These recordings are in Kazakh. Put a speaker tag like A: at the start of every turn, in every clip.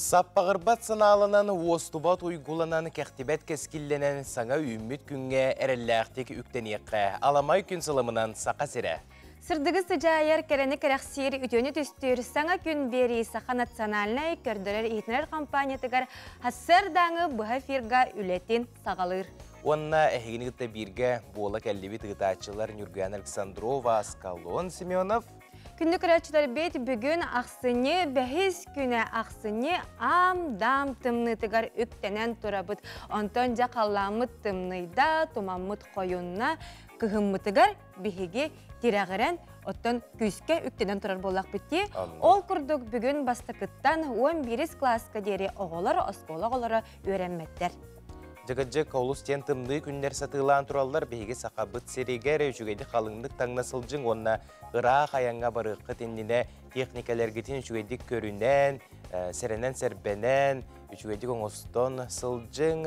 A: Саппағырбат саналынан уостубат уйгуланан кәқтибет кескілленен саңа үйміт күнге әрелләқтек үктенеққа аламай күн сылымынан сақа сірі.
B: Сырдығы сыжайыр кәрені кәрәқсері үтені түстер саңа күн бері сақа национальный көрдірер етінер компаниятығар хассар даңы бұға фирға үлетін сағалыр.
A: Онна әхегінігітті бірге болы кәллебі тұғытачылар Нюрген Александрова, Скалон Семенов.
B: Күнді көрәтшілер бет бүгін ақсыне, бәхіз күні ақсыне ам-дам тымнытығар үктенен тұрабыд. Онтон жақаламыд тымныйда тумамыд қойынна күхіммытығар бігеге тирағыран оттон күске үктенен тұрар болақ бітті. Ол күрдік бүгін бастықыттан 11 класска дері оғылары, осколағылары өрәмметтер.
A: Жығыджы Каулустен тымды күндер сатылан туралар бейге сақабыт серегер жүгейді қалыңдық таңнасылжың онна ұрақ аяңға барыққы тендіне техникалергетін жүгейдік көрінен, сәрінен сәрбенен, жүгейдік оңыстон сылжың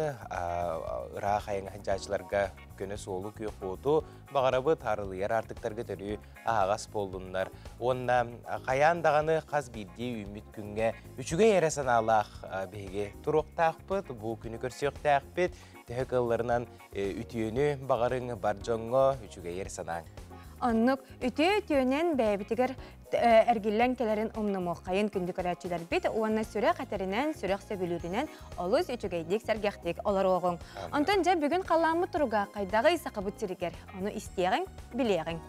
A: ұрақ аяңға жачыларға көні солу күй қоты бағарабы тарылыяр артықтарға түрі ағас болдыңдар. Онна қаяндағаны қаз бірде үміт күнге үшіге әрі саналақ бейге тұруқтақпыд, бұл күні көрсеқтақпыд, тәхікаларынан үтіені бағарын бар жоңғы үшіге әрі санаң.
B: Оннық үті-үтіөнен бәйбітігер әргілен келерін ұмнымық қайын күнді көрәтшілер бет, оғанна сүрек әтерінен, сүрек сөбілерінен олыз үтігейдік сәргектік олар оғын. Онтан жа бүгін қаламы тұруға қайдағы сақабыт сірігер, оны істеғің, білеғің.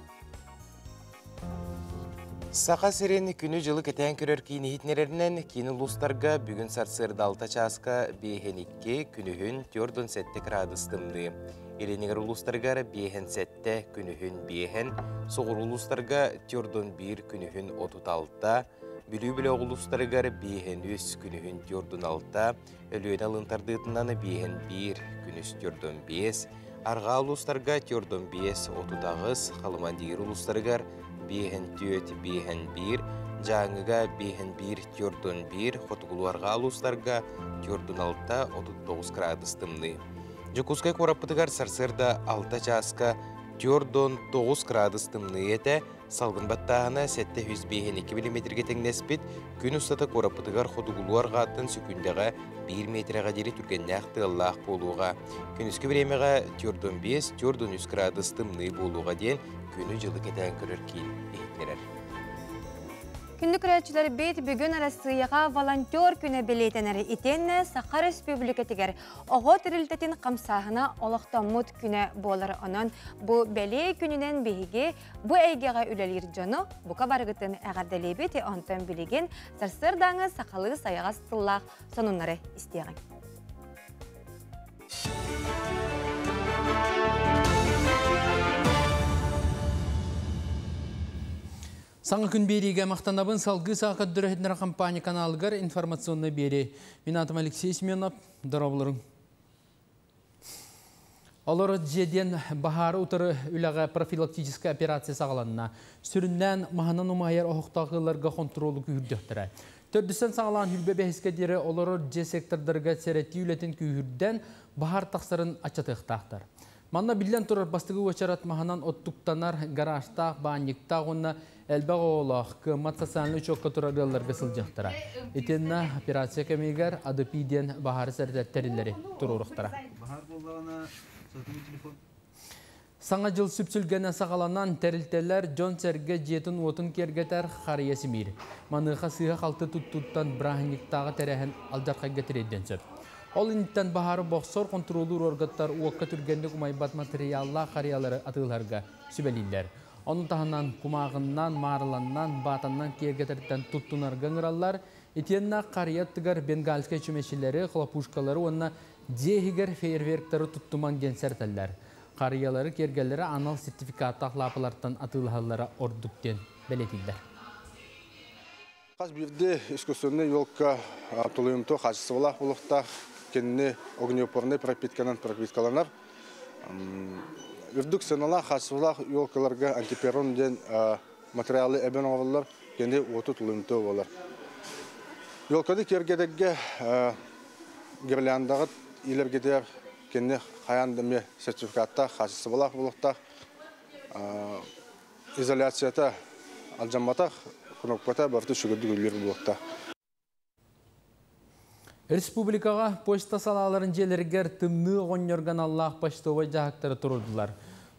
A: Сақа сирен күні жылы кетен көрер кейін хитнерерінен кейін ұлыстарға бүгін сарсырды алта часқа бейхеникке күнігін 4-7 градустымды. Еленігер ұлыстарға бейхен сәтті күнігін бейхен, соғыр ұлыстарға 4-1 күнігін 36, бүлі-бүлі ұлыстарға бейхен 3 күнігін 4-6, өліен алынтардығытынан бейхен 1 күніс 4-5, арға ұлыстарға 4-5 39, қалымандығыр ұлыстарға бейхен 4, бейхен 1, жаңыға бейхен 1, 4-1, қотығылуарға ұлыстарға 4-6, 39 градустымды. Жүкускай қораппытығар сарсырда 6 часқа 4-9 градустымны еті, салғын баттағына сәтті 102 мм теңнеспет, күн ұстата қораппытығар қотығылуар ғаттын сүкіндіға 1 метрға дері түргенне ақтығыллақ болуға. Күніскі біремеға 4-5-4-3 градустымны болуға ден күні жылы кетен көрір кейін ехтінерер.
B: Күнді көрәтшілер бет бүгін арасыяға волонтер күні білетенері етенне Сақар Республикатығар оғы тірілтетін қамсағына олықтамыд күні болар онын. Бұ бәле күнінен бейге бұ әйгеға үлелер жоны бұқа барғытын әғардәле беті онтан білеген сарсырдаңы сақалы саяға сыллақ сонынлары істеген.
C: Саңа күн береге мақтанабын салғы сақыт дүрәхетінер компания каналығыр информационны бере. Мен атым Алексей Семенов, дұрабылырың. Олар жеден бағары ұтыры үліға профилактическі операция сағаланына. Сүрінден мағынан ұмайыр оқтағыларға контролы күйірдіқтірі. Төрдістен сағалан хүлбе бәхескедері олар же сектордарға сәретті үлетін күйірден бағар тақсарын ачатықтақтар. Манна билен тұрар бастығы өчарат мағынан оттуқтанар гаражтақ, баниктақ онына әлбәғ олақ қымат социальный учетқа тұрарыларға сылжақтыра. Етенна операция кәмегер адопиден бағары сәрдәттәрілері тұрурықтыра. Саңа жыл сүпсілгені сағаланан тәрілтелер Джон Сәрге жетін отын кергетер қария семейір. Маныға сыға қалты тұттан брахниктағы тәрәхін алдарқа гетіредден сөп. Ол инттен бағары боқсор контролур орғаттар уаққа түргенлік ұмайбат материалла қариялары атыларға сүбелейлер. Оның тағынан құмағынан, марыланнан, батаннан кергетерден тұттынарға ғыралар, етенна қарияттығар бенгальскай чүмешілері, қылапушкалары онына дегігер фейерверктары тұттыман генсертәлілер. Қариялары кергелері анал сертификаттақ лапылардан атылғалары ордуктен бәлетілдер.
D: Қаз бірде искусственный елка тұлыйымты қажысы болақ болықта кенне огнеопорный пропиткаланар. Үрдік сенала қажысы болақ елкаларға антиперон ден материалы әбен оғалар кенне оты тұлыйымты болар. Елкады кергедегі герляндағы илергедер кенне қаяндыме сертификатта қажысы болақ болықта изоляцията алжаммата кнопката барты шүгірді гүлдер болықта.
C: Республикаға почта салаларын желергер тымны оңнорган Аллах почтовай жағақтары тұрудылар.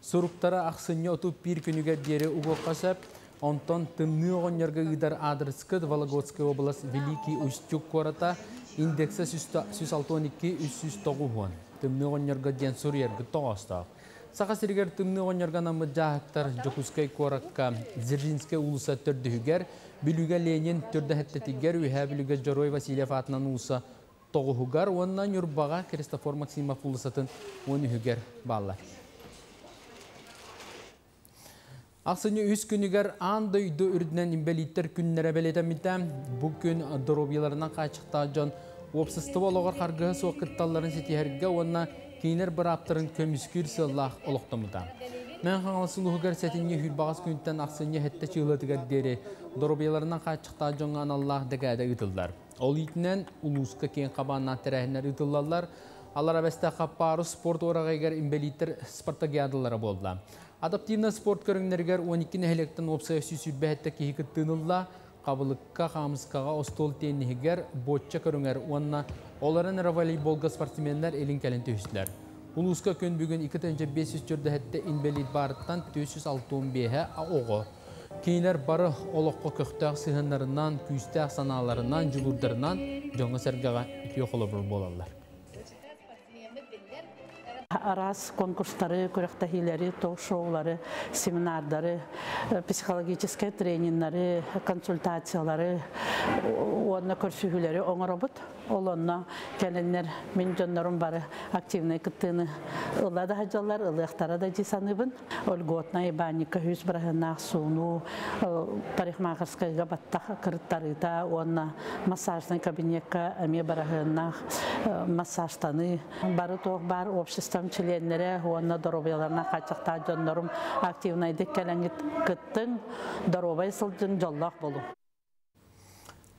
C: Сұруқтары ақсыны отып бір күнігер дері ұғы қасап, онтон тымны оңнорга ұйдар адрескіт Вологодская область Великий Устюг кората индекса 162-309. Тымны оңнорга ден сұр ергі тоғастақ. Сақа сіргер тымны оңнорган амы жағақтар Жокускай коракка Дзержинская улыса түрдігер, Білуге Ленин түрді әттетігер, үйә білуге Жорой Васильев атынан улыса тоғығығар, онынан үрбаға Кристофор Максимов улысатын оны үгер балла. Ақсыны үз күнігер аңды үйді үрдінен имбелиттер күннері белетемейді. Бұл күн дұробияларынан қачықта жон опсысты болуғар қарғығы соқытталарын сетихерге онына кейінер бір аптырын көміскүр сыллақ олықтымыда. Мен қаңылсылығығар сәтінге хүрбағыз күнттен ақсыны әтті чығылытығар дері дұробияларынан қачықта жон аналлақ дәгәді ұтылдар. Ол итінен улуысқа кен қабанына тәрәхінер ұтылалар. Алар әбәсті қаппары спорт орағайгар имбелиттер спартагиадылары болды. Адаптивна спорт көріңнергер 12 нәхелектен опсайы сүсүрбәхетті кейкі тынылла, қабылыққа қамысқаға остол тенігер ботча көріңер онына оларын волейболға спортсменлер елін кәлінті үстілер. Улуысқа көн бүгін 2-500 жүрдәхетті инбелит барыттан 465-е оғы. Кейінер бары олыққа көқтәқ сығынларынан, күйістәқ саналарынан, жүлурдарынан жоңы сәргіға үтіе қолыбыр болалар.
E: Арас конкурстары, көріқтахилері, ток-шоулары, семинардары, психологический тренинглары, консультациялары, онына көрсігілері оңыр обыт. Ол онына кәлінлер мен жонларым бары активный күттіні ұлады хажалар, ұлықтары да жисаныбын. Ольготна ибаника хүз бірағынақ суыну, парикмахерскайға баттақ кірттарыда, онына массажный кабинетка әме бірағынақ массажтаны. Бары тоқ бар обществом членлері, онына дұробияларына қачықта жонларым активнайды кәлінгіт күттің дұробай сылдың жоллақ болу.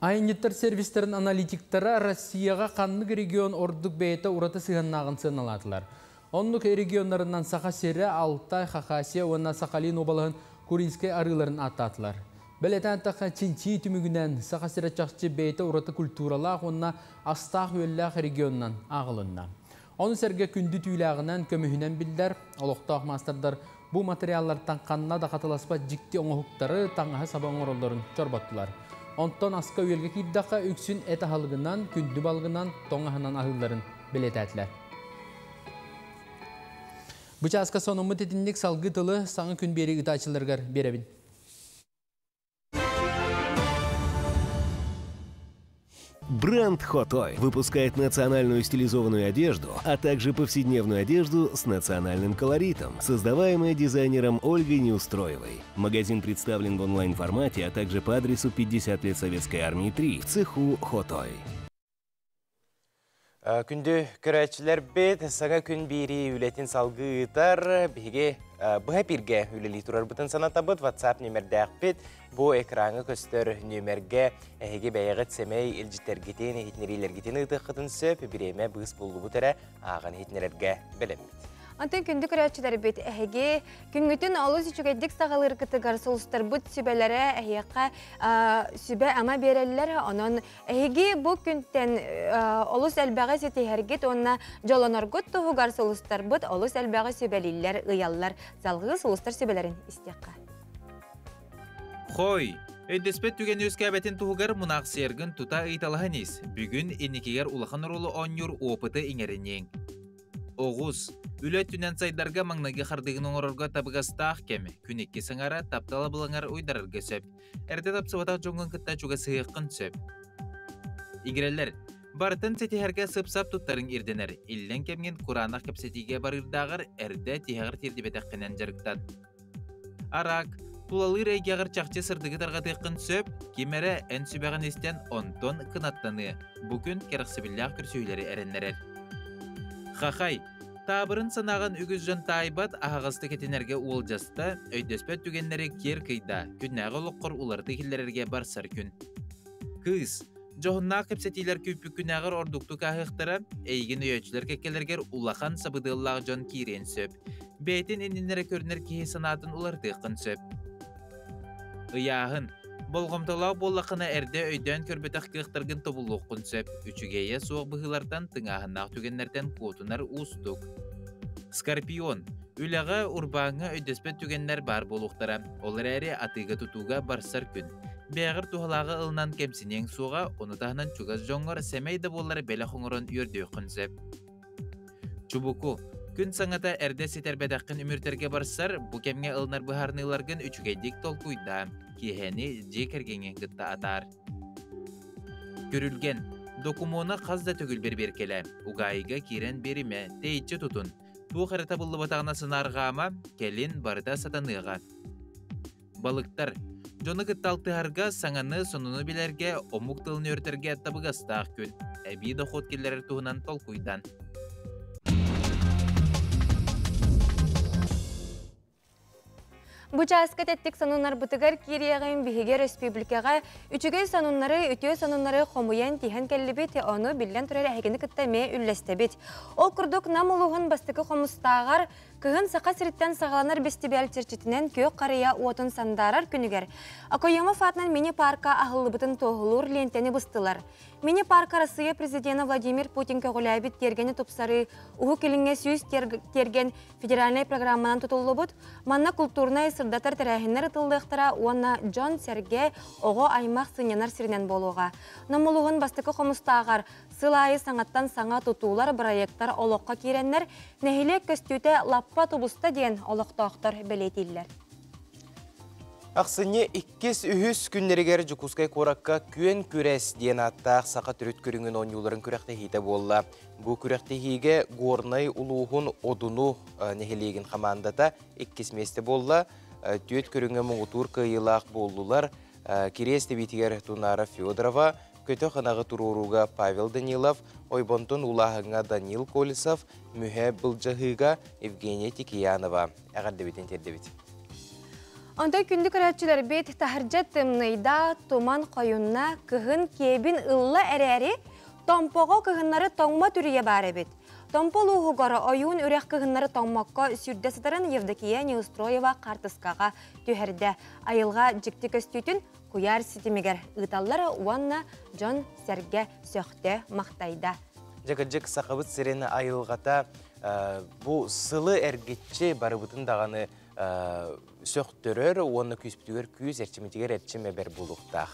C: Айынеттер сервистерін аналитиктары Россияға қанлық регион ордық бәйті ұраты сығыннағын сығыналатылар. Онлық регионларынан Сақа-Сере, Алтай, Хақасия, онна Сақалин обалығын Куринскай арыларын аттатылар. Бәлетен таққа Чинчи түмігінен Сақа-Сере чақчы бәйті ұраты культуралақ, онна Астақ өлләқ регионнан ағылынна. Оны сәрге күнді түйілағынан көміхінен білдер, олықтақ мастардар бұл материаллардан қанна да қатыласпа жікті оңығықтары таңағы сабан орылдарын чорбаттылар. Онтон асқа үйелге кейдаққа үксін әті халығынан, күнді балғынан, тоңағынан ағыларын білетәтілер. Бұча асқа сонымы тетіндік салғы тылы саңы күн бері ұтачылырғар беребін.
F: Бренд Hot-Toy выпускает национальную стилизованную одежду, а также повседневную одежду с национальным колоритом, создаваемая дизайнером Ольгой Неустроевой. Магазин представлен в онлайн-формате, а также по адресу 50 лет Советской армии 3 в цеху Hot-Toy.
A: Күнді көрәтшілер бет, саңа күн бері үлетін салғы ұтар, біге бұға бірге үлелі тұрар бұтын санатабыд, WhatsApp нөмірдәқ бет, бұл экраны көстер нөмірге әйге бәйіғіт сәмей үлжітергетен, хетнерелергетен ұтық қытын сөп, біреме бұғыс болу бұтыра ағын хетнерерге біліммет.
B: Антын күнді көрәтшілер бет әйге күнгітін олыс үшігедік сағалыр кітігар солыстар бұд сүбәлері әйеққа сүбә ама берелілер. Онын әйге бұл күнттен олыс әлбәғі сетехергет, онына жолонар ғыт тұғығар солыстар бұд олыс әлбәғі сүбәлілер, ұяллар, залғы солыстар сүбәлерін істеққа.
G: Хой, өйдеспет түген өскәбетін тұғығар мұнақ сергін тұта ұйталығанес. Бүгін енекегер улахан ролы оңыр опыты еңерінен. Оғыз, үлет түнен сайдарға маңнағы қардығын оңырырға табығастақ кәмі, күнекке сыңара таптала бұлаңар ойдарырға сөп. Әрді тапсыватақ жоңғын күтті жүгі сығыққын сөп. Игерелер, бартын сетихерге сып-сап тұттарын ирденер, иллен кәмген Құранақ кәпсетіге барырдағыр әрді тихағыр тердебетәққінен жарықтад. Арақ, тулалы рәйгеғыр чақчы сырдығы тарғатыққын сөп, кемері ән сүбәғын естен онтон қынаттаны, бүкін керіқсібілләқ күрсөйлері әріннерер. Хақай, табырын санаған үгіз жан тайбат ағасты кетенерге уолжаста, өйдеспет түгенлері кер кыйда, күннәғы лұққыр уларды келдерерге барсар күн. Кыз, жоғынна қыпсетилер көпі күнәғыр ордуқты қағықтыра, әйген өйетшілер кекелергер улахан сабыдыллағы жан кирен сөп. Бәйтін енінері көрінер кейі санатын уларды қын сөп. Ыяғын, Болғымталау боллақына әрде өйден көрбетақ кықтыргын тобулуқ күнсеп, үчігейе соқ бұғылардан тыңағынақ түгенлерден қотынар ұстық. Скорпион. Үліға урбаңы өйдеспет түгенлер бар болуқтара. Олар әрі атыға тұтуға барсар күн. Бәғір туғалағы ылынан кемсінен суға, оны тағынан чугаз жоңғыр сәмейді болары бәлі қоңырын үрді күнсеп. Чубуку. Күн саңата әрде сетербедаққын үміртерге барсар, бұ кемге ылнар бұхарныларғын үчігейдік толкуйда. Кихени жекергенген гытта атар. Көрілген. Докумоны қазда төгіл беркелі. Угайыға кирен беріме, тейітші тұтын. Ту қарыта бұлы батағына сынарғама, келін барыда сатаныға. Балықтар. Жоны гытталтығарға саңаны сонуны білерге, омук тылын өртерге табығастақ күн. Әбей дохот келері туғынан толкуйдан.
B: Бұчаска тәттік санунар бұтығар кирияғын бігігер республикаға үчігей санунары, үтіе санунары қомуян тихан кәлібет, оны білден тұрар әйгені күтті ме үлләстебет. Ол күрдік нам ұлуғын бастықы қомыстағар, кығын сақа сіріттен сағаланар бестебел черчетінен көк қария уотын сандарар күнігер. Акойема фатнан мини-парка ағылы бұтын тоғылур лентені бұстылар. Мини-парка Россия президенті Владимир Путин көгіләбет тергені тұпсары ұғы келіңе сүйіз терген федеральный программанан тұтылы бұд, манна культурнай сырдатар тәрәхінлер ұтылдықтыра уанна Джон Серге оғы аймақ сынянар сирінен болуға. Намылуғын бастықы қомыстағар сылайы саңаттан саңа тұтулар проекттар олыққа керенлер нәхилек көстүйті лаппа тұбыста ден олықтақтар бәлетелілер.
A: Ақсыне 2-3 күннерігер жүкускай қораққа күйен күрес ден аттақ сақа түріт көріңін оңюларын күректі хейті болла. Бұл күректі хейге ғорнай ұлуғын одуну нәхелеген қамандата 2 месті болла. Түйет көріңі мұңғытур қиылақ болулар. Кересті бетігер Тунара Федорова, көті қанағы тұруруға Павел Данилов, ойбонтын улағыңа Данил Колесов, мүхе бұлжағыға Евгения Тикиянова. Әғарды бетен тердебет.
B: Онда күнді көрәтшілер бет тахыржат тымнайда туман қойынна кығын кебін ылла әрәрі томпоға кығынлары тоңма түріе бары бет. Томпол ұғығары ойын үрек кығынлары тоңмаққа сүрдесідерін Евдокия Неустроева қартысқаға түйерді. Айылға жікті көстүйтін күйар сетімегер ұталлары уанна Джон Серге сөқті мақтайда.
A: Жакаджик сақабыт сирені айылғата бұл сылы әргетші бары бұтын дағаны сөқтірір, оны күйіспітігер күйіз әрчіметігер әрчіме бәр болуқтақ.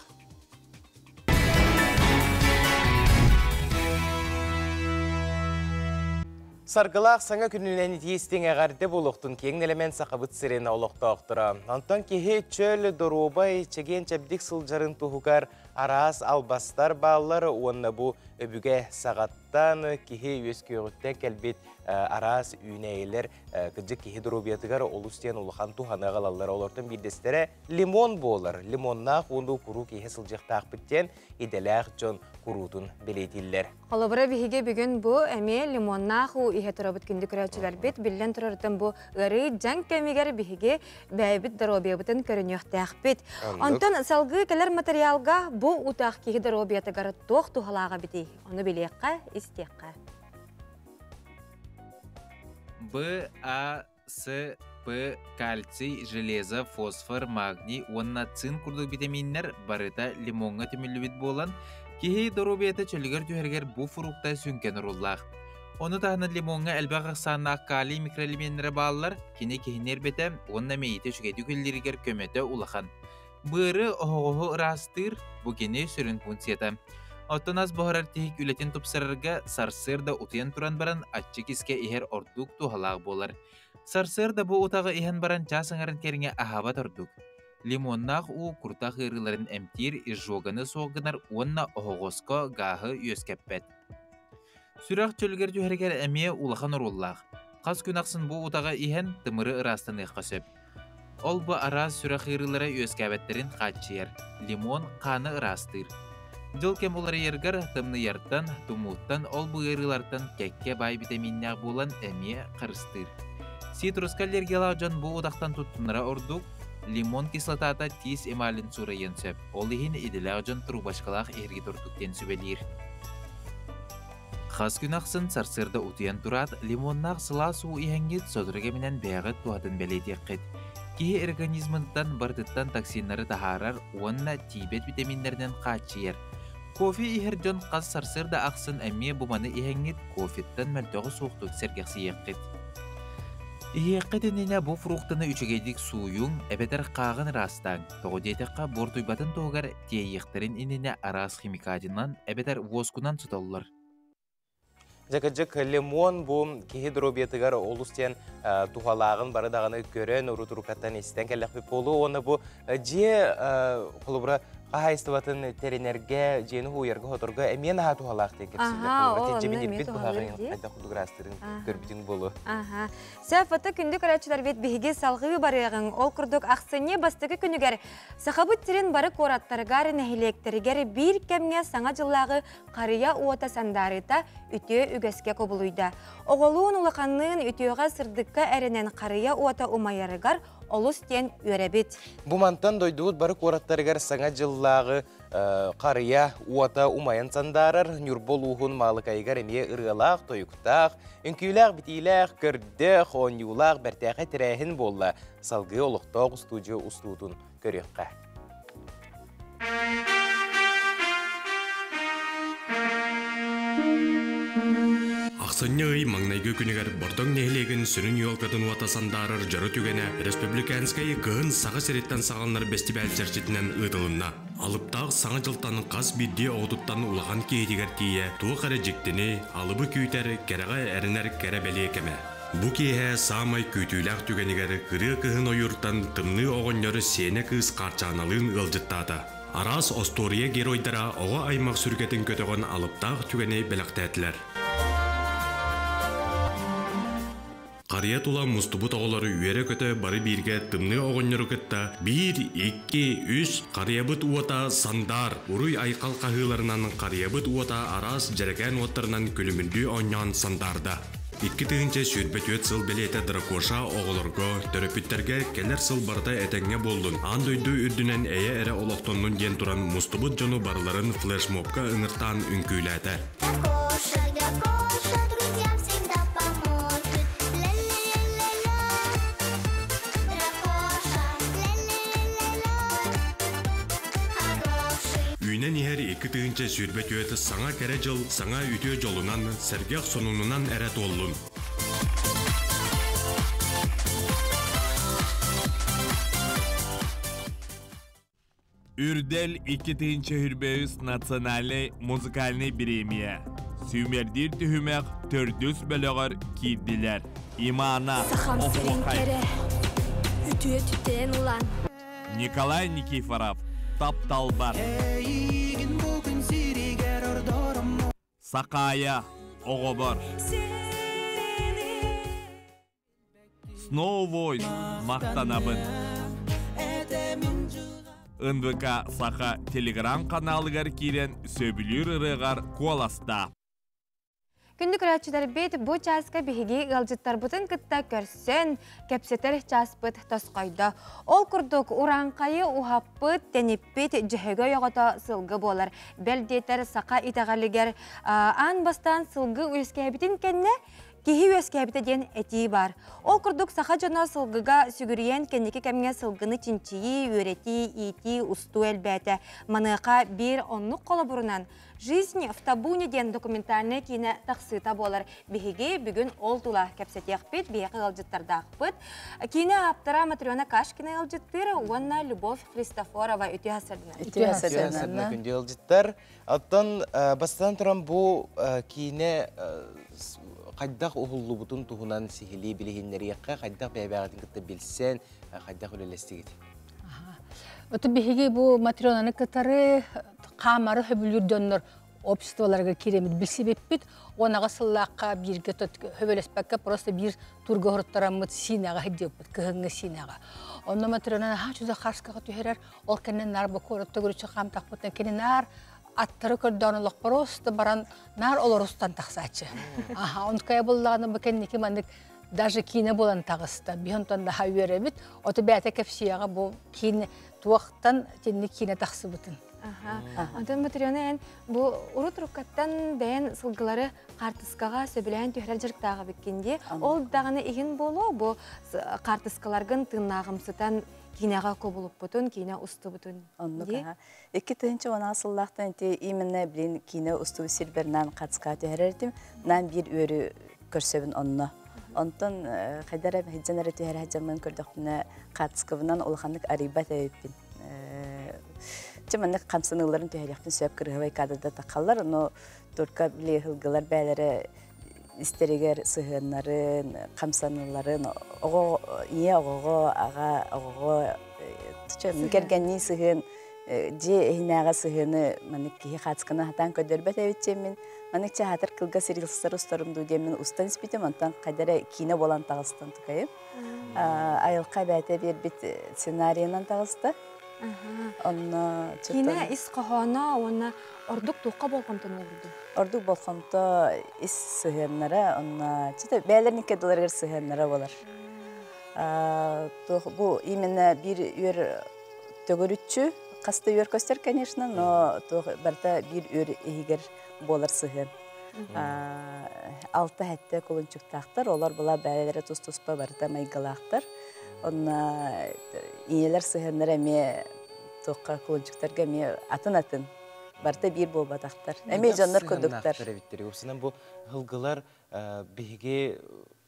A: Сарғылақ саңа күнінен естен әғарды болуқтың кең әлемен сақабыт сирені олықта оқтыра. Антон кеге чөл дұрубай чеген чәбдік сылжарын тұғығар арас албастар балылары онына бұл өбіге сағаттан кеге өз күйіғіттен кәлбет арас үйнәйілер күджік кеге дұрубиятығар олыстен ұлыған туғаны қалалар олардың білдестері лимон болыр. Лимоннақ онды күру кеге сылжықтақ біттен иделәқ жон күрутын білетілер.
B: Қолыбыра бігеге бүгін бұл әме лимоннақ үйе тұрабыт күнді күрәтшілер бет білден тұрардың бұл ғыры жан кәмегер бігеге бәйбіт дұробиябытын көрінеқтәқ бет. Онтан салғы кәлер материалға бұл ұтақ кеге дұробиятығары тоқ тұғалаға бітей. Оны білеққа, істеққа.
G: Б, А, С, П, кальций, железо, фосфор, магний, онна цинк курдук витаминнер барыта лимонға төмілі бит болан, кехей дұрубиеті чөлігер түйергер бұ фрукта сүнкен ұруллақ. Оны тағына лимонға әлбәқ ақсанақ калий микроэлементтері балылар, кене-кехінер беті, онна мейті шүгейді көлдергер көметі улахан. Бұры оғығы ұрастыр, бұ кене сүрін функцията. Оттан аз бұхарар тейік үлетін тұпсарырға сарсырда ұтыян тұран баран атчы кіске ихер ордук тухалақ болар. Сарсырда бұ ұтағы ихен баран часыңарын керіңе ахабат ордук. Лимоннақ у күртақ ғырыларын әмтир изжоғаны соғынар онна оғоско ғағы өскәппет. Сүрақ чөлгер түйергер әме улахан ұруллақ. Қас күн ақсын бұ ұтағы ихен тымыры ырастан иққасып. Ол бұ араз сүрақ ғырылары өскәбеттерін қатчыер. Лимон қаны ырастыр. Жыл кем олар ергер тымны ярттан, тумуттан, ол бұғырылартан кәкке бай витаминнәк болан әме қырыстыр. Ситруска аллергиялау жан бұ ұдақтан тұттыныра ордук, лимон кислотата тиз эмалин сура енсеп, ол ехін иделәу жан тұрубашқалақ ерге тұртуктен сүбелер. Қас күн ақсын сарсырда ұтыян тұрат, лимоннақ сыла су ихенгет содырге менен бәғыт туадын бәлетек қет. Кихи организмынтан бардыттан токсиннары тахарар, уанна тибет витаминнерден қачыер. Кофе ихер жон қаз сарсырда ақсын әмме буманы ихеңгет кофеттан мәртоғы суықтық сәргекси еққет. Иеққетініне бұ фруқтыны үчігейдік суюң әбетер қағын растан. Тоғы дейтіққа бортуйбатын тоғар тейеқтерін иніне арас химикадынан әбетер воскунан тұталылар.
A: Жакаджак лимон бу кихидробиятыгар олустен тухалағын барыдағаны көрен урутурукаттан истен кәләқпі полу. Оны бу же қолыбыра қағайыстыватын теренерге, жені хуярға хоторға әмен аға тухалақ тен
B: Сәфаты күнді көрәтшілер бет бейге салғығы барығын, ол күрдік ақсыне бастығы күнігер. Сақабыт терен бары қораттарғары нәхілектергер бір кәмге саңа жыллағы қария уота сандарыта үтіе үгәске көбілуйда. Оғылуын ұлықанның үтіеға сырдыққа әрінен қария уота умайарығар олыс тен өрәбет.
A: Бумантан дойдуыт бары қораттарғар саңа жыллағы қария уата умайын сандарыр, нүрбол уғын малықайғар әме ұрғалақ, тойықтақ, үнкейлақ, бітейлақ, көрдіқ, оңюлақ, бәртәқі тірәхін болла. Салғы олықтақ ұстуды ұстудың көрекқа.
H: Ақсыннығы маңнайғы күнігер бордың нәйлеген сүнін юалқатын уатасандарыр жары түгені республиканскай ғын сағы сереттен сағалынар бестибәл жерчетінен ұйтылынна. Алыптағы саңа жылтанын қас бидде оғытыттан улаған кейдігер тие, туы қары жіктіні, алыбы күйтер, кәріға әрінер кәрі бәлі екеме. Бұ кейе самай күйтіләқ түгенігер қыры қығын ойырттан тымны оғынлары сені қыз қарчаналығын ұлжыттады. Арас Остория геройдара оға аймақ сүргетін көтіғын алыптағы түгені бәліқтәтілер. Қария тула мұстыбыт оғылары үйері көті бары бірге тымны оғынныры күтті 1, 2, 3 қариябыт уата сандар. Уруй айқал қағыларынан қариябыт уата арас жәрген уаттарынан көлімінді оңнян сандарда. Икки тыгынча сүрбет өт сыл белеті дракоша оғылырға, төрөпіттерге келер сыл барда әтәңе болдun. Андойды үрдінен әйе әрі олықтонның ден тұран мұстыбыт жону барларын флешмобка ыңыртан үнкүйләді. Үйнен ехер екі тыгынча сүрбет өті саңа кәрі жыл, саңа үтө жолынан, сәргек сонунынан әрәт олын.
I: Үрдел 2 тыгынча хүрбеуіз национальный музыкальный премия. Сүймердер түхімек төрдүс бөлігір кейділер. Имана Офухай. Николай Никифоров. Тапталбар. Сақая, Оғобор. Snow Voice, Мақтанабын. НВК Сақа телеграм каналығар керен сөбілер ұрығар қоласта.
B: Күнді күрәтшілер бет бұ часка бігіге ғалжыттар бұтын күтті көрсен, кәпсетер часпыт тосқайды. Ол күрдік ұранқайы ұхаппыт, тәнеппет жүхігі оғыта сылғы болар. Бәлдетер сақа итағалігер ан бастан сылғы өскәбітін кәнне, Кихи өскәбіті ден әті бар. Ол күрдік сақа жона сылғыға сүгірген кәнекі кәмге сылғыны чинчиі, өреті, ити, ұсту әлбәті. Маныға бір онлық қолы бұрынан. Жизнь в табуне ден документальный кейіне тақсыта болар. Бігіге бүгін ол тұла кәпсетек бет, бейқі ғалжыттарда ақпыт. Кейіне аптыра Матриона Кашкина ғалжыттыры, онна Любовь Христофорова өте
A: асырдына. Күнде ғалжыттар. Аттан бастан тұран бұл кейіне қайдақ ұғылы бұтын тұғынан сихили білігінлері еққа, қайдақ бәйбәғатын күтті білсен, қайдақ өлелестігеді.
J: Өті бігіге бұл Матрионаны кітары қамары хөбілерденлер обществоларға керемет білсебеппет, онаға сыллаққа бірге хөбелеспәкке просто бір турға ғұрттарамыд синаға хедеуппет, кіғыңы синаға. Онна Матрионаны жүзі қарсқаға түйерер, ол кәнен нар бұл көріпті көрітші қамтақпыттан кәнен нар аттары көрдіғанылық просто баран нар оларустан тақсачы. Онткая болағаны бүкәннекі мандық даже кейіне болан тағысты. Бейонтан да хауер әбіт, оты бәті кәпсияға бұл кейіне туақтан тенне кейіне тақсы бұтын.
B: Антон Матрионен бу урут руккаттан бәйін сылгылары қартыскаға сөбіләйін түйірәл жырықтағы біккенде, ол дағаны еген болу, бу қартыскаларғын тыңнағымсытан кинаға көбіліп бұтын, кина ұсты бұтын.
K: Екі түнші оны асыллақтан именно білін кина ұсты сирбернан қатысқа түйірердім, нан бір өрі көрсөбін онына. Онтон қайдара хиджанары түйірі хаджамын көрдіқпіні қатысқыбынан олғандық арибат әйіппін. Чыманнык камсыныйларын түйәряқтын сөп кырғывай кадырда тақалар, но только біле хылғылар бәлері истерегер сығынларын, камсыныйларын, ие оғығы, аға оғығы, кергенні сығын, же эхинаға сығыны маннык кихи қатысқына хатан көдербет әвітчемін, маннык чахатыр кылға сирилсар ұстарымды демін ұстан іспетім, онтан қайдары кейіне болан тағыстан тұқайым. Айылқа бәті бір бит сценарийынан тағысты.
B: Кина ис қағана, оны ордук туққа болғамтын олырды?
K: Ордук болғамты ис сығынлары, бәлерін кеділергер сығынлары болар. Бұл именно бір өр төгірітші, қасты өр көстер, конечно, но барда бір өр егер болар сығын. Алты әтті көлінчіктақтар, олар бұла бәлері тұс-тұспа барда майғалақтар. Онна иелер сыһыннар эме тоққа көлчүктөргө эме атын барта бир болбатактар. Эме жандар көдөктөр.
A: Усунан бу хылгылар биге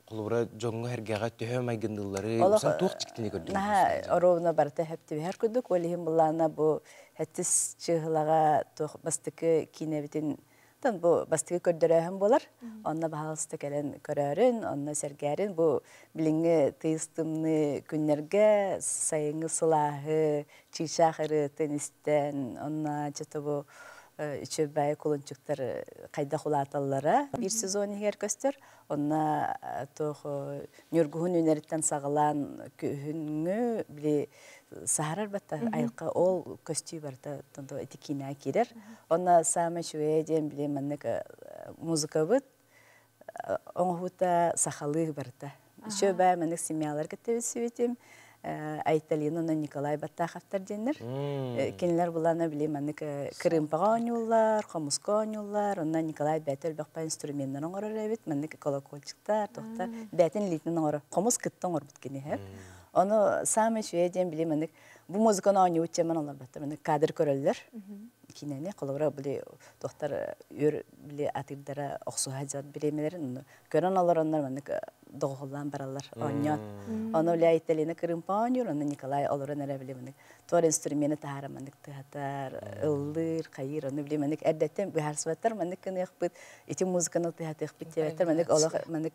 A: кулура жоңго хергага төһө майгындылары усан тук чиктини көрдүк.
K: Оровна барта хепти бер көдөк, олихим буллана бу хеттис чыгылага тох бастыкы кинебитин bu bastığı kördürəhəm bolar. Onna bahalısты kələn körərін, onna sərgərin. Bu bilingi tıyıstımlı günlərgə sayıngı sılahı, çişahırı, tenisten, onna çatı bu üçü bəyi kulunçuklar qayda xulatallara. Bir sezon eger köstür. Onna nürgühün önəritten sağılan kühüngü bili Saharar batta ayılqa ol köstüyü barda tondo etikina kirer. Ona sama şüveye diyen bilemenlik muzika bud. Ona huta sahalı barda. Şöbe menlik simyalar gittiği süvetim. Aytalino Nikolay batta haftar denir. Kendiler bulana bilemenlik kırımpağa oynuyorlar, komuska oynuyorlar. Ona Nikolay betel bakpa instrumentlerin orar evet. Menlik kolakolçuklar, tohtar. Betin litinin orar. Komus kıttan orar bitkini hep. Onu sami şüye diyen bilemedik. Bu müzikonu oynuyor uçaman onlar battı. Kadir körüller. Kinene kolora bile doktor yor bile atırdara oxsu hacad bilemelerin. Gören olur onlar mendik doğulan baralar oynuyor. Onu bile İtalya'na kırımpa oynuyor. Onu Nikolay olur nere bilemedik. Tor instrümeni tahara mendik tehatar, ıldır, kayır. Onu bilemedik. Erdetten bir harsıvatlar mendik kını yakbıt. İti müzikonu tehatar yakbıt tehatar mendik olur mendik.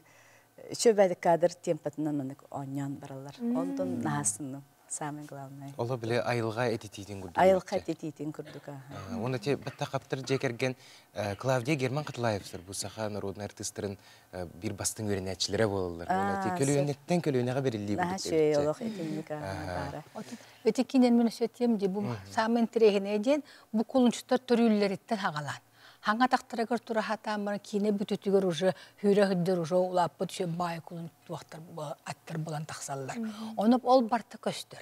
K: Şöbәдік кадр темпатынан менік ойнан баралар. Ондан нахасынным. Самый главный.
A: Ола біле айылға этитетін күрдік.
K: Айылға этитетін күрдік.
A: Оны те бәтті қаптыр жекерген Клавдия Герман Қытылаевсыр. Бұл сақа народный артистерін бір бастың өрен әтшілері болылар. Оны те көлуінеттен көлуінеға берілі
K: бүдік. Шөй олық етінік бары.
J: Өтекінен мен сөйтем де бұл самын тірегіне ден бұл құлыншықтар түрілереттен ағалан. Ханга тақтырагар тура хатамар кине бүтүтүгөр уже хүрө хүддөр уже улаппыт шө бай кулун туактар аттар болан таксаллар. Онуп ол барты көстөр.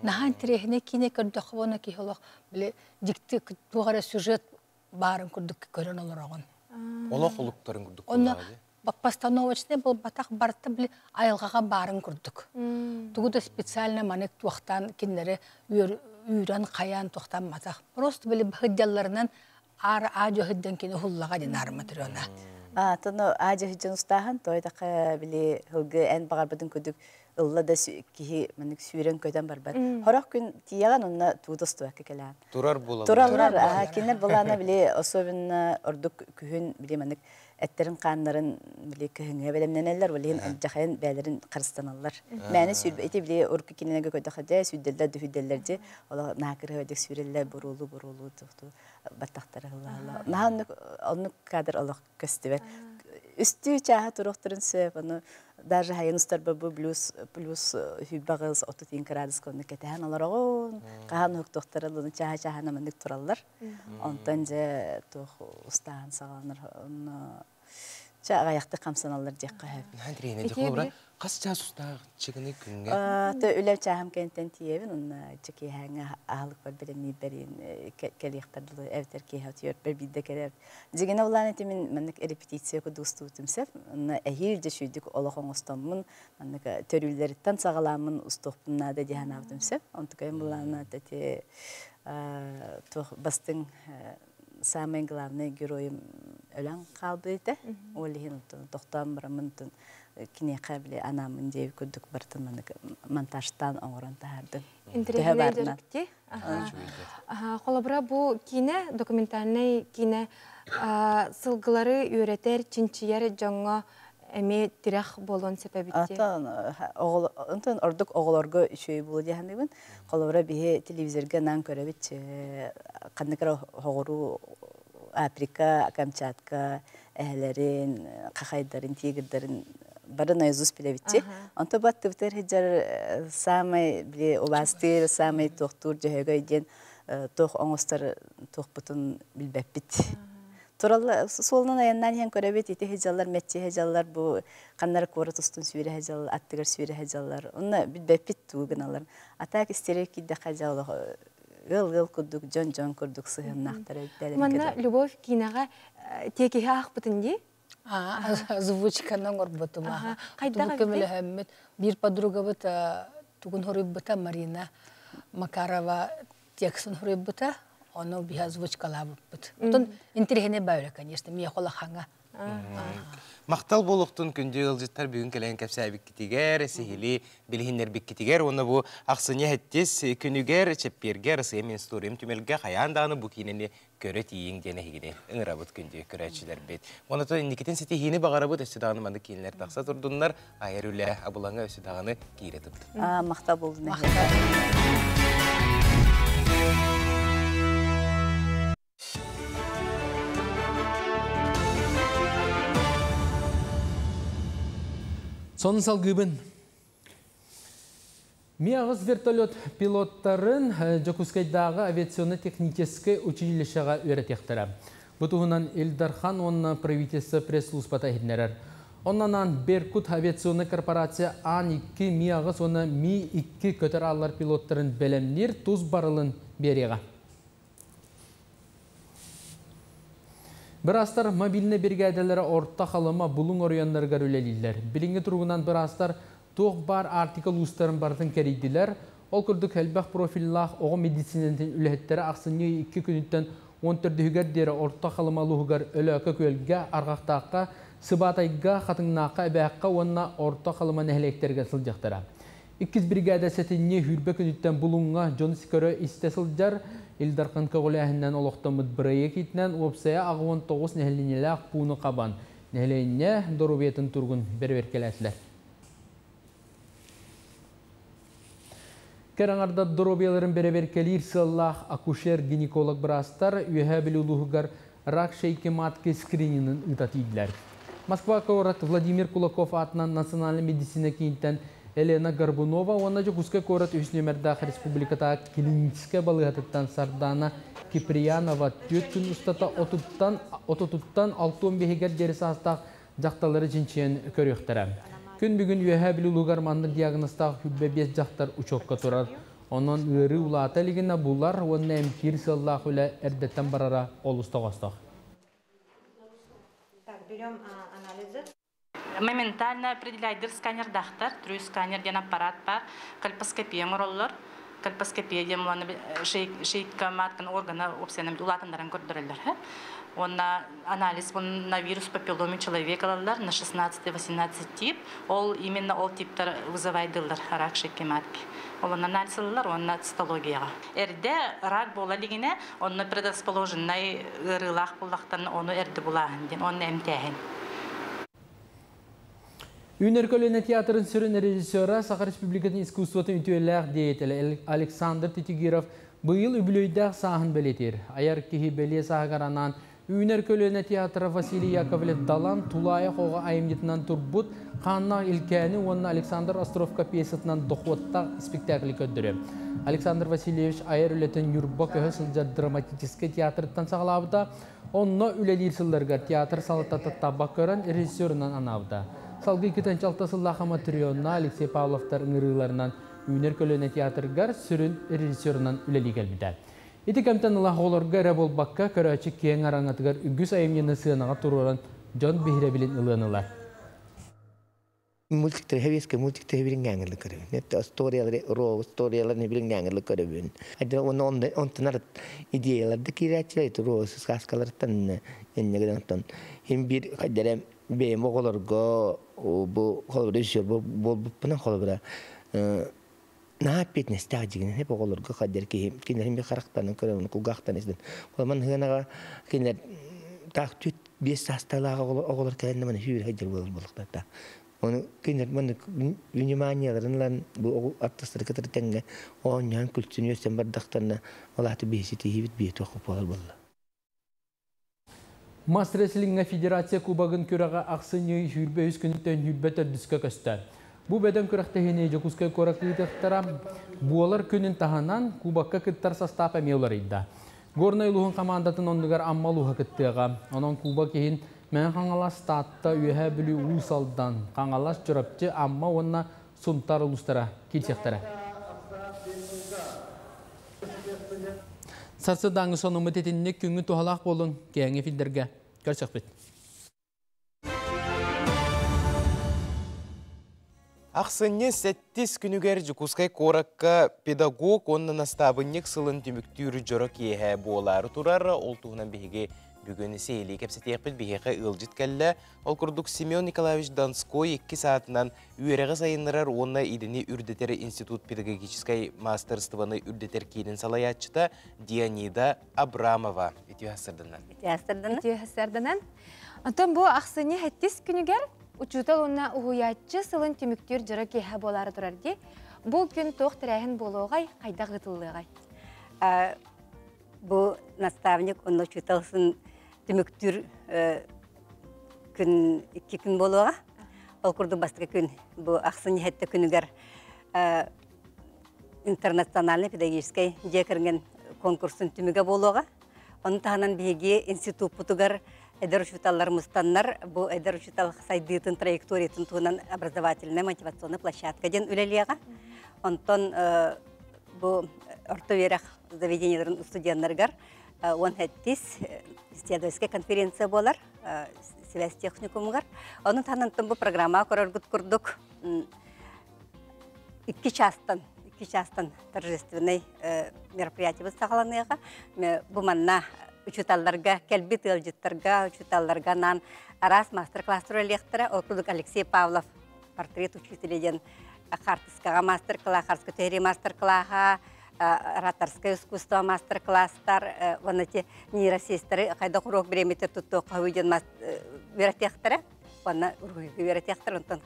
J: Нахан тирехне кине көрдөкбона ки холок биле дикти тугара сюжет барын көрдөк көрөн олорогон.
A: Олох улуктарын көрдөк.
J: Оны постановочный бол батак барты биле айылгага барын көрдөк. Тугуда специально манек туактан кинлери үйрөн каян туактан матак. Просто биле хыддалларынан Ağacı hıdden kini hullağa dinar matrona.
K: Tono ağacı hıdden ustahan toydaqa bile hılgı en bağırbadan ködük ılla da kihi manik süren köyden barbar. Horak gün tiyagan onna tuğdastu vakı kelan.
A: Turar bulalar.
K: Turarlar. Kinler bulana bile osobin orduk kühün bile manik etlerin kanların bile kühüne belemneneller valihin acahayın beylerin karıstanallar. Məni sürbe eti bile orku kinine köydaqaca süddeller dühüddellerce ola nakır hövdek süreller borulu tuğdu. Battaqtara Allah. Nahan onu kadar Allah köstübek. Üstü çaha turuqturun söp onu даже hayınustar bu plus hübbağız 30 gradus konu keten alaroğun. Qahan huktoqtara onu çaha namandık turallar. Ondan je tuh ustahan sağlanır. ағаяқты қамсаналар дек қағып.
A: Нәдірейіне де қолыбыра қас жасустағы чығыны күнге?
K: Үлем чағым кәнттен тиевін, оны чеке әңі ағылық бар бірін берін кәліқтардылы әвтер кейхат үйер бір бейді кәрер. Дегені олан әтемен мәнік репетиция көді ұсты ұтымсеп, оны әйір де шүйдік олықын ұстамын, мәнік төрілеріттен сағаламын ұстықпын нады дейін авдымсеп. Онтықайын бұланы әтете бастың самый главный героем өлән қалды еді. Олығын тоқтан бұрамын кине қабілі анамын дейіп көдік бартын монтажтан оңыран тағардың.
B: Интервьюлер дөрікте? Қолабыра бұл кине, документальный кине сылғылары үйретер, чинчияр жаңа әме тирах болуын сәпәбітте?
K: Онтан ордық оғыларға үшөй болу дейхандығын. Қолабыра бігі телевизорға нан көрәбіт, қандықыра хоғыру Африка, Камчатка, әхілерін, қақайдарын, тегірдарын бары наизусть білебітте. Онта батты бітер хеджар самай біле обастыр, самай тоқтур жөйгі еден тоқ оңыстар тоқ бұтын білбәп біт. Туралла солынан аяннан ең көрәбет еті хеджалар, мәтче хеджалар, бұл қаннары қоры тұстын сүйері хеджалар, аттығыр сүйері хеджалар. Оны білбәп біт туғын алар. Атақ істері кейді хеджалар ғыл-ғыл күрдік, жон-жон күрдік сығыннақтары.
B: Манна Любовь кинаға текеге ақ бұтын де?
J: Озвучканың орбутума. Bir подруга быта тугун хорыбыта Марина Макарова текстын хорыбыта, оны би озвучкалап быт. Тон интерхене бәйле, конечно, мия кола ханга.
A: Мақтал болуқтың күнде ылжыттар бүгін кәлән кәпсәбік кетігер, сихили білхинер бік кетігер, оны бұл ақсыне әттес күнігер, чеппергер, сыймен сторим түмелге қаяндағыны бұл кейнені көрі тейін дене хигіне. Үңір абыт күнде көрәтшілер бет. Оны то никетен сеті хейіні бағара бұд өсі дағыны манды кейінлер тақса тұрдыңлар, айыр үлі абылаңа өсі дағыны кейлі тұпты.
K: Мақтал болды.
C: Сонын салгыбын. Миағыз вертолет пилоттарын Жокускайдағы авиационно-технический училищеға өретектірі. Бұтығынан Элдархан онына правительство пресс-службата хеднерер. Оннан Беркут авиационный корпорация Ан-2 миағыз оны Ми-2 көтер алар пилоттарын бәлемнер туз барылын береға. Бірастар мобильный бригадалары орта қалыма бұлың орыянларға рөлелілер. Білінгі тұрғынан бірастар тоқ бар артикл ұстарын бардың кәрейділер. Ол күрдік әлбәқ профиллах оғы медицинентін үләттері ақсыны 2 күніттен 14 дері орта қалыма лұғығар өліқі көлге, арғақтаққа, сыбатайға, қатыңнаққа, әбәққа онына орта қалыма нәхілектерге сылжақтыра. 2 бригада сәтіне хүрбе күніттен бұлыңға Джон Сикөрі істе сылжар, Илдархан кағылайыннан олықтамыд бірайы кетінен опсая ағуын 9 нәхілінелі ақпуыны қабан. Нәхілінне дұрубетін тұрғын берверкеләтілер. Кәраңарда дұрубелерін берверкелер сыллақ акушер-гинеколог бірастар үйәе білулуғығар рак шейке матке скрининін ұтатыйділер. Москва қорат Владимир Кулаков атынан национальный медицина кейінтен Елена Горбунова, оны Жокускай корат Үснемердақ республиката клиническе балығатыттан Сардана Киприянова төт күн ұстата отутуттан 6-15 дересі астақ жақталары жинчен көріқтірі. Күн бүгін үйәе білулуғар манды диагностақ хүббе 5 жақтар ұчоққа тұрар. Онын үйірі ұлата лігіна бұлар, оны әмкер сыллақ үлі әрдеттен барара олыстық астақ.
L: Берем анализы. Моментально определяйдыр сканер дақтар, түрі сканер ден аппарат бар, кальпоскопия мұроллар, кальпоскопия дем шейтка маткан органы опсенім ұлатындарын көрдірілер. Онна анализ на вирус папилломе человека алалар на 16-18 тип, ол именно ол типтар вызывайдылар рак шейке матки. Олын анализ алалар, онна цитологияға. Әрде рак бола лигіне, онна предрасположенный ырылақ болақтан оны әрді болағын ден, оны әмтәйін.
C: Үнеркөліне театрын сүрін режиссера Саха Республикатын искусствотын үтуелләқ дейтелі Александр Титигиров бұйыл үбілөйдәқ сағын білетер. Аяр кехи біле сағаранан Үнеркөліне театры Василий Яковлев Далан Тулайы қоға айымдетінен тұрбұт қанна илкәні онына Александр Островка пьесатынан доқуаттақ спектаклі көддірі. Александр Васильевич айыр үлетін Юрбок өсілжа драматический театрыттан сағылабыда Onunla üleliyir sıllarga teatr salatata tabak gören rejissöründen anavda. Salgı 2-6 sıllaqa matrionna Alexey Pavlovtar ыңырыларынан үйнер көлөне театргар сүрін режиссерынан üleli gelbide. Ити кәмтен ылах оларга әрі болбаққа көрәчі кең араңатыгар үгіс айымнені сынаға тұруран Джон Бихребилин ылынылар.
M: Мультиктер хевеске мультиктер хевилин гәңгерле көрөбүн. Нетте сториялар хевилин гәңгерле көрөбүн. Айда онтанар идеяларды кирәчиләйт роз сказкалардан эннегедән. Хим бир кадәрем бем оголорго бу холрежер бу холбра. На питнес тагыгын хеп оголорго кадәр ки кинәһим бер характарны көрөбүн кулгактан изден. Олман хынага кинәр тактүт бес састалага оголор кәнне менә хүйр хәҗер булыктата. Onu kinetmen vниманияларын bu артисттер кетертенге оньян күлчүнү өсен бардактарына олаты бесити хибит бет окуп алар болду.
C: Мастер Реслинг'e Федерация Кубагын көрәгә аксыны хүрбе үз күнтен хүрбәтер дискә көстә. Бу бәдән көрәктәһенә җокуска коракыйтыктара буалар күнен таһанан Кубакка кыттар состав әмәләр иде. Горный лугын командатын ондыгар аммалуга кыттыга. Анан Куба кин мен қаңалас статта үйәһә білі ұсалдан қаңалас жүріпті амма онына сұнтар ұлыстара келсектері. Сарсыдаңы соны мұтетінне күңі туғалақ болын кәңе филдерге көрсек бет.
A: Ақсынне 7 күнігер жүкускай коракка педагог онын астабыннек сылын түміктүрі жұрық ехә болары тұрары ол туғынан бейге бүгін сейлі кәпсетек біл бейхеқі ұлжит кәлі, ол күрдік Семен Николаевич Донской 2 саатынан үйеріғі сайынырар онына идіні үрдетері институт педагогическай мастерствоны үрдетер кейінін салаятчыта Дионида Абрамова. Итю
B: хасырдынан. Антон бұл ақсыне 7 күнігер учутал онына ұғыятчы сылын түміктер жыры кейхі болары тұрарды. Бұл күн тоқ тірәхін болуғай, қайда ғытылығай?
N: Бұл наставник онына учуталсын түміктүр күн 2 күн болуға. Ол күрді бастығы күн бұл ақсын хетті күнігер интернациональный педагогический жекірген конкурсын түміге болуға. Оның тағынан бейге институт бұтығар әдір учуталар мұстаннар бұл әдір учутал сайдыйтын траекториятын туынан образовательный мотивационный площадка ден үлелеға. Онтон бұл орта верах заведенияларын студенттаргар он хәттис исследовательская конференция болар, связь техникумгар. Onun tanıntım bu programa kororgut kurduk. 2 частан торжественный мероприятие сахаланыга. Bu manna учуталларга, келбит ылжыттарга, учуталларга нан арас мастер-класстар электора окрудук Алексей Павлов портрет учителя хартскага мастер-класс, харская теория мастер-класса, ораторское искусство мастер-класстар, ванати нейросестры, кайда урок беремете туту кавыден веротехтары, ванна урок веротехтар, онтон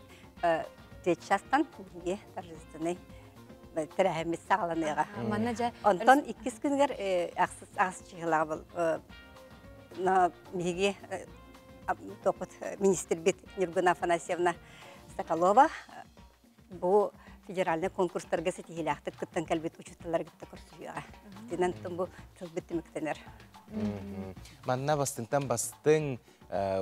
N: 5 частан бізге торжественный тірәхеміз сағаланыға. Онтон 2 күнгер ақсыз чығылағы бұл. Бізге тоқыт министр бет Нюргуна Афанасьевна Соколова бұл федеральный конкурстарға сетихилақтық күттен кәлбет учетталар күтті көрсүйіға. Динан тұн бұл тылбетті мүктенер.
A: Манна бастыңтан бастың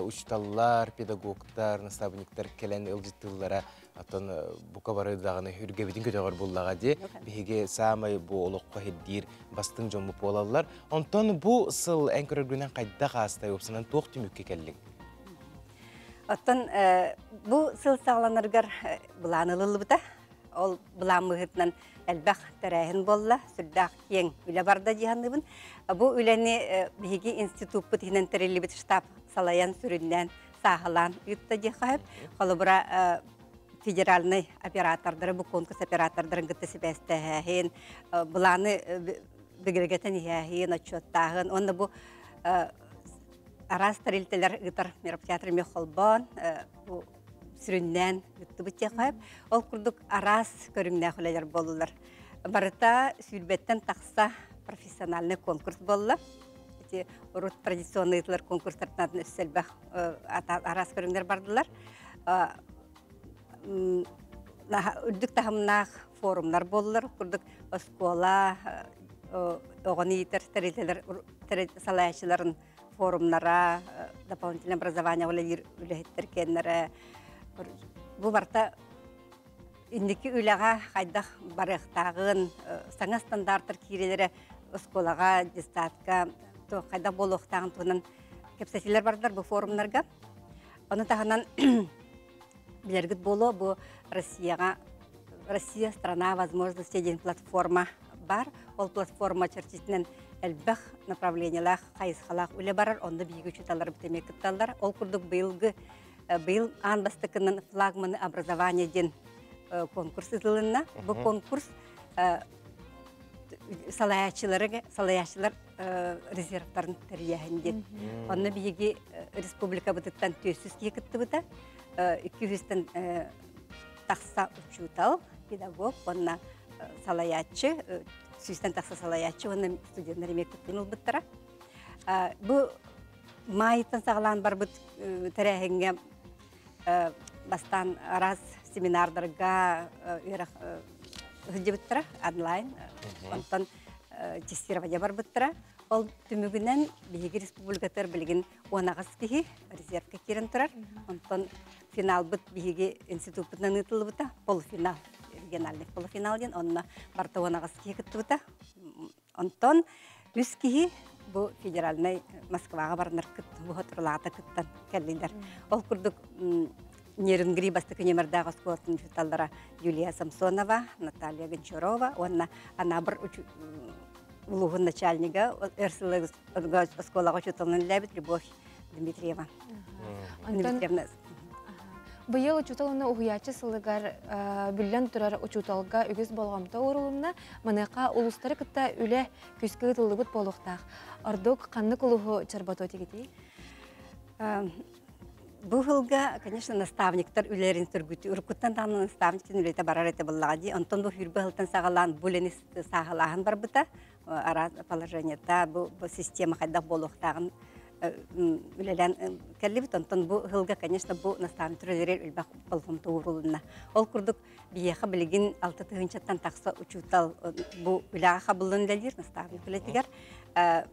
A: учталлар, педагогтар, наставниктар келен ылжыттыллара атын бука барыдағыны үргебетін көтеғыр боллаға де, беге самай бұл олыққа хеддер бастың жомы болалар. Онтан бұл сыл ән көрергінен қайда қастай опсынан тоқ түмікке кәлдің?
N: Оттан бұл сыл сағланырғар бұланылылы бұта. Ол бұлан мұғытынан әлбәқ тәрәйін болла, сүрдәқ ең үлі барда жиғандыбын. Бұл үләні беге институт бұтығынан тәрелі біт штаб салаян сүрінден сағылан үтті жиғайып. Қолы бұра федеральный оператордары, бұл конкурс оператордарын ғытты себәсті әйін, бұланы бігіргетін әйін, отчеттағын. Онда бұл арас тәрелтелер ғытар мероприятор меқолбан, сүрінден үтті бұтте қайып. Ол күрдік арас көріңден құлайлар болулар. Барыта сүрбеттен тақса профессиональный конкурс болула. Урут традиционный етілер конкурстарынан өсселбәқ арас көріңдер бардылар. Үрдік тағымнақ форумлар болулар. Күрдік оскола, оғаны етер тәрелтелер салайшыларын форумнара, дополнительное образование үлэхеттер кеннере. Бу барта индики үләгә хайдах барыктагын саңа стандарттар кирелере осколага, дистатка, то хайда болохтагын тунан кепсетилер бардар бу форумнарга. Аны тагынан билергит боло бу Россия страна возможностей деген платформа бар. Ол платформа чертитинен элбэх направлениялах хайысхалах үле барар, онда биги чуталар битемек кытталар. Ол курдук быйыл анбастыкынын флагманы образование ден конкурс итылынна. Бу конкурс салаячылар резервтарын тәрияхінден. Онна биги республика бытыттан 400 кытты быта, 200-тен тақса учутал педагог, онна салаячы, 100-тен тақса салаячы, онна студенттер емек күттін ұлбыттыра. Бұ майыттан сағылан бар бұт тәрәхінге бастан араз семинардарға үхілде бұттыра, онлайн, онтан тестирование бар бұттыра. Ол түмігінен бейгі республикатар білген онағыз кейі резервка керін тұрар. Онтан финал бұт бейгі институт бұтынан ұтылы бұта, полуфинал, региональный полуфинал ден, онына барта онағыз кейі күтті бұта. Онтан үз кейі бұл федеральный Москваға барынар күтті, бұл отырлағата күттін кәлдейдер. Ол күрдік Нерингри бастықы немердағы спортын жұталдара Юлия Самсонова, Наталья Гончарова, она бір улуғын начальнига эрсілі осколаға жұталын ләбіт Любовь Дмитриева.
B: Бұйыл ұчуталыны ұғыячы сылығар бүллен тұрар ұчуталға үгіз болғамта орылымна мұнықа ұлыстары күтті үлі күскі ұтылы бұт болуқтақ. Ордық қанны құлығы чарбату тегеті?
N: Бұл жылға, конечно, наставниктар үлерін түргіті. Үркіттен таңның наставниктен үлеті барар еті бұллағады. Онтан бұл хүрбі ғылтан сағалан бүлені сағалағын бар бұта. Ара положениета, бұл система қайда болуқтағын үлелен кәлі бұт. Онтан бұл жылға, конечно, бұл наставниктар үлерер үлбақ болғымты ұғырылына. Ол күрдік бияқы білген 6 тұғыншаттан тақса ұчутал бұл үләға қабылын ләлер наставник үлетігер.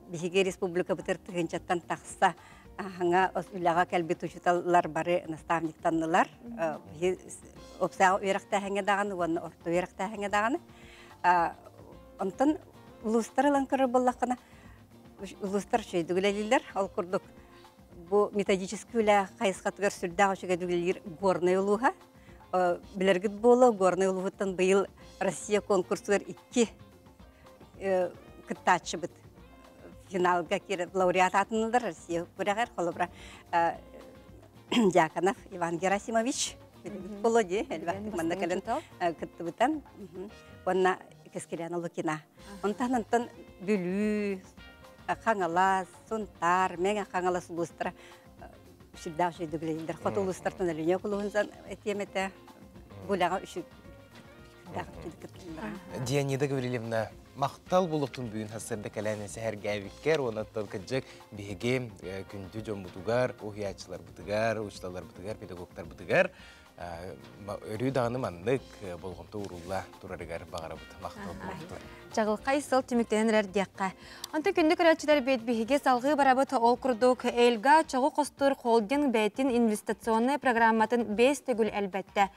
N: Бейге республика бұтыр тұғыншаттан тақса Аңа үләға кәлбет ұшыталар бары наставниктаннылар. Опсаға үйрақта әңе дағаны, оны орта үйрақта әңе дағаны. Онтан ұлыстар ұланкыры болақына, ұлыстар шөйді үләлілер. Ол күрдік бұл методическі үлә қайысқатығар сүрдағы шөйді үләлер горный ұлуға. Білергіт болы, горный ұлуғыттан бұйыл Россия конкурсылар 2 күттатшы бұд. Финалга кирет лауреат атынылдар Россия көрәгәр қолыбыра Дьяконов Иван Герасимович Володи, әлбәттік манда кәлін күтті бұтан. Онна кескеляны Лукина. Онтан бүлі, қаңалас, сонтар, мәңі қаңалас ұлыстыра шүлдәу шүйді білелдер. Қот ұлыстартын әліне құлығынсан әтеметі бұлаға үші
A: Дианида Гаврилевна, мақтал болуқтың бүгін хасырды кәләнесі әр гәвіккер, онаттан кәджік бейге күнді жон бұтығар, ұхиятшылар бұтығар, ұшталар бұтығар, педагогтар бұтығар, өрі дағыны маңдық болғымты ұрулла тұрарығар бағара бұты мақтал болуқтыр.
B: Жағыл қайсыл түміктенен әрдеққа. Анты күнді көрәтшілер бейт бейге салғы барабыт ол күрдік әлға чоғы қостыр қолден бәйтін инвестационный программатын 5 түгіл әлбәтті.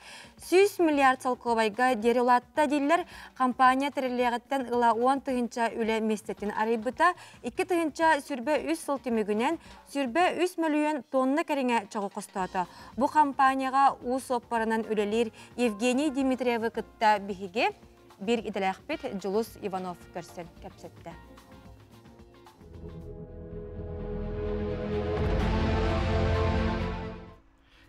B: 100 миллиард салқыбайға дері ұлатта дейлер компания тірілеғіттен ұла 10 тұғынша үлі местетін арайбыта, 2 тұғынша сүрбе 3 сыл түмігінен сүрбе 3 миллион тонны кәріңе чоғы қостаты. Бұл компанияға ұс оппарынан үлелер Евгений Дмитриевы күтті бейге bir ителәқпет Жұлыс Иванов көрсен кәпсетті.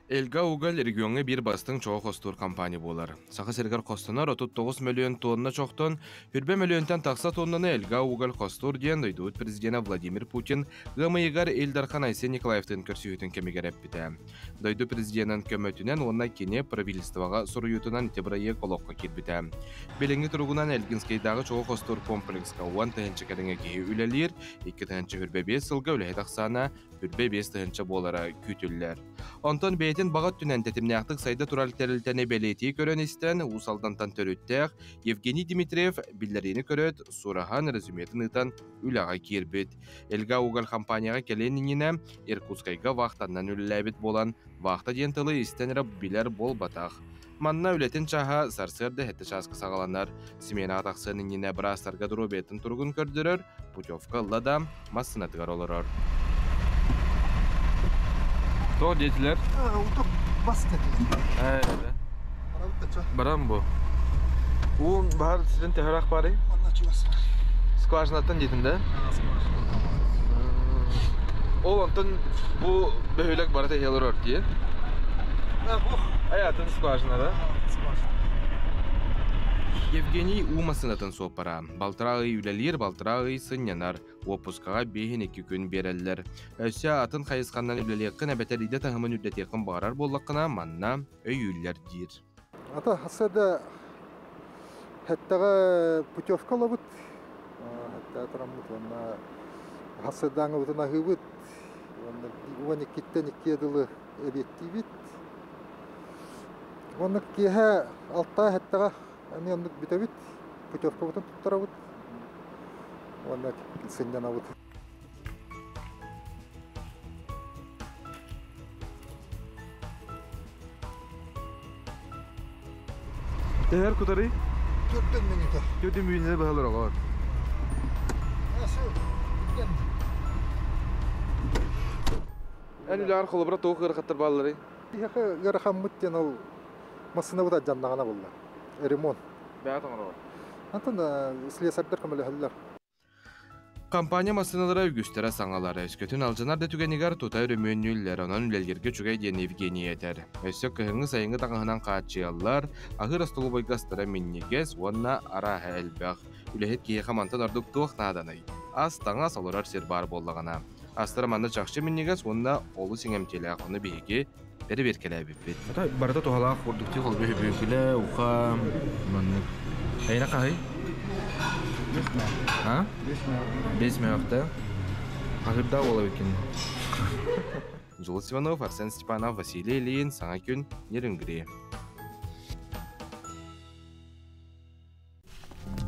O: Элга угал регионы bir бастың çoğu қостур компания болар. Сақы сергер қостынар 39 миллион тонна çoğтон, 1 миллионтан тақса тоннаны Элга угал қостур ден дойдуыт президент Владимир Путин ғымайығар Элдархан Айсен Николаевтың көрсүйетін кемегер әппіті. Дойду президентін көмөтінен онна кене правительстваға сұруютынан итебірайы қолыққа келбіті. Белеңі тұрғынан Элгинскейдағы çoğu қостур комплекска 10 тәнчі кәдіңе кейі үләлер, 2 тәнчі хүрбәбе сылға үләй тақсана үрбе бес тыһынча болара күтүллер. Онтон бейтин багат түнен тетимняктык сайда турал терилтене белети көрөн истен усалдантан төрүттәк Евгений Дмитриев биллерини көрөт сурахан резюметин ытан үлага кирбит. Элга угал компанияга келенинине Иркутскайга вахтаннан үлләбит болан вахта диентылы истенре билер бол батах. Манна үлетин чаха сарсырды хетті часкы сағаланар. Семена атақсының нене бірастарға дұрубетін тұрғын көрдірір, путевка лада массынатығар олырыр. Тоқ детілер?
D: Ұлтық бас детілер.
O: Барам бұ. Уын бағар сіздің тәхірақ бары? Скважинаттан детінде? Ол онтын бұл бөхілік бары тәхелер өртейі? Аятын скважинада. Евгений умасынатын сопара. Балтырағы үлелер, балтырағы сынянар. Опускаға бейін 2 күн берелер. Өсі атын қайысқаннан үлелеқін әбәтәлейді тағымын үлдетеқін бағарар боллақына манна өйілер дир.
D: Ата хасада хаттаға путевка лабыт. Хатта атырамыт. Хасадаңы бұтына ғыбыт. Оны кеттен 2 адылы әбетті бит. Оны кеһә алта хаттаға аны ондық бітәбит, путевка бұтын тұттарабыт. Оны сенден абыт.
O: Тәһәр күтәрі?
D: 4 минута.
O: 4 минута бағалар ағар. Ән үләғар қолыбыра тоғы қырқаттар бағалары?
D: Ғарақам мұттен ол масына бұда жаннағана болды. Ремонт.
O: Бәғат аңыр бар.
D: Антон слесардар қамылы әлілер.
O: Компания масыналары үгістері саңалары. Өскөтін алжанар да түгенігер тұтай рөмөннүллер, онан үлелерге жүгей ден Евгений етер. Өсек көхіңі сайыңы таңығынан қаатчиялар, ағыр астолы бойғастыра миннегез, онна ара әлбәқ. Үлехет кейі қамантын ардық туық наданай. Аз таңа салырар сер бар болдағына. Астыры манды жақшы миннегез, онна олы сеңемтелі ақыны бейге бәрі беркелі әбіппет.
P: Барда тоғалақ құрдықты қол бүйкілі, ұқа, мұнық. Әйна қағай? 5 меақта. Ағырда ола өкен.
O: Жылы Сиванов, Арсен Степанов, Василий Ильин, саңа күн, Нерінгірі.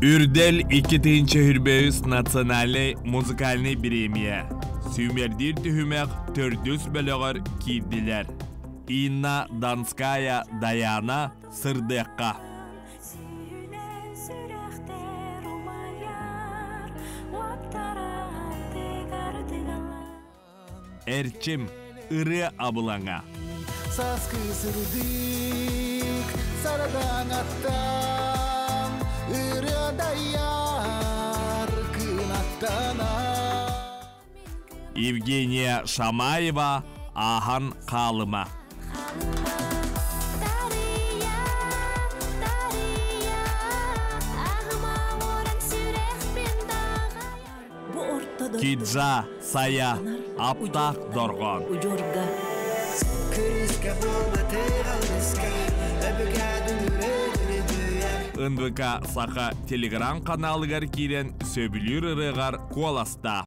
I: Үрдел 2-нче хүрбөйүс национальный музыкальный премия. Сүймердир түхүмәк төрдүс бөлөгөр кирдилер. Инна Донская Даяна Сырдекка. Эрчим ыры абылаңа.
Q: Саскы сырдык, сарадан аттан, ыры даяр кынаттана.
I: Евгения Шамаева, Ахан Қалыма. Киджа, Сая, Аптақ Дорған. НВК Саха телеграм каналыгар кирен сөбілер ырығар коласта.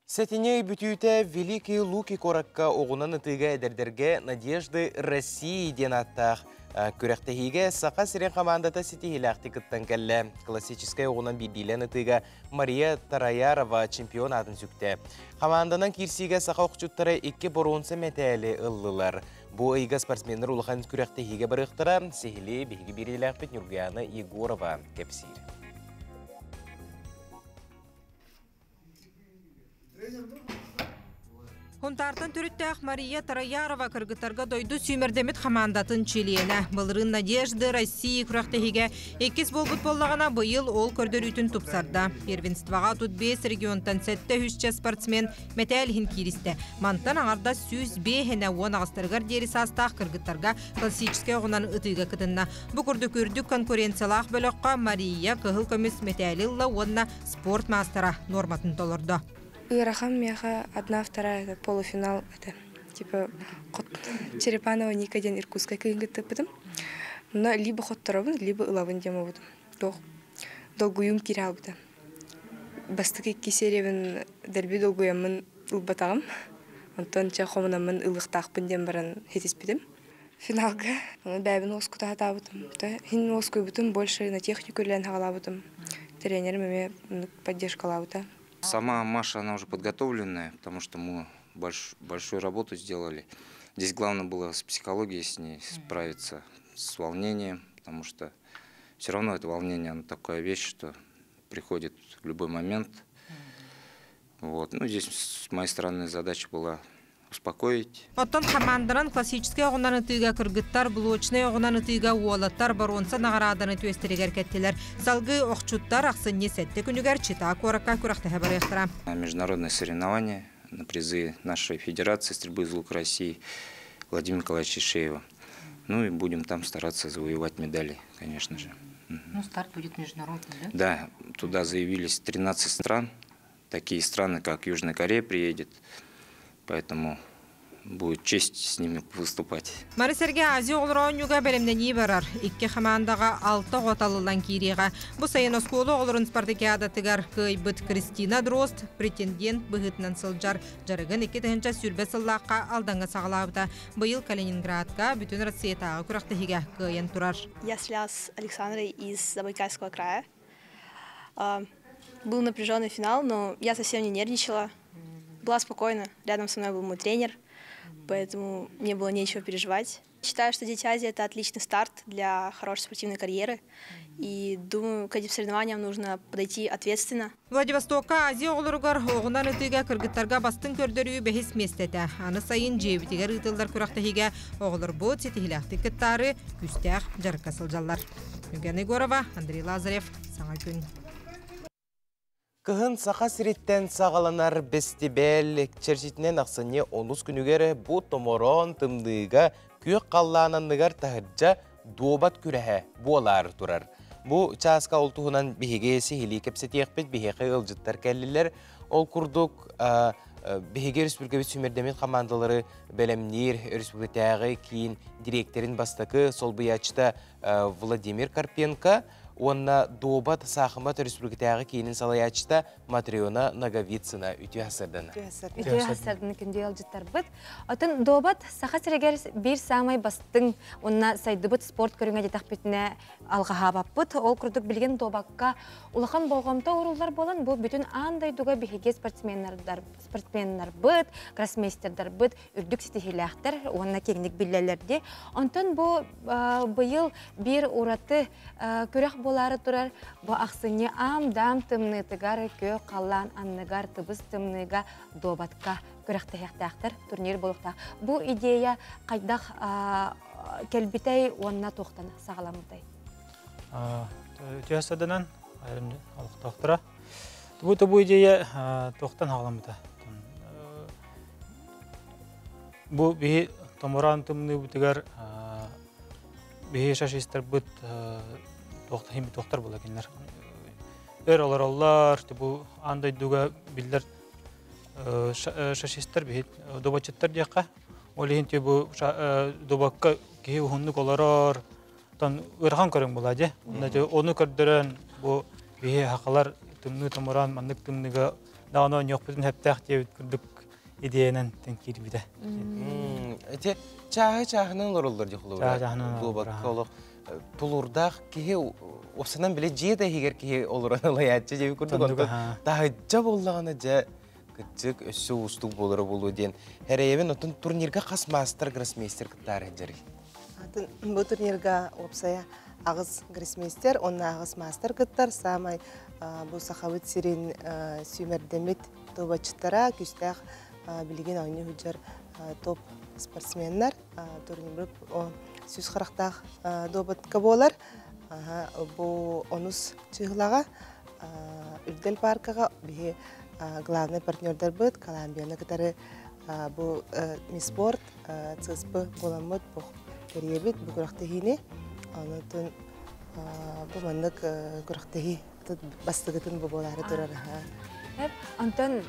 A: Сәтіне бүтүйті Великий Луки коракка оғынан ұтыға әдердерге Надежды России ден аттақ. Көрәқтігіге сақа сирен командата сетихилақты күттен кәлі. Классическай оғынан бейдейлен ұтыға Мария Тараярова чемпион атын сүкті. Команданан кирсиге сақа оқчуттары 2 боронсы мәтәлі ұллылар. Бұ ұйға спортсменлер ұлыған көрәқтігіге барықтыра сехілі бейгі берейләқ бет Нұргияны Егорова кәпсир.
R: Хунтартын түріттәқ Мария Тараярова кыргыттарға дойду сүймердемет командатын чилиена. Былырын Надежды России күрәқтігіге 2 болбут боллағана бұйыл ол көрдір үтін тұпсарда. Первенстваға тут 5 регионтан сәтті 3 спортсмен мәтәліхін киристі. Мантан аңарда сүз бейхіне 10 ағыстырғар дері састақ кыргыттарға классическай оғынан ұтыға кытынна. Бұ күрді көрді конкуренциялақ бөліққа Мария кығыл көміс мәтәлілі онна спорт мастера норматын толырды.
S: Ирахам мяха 1-2 полуфинал это типа Черепанова Никоден Иркутская кыгыты потом. Но либо ход торобын, либо улавын дема вот. Doch долгуюм кирал буда. Бастыки кисеревен дерби долгуямын ылбатағым. Онтон ча хомынамын ылықтақпын дем баран хетеспедім. Финалга бәбін оскута атабытым. Хин оскуйбытым больше на технику лен хагалабытым. Тренер мне поддержкалабыта.
T: Сама Маша, она уже подготовленная, потому что мы большую работу сделали. Здесь главное было с психологией с ней справиться, с волнением, потому что все равно это волнение, оно такая вещь, что приходит в любой момент. Вот. Ну, здесь с моей стороны задача была успокоить.
R: Оттон командаран классический оғынан үтіға кіргіттар, блочный оғынан үтіға уолаттар баронса нағарадан үтіөстерегер кәттелер. Салғы оқчуттар ақсынне сәтті күнігер чита қораққа күрақта хабар ектіра.
T: Международное соревнование на призы нашей Федерации стрельбы из лука России Владимира Николаевича Шеева. Ну и будем там стараться завоевать медали, конечно же.
U: Ну, старт будет международный, да?
T: Да, туда заявились 13 стран. Такие страны, как Южная Корея, приедет. Поэтому будет честь с ними выступать.
R: Марисерге Азия олырауын юга бәлемдені барар. Икке хамандаға 6 оталылан кейреға. Бұ сайын осколы олырын спартакиадатыгар көйбіт Кристина Дрозд, претендент бұғытынан сылжар. Жарығын 2 тәхінча сүрбе сыллаққа алдаңға сағылауыда. Бұйыл Калининградқа бүтін Россиятағы күрақтығыға көйен тұрар.
V: Я с Александрой из Забайкальского края. Был напряженный финал, но я совсем не нервничала. Была спокойна. Рядом со мной был мой тренер, поэтому мне было нечего переживать. Считаю, что Дети Азии — это отличный старт для хорошей спортивной карьеры. И думаю, к этим соревнованиям нужно подойти ответственно.
R: Владивостокка Азия олырғар оғынан үтіға кыргыттарға бастың көрдөрүү бәхес местеті. Аны сайын жебітігер ұтылдар күрақтығыға оғылыр бұд сетихіләқті кіттары күстәқ жарыққа сылжалар. Евгений Горова, Андрей Лазарев, Саңа күн.
A: Кыһын саха сиреттен сағаланар бестибел черчитінен ақсыне 10 күнігері бұ томорон тымдыға күйек қаллананныгар тахырджа дуобат күрәхә болар турар. Бұ часка олтуғынан бігеге сихили кепсетиекпет бігеге ылжыттар кәлілер. Ол күрдік бігеге республикабет сүмердемет командалары бәлемнер республикатағы кейін директорин бастықы сол бұячта Владимир Карпенко, онна добат сахымат республикатағы кейінін салаячта Матриона Наговицына үті асырдын.
B: Үті асырдын күнде алжыттар бұд. Отын добат саха сірегер бір самай бастың, онна сайдыбыт спорт көріңе детақ бетіне алғаға баппыд. Ол күрдік білген добакка улахан болғамта орулар болан, бұл бүтін андай дуға бігеге спортсменнар бұд, гроссмейстердар бұд, үрдік сетихиләқтер, онна кеңдік білелерде. Онтын бұйыл бір ураты көрек болары турар, бұ ақсыне ам-дам тымнытыгар кө қалан анныгар тыбыз тымныга добатка көректәқтәқтер турнир болуқта. Бұ идея қайдақ кәлбітей онна тоқтан сағаламыдай.
W: Түйәсәдінен айрымды алықтақтыра. Бұл идея тоқтан сағаламыда. Бұл бейі томоран тымны бұтығар бейі шашистер бұт тоқтар бұл әкенлер. Өр олар, бұл андай дуға білдер шашистер бейі добачеттер дейққа. Ол ең бұл добаққа кейі ұхынлық оларар, өрхан көрің болады. Оны көрдірін бұл бейі хақалар тымны томоран, мандық тымныға дағына өңек бүтін әптәқ дейбіт күрдік идеянан тәңкейді біді.
A: Чағы-чағының ұрылдар дейқылы Тулурдақ кеге осынан біле жеде егер кеге олыраны лаятчы жеби көрдік онды дағыджа болағаны жа күтчік өссі ұстық болыры болу ден. Әрейевен отын турнирға қас мастер гроссмейстер күттары жәрі?
X: Бұл турнирға опсая ағыз гроссмейстер, онна ағыз мастер күттар самай бұл сақавыт сирен сүймердемет тобачыттара күстәқ білген ойны хүджар топ спортсменнар турнир сүз қырақтақ добатқа болар. Бұл онус чығылаға үрдел паркаға бе главный партнердар бұд, Колумбияны кітары бұл миспорт, цыспы боламыд бұл көребет, бұл күрақтығыны. Онытын бұл маңдық күрақтығы бастығытын бұл болары тұрар.
B: Антон,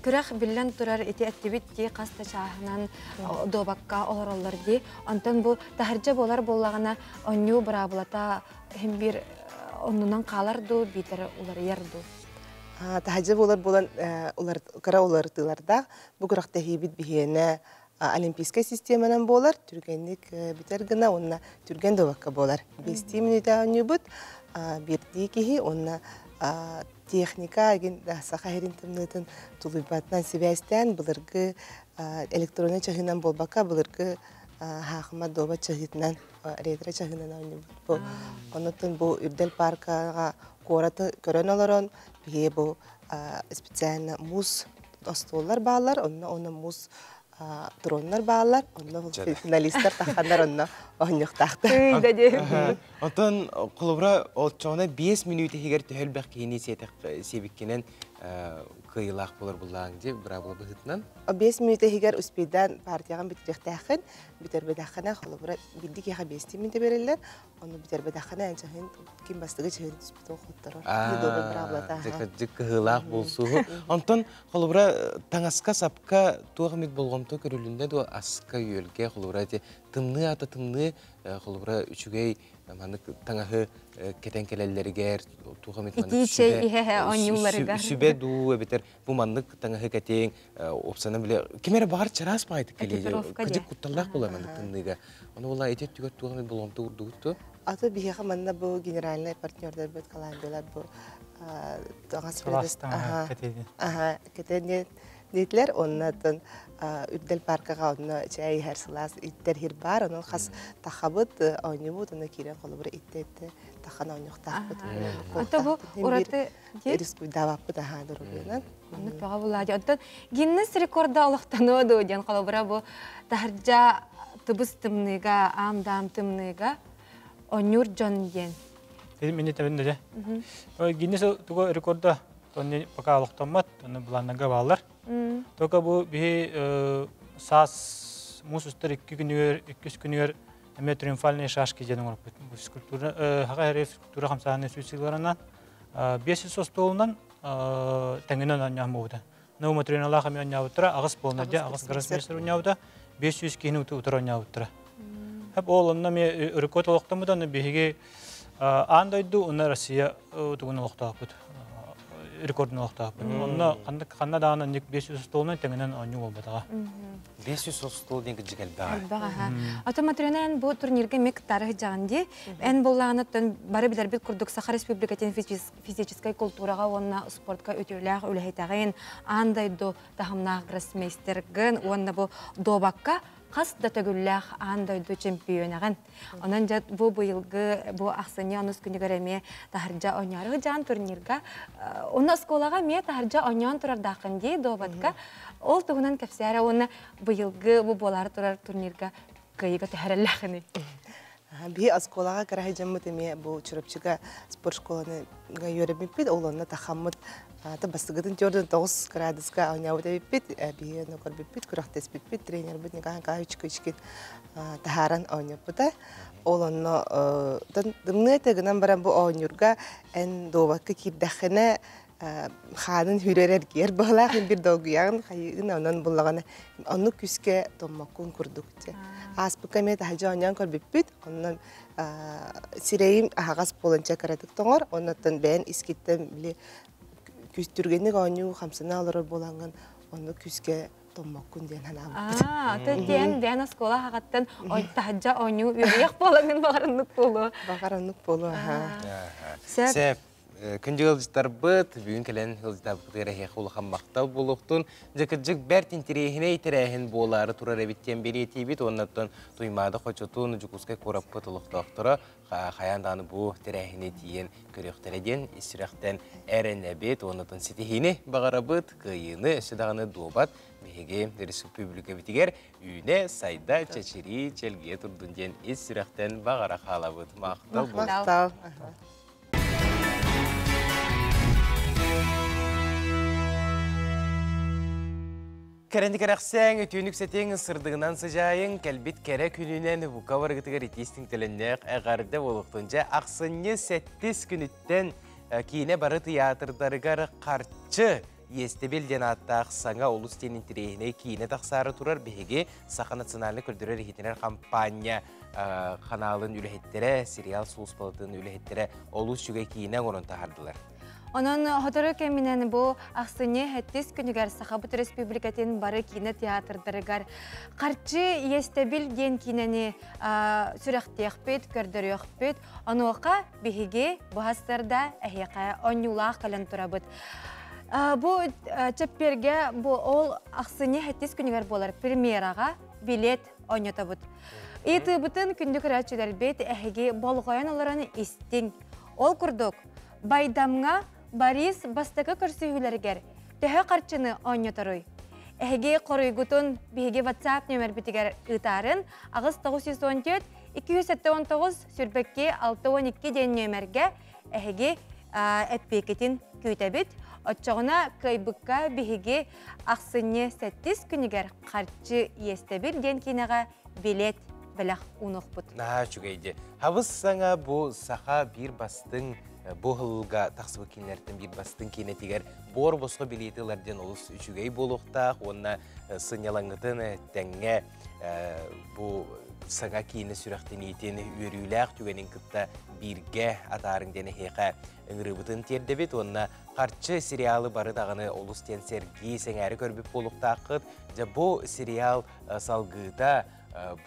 B: күрәқ білін тұрар еті әттебетті қаста чағынан добаққа олар де. Антон бұл тахыржа болар болағына оңю бұра бұлата hem bir onundan kalardı, biter ular yerdi.
X: Тахажа болар кара олартыларда бу кыракта хибит бихене олимпийская системанан болар, түргенник битер гына онна түрген добакка болар. 5 минута оннубут, бирди кихи онна техника ген саха херин тымнытын тулубатнан себестен булыргы электронный чагынан болбака булыргы хахма доба чагытнан ретро чагынан оннубут. Онотун бу үрдел паркага кораты көрөн олорон бие бу специально муз остоллар баалар, онна муз дронlar bağlar, onunla finalistler takanlar onunla oynuqtaqtı.
A: Ondan kulubra olçağına 5 minutu higer tühülbək kiyini sebikkenen kıyılaq bulur bullağın deyip, bıra bula bıhıtnan.
X: 5 minutu higer üspeyden partiyagan bitiriktaxın, biter bedaqana kulubra bildik yağa 5 minutu verirler, onu biter bedaqana ençağın kim bastığı çağın üspeyden xottarır.
A: Dik kıyılaq bulsuğu. Ondan kulubra taŋaska sapka tuğamit bolğamta körülünde de aska yölge kulubra tımnı ata tımnı kulubra üçügey taŋahı ketenkeleleriger tuğamit sübe duğu biter bu manlık taŋahı keteğin opsana bile kimere bağır çaras paydık keleyce kıcık kuttallaq bular manlık tımnıga onu ola etet tüget tuğamit bolğamta urduğuttu.
X: Ata biheqa manna bu generalne partnerler bet kalandılar bu Ditler ondan üddel parkaga onu çay her salas itter hirbar onun has tahabut oynubut onu kiren kolubra ittette tahan oynuqtaqbut.
B: Ata bu orata
X: risku davapı daha durubena.
B: Onu pagabulaja. Ondan Guinness rekorda alaqtanodu diyen kolubra bu taharja tıbız tımnıga amdam tımnıga onur jon diyen.
W: Dedim indi tabinde de. Guinness tugo rekorda Tonni paka alaqtamat, onu bulanaga bağlar. Toka bu bir sas musustar 2 günüger eme triumfalne şaşkı jedin olup bu skulptura haga herif skulptura hamsahane süsülarından 500 stolundan tengenen anyamoda. No materiallar kami anyavtra ağız bolnaja ağız grasmester anyavda 500 kini utur anyavtra. Hep olanna me rekord alaqtamadan bihige andaydu ona Rusya tugun alaqtaput. Rekordunu alaqtaput. Onna qanna dağına 500 stolundan tengenen anyu olbadaga.
A: 500 stol degan jigalda.
B: Otomatrenen bu turnirge miqdarı jandi. En bollanıtın bari biler bir kurduk Saha Respublikatın fizической культураға onna sportka ötürlәг үләһитәген андайду тахымнаг гроссмейстерген онна бу добакка Қас да төгілләқ андайды чемпионағын. Онан жат бұл бұйылғы, бұл ақсыне оныз күні көреме тахаржа ойнарығы жан турнирға. Оны сколаға ме тахаржа ойнан тұрардақын дей добатқа. Ол тұғынан кәпсәрі оны бұйылғы бұл болары тұрар турнирға көйігі тәхәрәләқыны.
X: Bir askolağa karahı jammet eme bu çorapçıga spor şkolana yörebipit oğlanla tahammut ta bastıgıdın gördün 9 gradüska oynayıp bipit bir nokor bipit kuraktes bipit trener bit nikahan kahve çıkışkin taharan oynayıp da oğlanla dımne teginan baran bu oynurga en doğakı kirdahına xanın hürerer ger bağlaqın bir doğuyan xayın onan bullağana onu küske tommakun kurduk. Aspıka me tahaja onyan kor bipit ondan sireyim ahaqas polanca karadık toğor ondan ben iskitten bile küstürgenlik onyu hamsına alır bolangan onu küske tommakun diyen hana.
B: Diyen ben askola haqattan tahaja onyu üreyak bolangan bağırınlık bolu.
X: Bağırınlık bolu.
A: Sep. Күнді ғылжықтар бұд, бүгін кәлін ғылжықтар бұқтығыра хеқулыған мақтау болуқтың. Жүкіджік бәрт интерейхіне итерәйін болары тұрар әбіттен бері етейбет, оннаттан тұймады қочытуын жүкізгі көріп бұтылықтықтыры қаянданы бұл терәйхіне дейін көріқтіреден, ісіріқтен әрін әбет, оннаттан сетехіне бағара бұд, қиыны, үшідағыны добат, бейге республика бітігер, үйіне сайда чәчері челге тұрдың ден ісіріқтен бағара қала бұд. Мақтау. Кәренді кәрәқсәң, өтүйінік сәтең сырдығынан сыжайын, кәлбет кәрі күнінен бұқа барғытығыр етестің тіліннәқ әғарды болуқтынша ақсыны сәттес күніттен кейіне бары театрдарығар қарчы естебелден аттақ саңа олыс тенін тірейіне кейіне тақсары тұрар бәйге Саха национальны күлдірі рехетінер кампания қаналын үліхеттері, сериал соғыс балытын үліхеттері олыс жүге кейіне ғонын тағардылар.
B: Onun hotoru keminen bu aksini hettis günüger Sahabut Respublikatın barı kine teatrdarıgar qarçı yestebil gen kineni sürektiyak gördür yok onu oqa bihigi bu hastarda ehiyaka onyulaq kalan turabıt. Bu çöpperge bu ol aksini hettis günüger bolar premieraga bilet onyotabıt. İti bütün kündük raçılar bet ehigi bolğayan olarını istin. Ol kurduk. Baydamga Baris bastaka körsühülerger. Töhö qarçını onyotaroy. Ehigi qoruygutun bihigi WhatsApp nömer bitiger ıtarın ağız 914 279 sürbekke 612 den nömerge ehigi eppeketin kütebit. Otçoğuna kaybıkka bihigi aksını 8 günüger qarçı yestebir den kinaga bilet bilaq unuqbut.
A: Çugaydı. Havız sana bu saha bir bastın bu hılga taqsıbı kinlerden bir bastın kinetiger bor bosqa biletilerden olus üçügey boluqta ona sınyalanıtın tenge bu sana kini sürekten iten ürüylaq tügenin kıtta birge atarın dene heqa ıngırıbıtın terdebet ona qarçı serialı barı dağını olus ten sergi sengeri körbüp boluqta qıt bu serial salgıda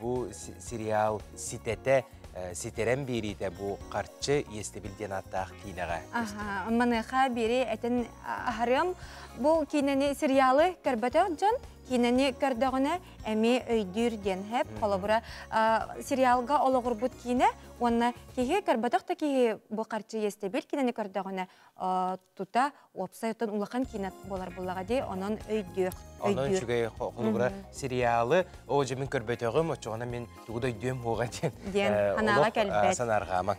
A: bu serial sitete siteren biri de bu qarçı yestebilden attaq kinaga.
B: Manıqa biri eten aharım bu kineni serialı körbötön kineni kördöğüne emi öydür den hep kolabura serialga oloğurbut kine ona kihi körbötök da kihi bu qarçı yestebil kineni kördöğüne tuta websayttan ulaqan kinat bolar bulağa de onun öydür.
A: Onun çünkü kolabura serialı o jemin körbötöğüm o çoğuna men tuğday düğüm hoğa den.
B: Hanağa kelbet.
A: Sanarğama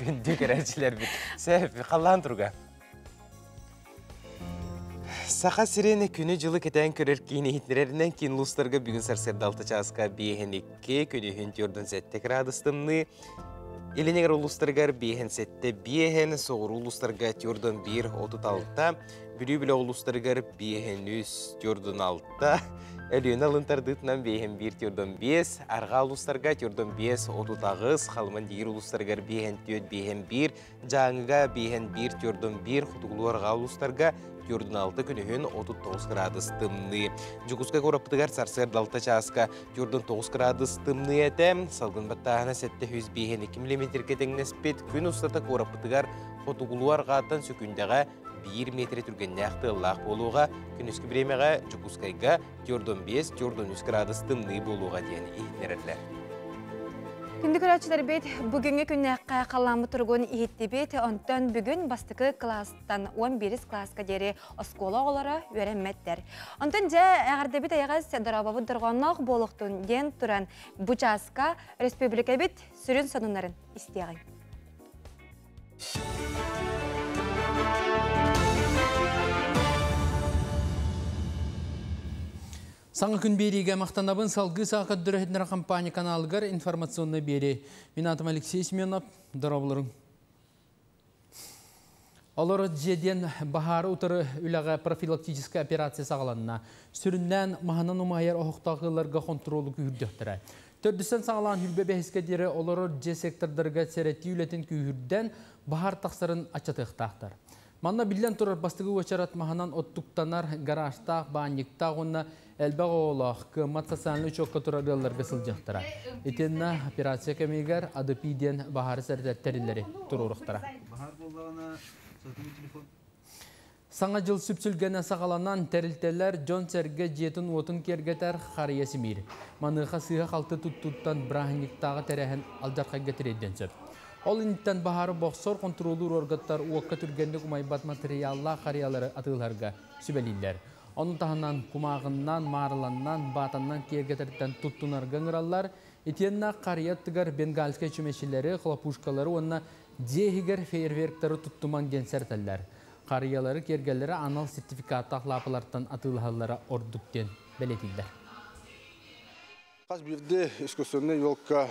A: gündü kererciler bit. Sef qallan turga. Saha sirene günü jılı keten körür kini hitlererinden kin lustarga bugün sarserdalta çaska bihenikki günü hüntürdün sette gradыстымны. Elenegar ulustargar bihen sette bihen soğur ulustarga türdün 1.36. Bülü ulustargar bihen 1.6. Ölüğün alıntardıtından bihen 1.5. Arga ulustarga türdün 5.30. Halman digir ulustargar bihen 1. Janıga bihen 1.1. Hutugulu arga ulustarga Türdün 6 günühün 39 gradыстымны. Jukuska korapıtıgar sarsır dalta çaska türdün 9 gradыстымны etem. Salgın battağına 752 mm ketengespet gün ustata korapıtıgar fotoguluar gatan sökündege 1 metre türgenne aktığılaq boluğa günüskü biremeğe Jukuskayga türdün 5 türdün 3 gradыстымны boluğa diyen ihitlerler.
B: Күндік өрәтшілер бет бүгінгі күнне қайқаламы тұрғын ихетті бет, онтан бүгін бастықы класстан 11 класска дері оскола олары өрәмметтер. Онтан жа әғірді бет аяғыз дұрабабы дұрғаннақ болуқтың ден тұран бұчаска республика бет сүрін сонунларын істеғай.
C: Саңы күн береге мақтанабын салғы сақы дүрәхетнер компания каналығар информационны бері. Мен атым Алексей Семенов, дұрабылырың. Олар жеден бахары ұтыры үліға профилактическая операция сағаланына. Сүрінден мағынан ұмайыр оқтағыларға контролы күйірдіқтірі. Төрдістен сағалан хүлбе бәхіске дері олар же сектордарға сәретті үлетін күйірден бахар тақсарын ачатықтақтар. Манна билен тұрар бастығы өчарат мағынан оттуқтанар гаражтақ, банниктақ онына әлбәқ оғылақ кымат сасанлы чоққа тұрарыларға сылжақтыра. Етенна операция кәмегер адыпиден бахары сәрдәттәрілері тұрурықтыра. Саңа жыл сүпсілгені сағаланан тәрілтелер Джон Серге жетін отын кергетер қариясы мейір. Маныға сыға қалты тұттан брахниктағы тәрәхін алдарқа гетіредден сөп. Ол инттен бахары боқсор контролур оргаттар уаққа түргенді құмайбат материалла қариялары атыларға сүбәлейлер. Оның тағынан құмағынан, марыланнан, батаннан кергетірттен тұттынарға ғыралар, етенна қарияттығар бенгальскай чүмешілері, қылапушкалары, онына дегігер фейерверктары тұттыман генсертәллер. Қариялары кергелері анал сертификаттақ лапылардан атылғалары ордуктен бәлетілдер.
E: Қаз бірді искусственный елка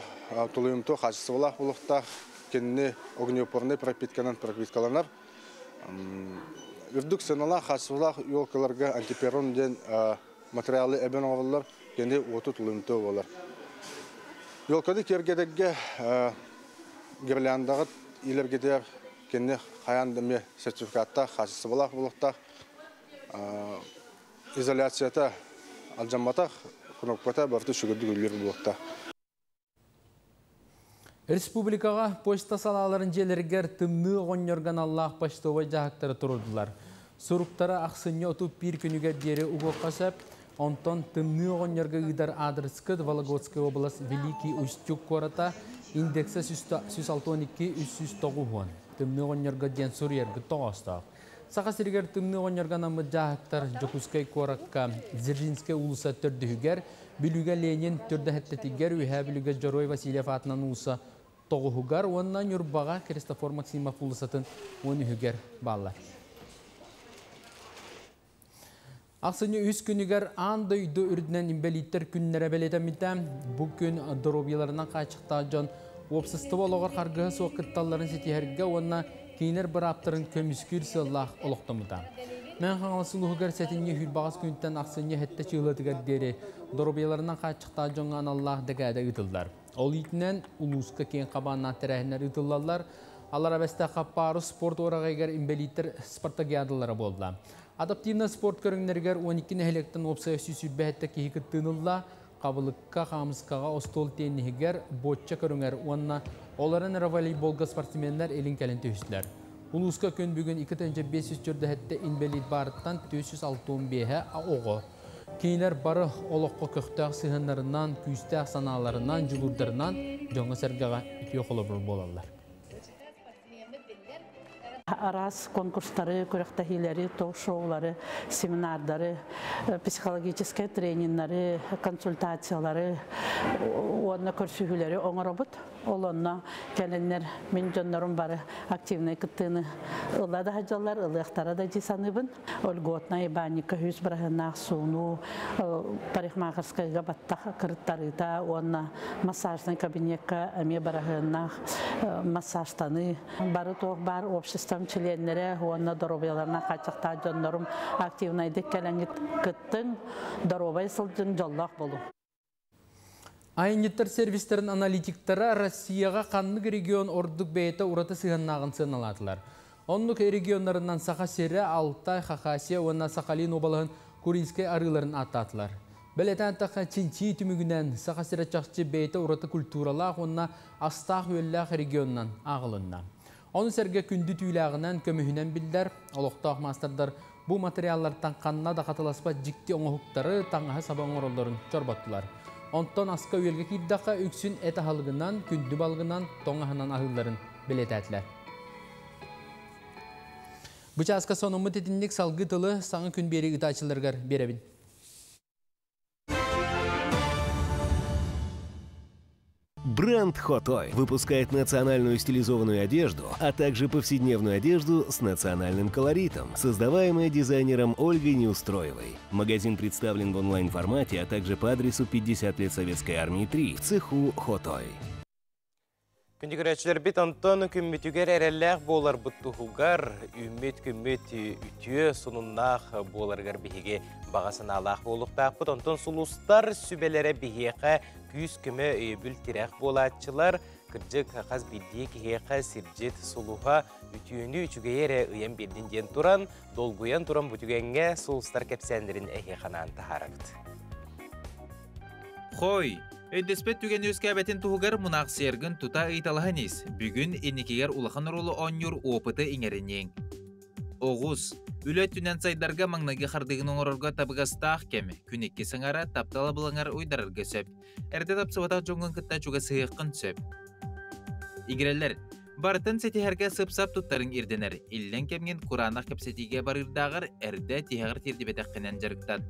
E: тұлыйымты қашысы олақ болықта кенне огнеопорный пропитканан пропиткаланар. Үрдік сенала қашысы олақ елкаларға антиперон ден материалы әбен оғылар кенде оты тұлыйымты олар. Елкады кергедеге гирляндағы илергедер kendi hayan demi sertifikatta hasısı bulakta izolasyata alcamata knopkata bartı şugurdu gülür bulakta.
C: Республикаға почта салаларын желергер тымны оңнерген Аллах почтовы жағақтары тұрдылар. Сұруптары ақсыне отып бір күнігер дері ұғы қасап, онтон тымны оңнерге ұйдар адрескіт Вологодская область Великий Устюг кората индекса 162-309. Тымны оңнерге ден сұр ергі тоғыстақ. Сақа сіргер тымны оңнерген амы жағақтар Жокускай коракка Дзержинскай улыса түрдігер, бүліге Ленин түрді әттетігер үйә бүліге Жорой Васильев атынан улыса тоғығығар, оннан юрбаға Кристофор Максимов улысатын өнігер балла. Ақсыны үз күнігер аңды үйді үрдінен имбелиттер күннері белетемітті. Бұл күн дұробияларынан қачықта жон опсысты болығыр қарғығы соқытталарын сетихерге, онна кейінер бір аптырын көміскүр сыллақ олықтымыда. Мен қаңылысылығығыр сәтінге хүлбағыз күнттен ақсыны әтті чығылытығыр дері дұробияларынан қачықта жон аналлах дәгәді ұтылдар. Ол итінен улуска кен қабаннан тәрәхінер ұтылалар. Алар әбәсті қаппары спорт орағайгер имбелиттер спартагиадылары болды. Адаптивна спорт көріңнергер 12 нәхелектен опсая сүсі бәтті кейкі тынылла, қабылыққа қамысқаға остол тенігер ботча көріңер онна оларын волейболға спортсменлер елін кәлінті үстілер. Улуска көн бүгін 2-500 жүрді әтті инбелит барыттан 465-е оғы. Кейінер бары олыққа көқтәқ сығынларынан, күйістәқ саналарынан, жүгірдерінан жоңы сәргіға үті оқылы болалар.
F: Арас конкурстары, көріқтахилері, ток-шоулары, семинардары, психологический тренинглары, консультациялары, онна көрсігілері оңыр обыт. Ол онна кәлінлер мен жонларым бары активный күттіні ұлады хажалар, ұлықтары да жесаныбын. Ольготна ибаника хүз бірағынақ суыну, парикмахерскайға баттақ кіріттарыда, онна массажный кабинетка әме бірағынақ массажтаны. Бары тоқ бар обществом членлері, онна доробияларына қачықта жонларым активнайды кәлінгіт күттің доробай сылдың жоллақ болу.
C: Айнеттер сервистерін аналитиктары Россияға қанлық регион ордық бәйті ұраты сығаннағын сыналатылар. Онлық регионларынан Сақа-Сере, Алтай, Хақасия, онна Сақалин обалығын Курильскай арыларын аттатылар. Бәлетен таққа Чинчи түмігінен Сақа-Сере чақчы бәйті ұраты культуралақ, онна Астақ өлләқ регионнан ағылынна. Оны сәрге күнді түйләғінен көміхінен білдер, олықтақ мастардар бұл материаллардан қанна да қатыласпа жікті оңығықтары таңғы сабан оралдарын чорбаттылар. Онтон аска үйелге киддақа үксін әті халығынан, күнді балғынан, тоңағынан ahılların білетәтілер. Бұча аска сонымы тетіндік салғы тылы саңы күн бері ұтачыларғар беребін.
G: Бренд Хотой выпускает национальную стилизованную одежду, а также повседневную одежду с национальным колоритом, создаваемая дизайнером Ольгой Неустроевой. Магазин представлен в онлайн-формате, а также по адресу 50 лет Советской армии 3 в цеху Хотой.
A: Күндігірәтшілер бет антон күмметігер әрәлләқ болар бұттығығар, үммет үтіе соныннақ боларғар бігеге бағасын алақ болуқпақ бұд. Антон сұлыстар сүбелері бігеға күйіз күмі өйбіл тирәқ болатшылар, кіржік қаз білдей кегеға сіржет сұлуға үтіені үчігейері ұйен берден ден тұран, долгуян тұран бұтігенге сұлыстар кәпсәндерін әйе қанан тахарыпты.
H: Хой! Өйдеспет түген өскәбетін тұғығар мұнақ сергін тұта ұйталығаныз. Бүгін енекегер ұлақан ролы оңыр опыты еңерінен. Оғыз, үлет түнен сайдарға маңнағы қардығын оңырырға табығастақ кәмі. Күнекке сыңара таптала бұлаңар ойдарырға сөп. Әрді тапсыватақ жоңғын күтті жүгі сыйыққын сөп. Игерелер, бартын сетихерге сып-сап тұттарын ирденер. Иллен кәмген Құранақ кәпсетіге барырдағыр әрді тихағыр тердебетәққінен жарықтад.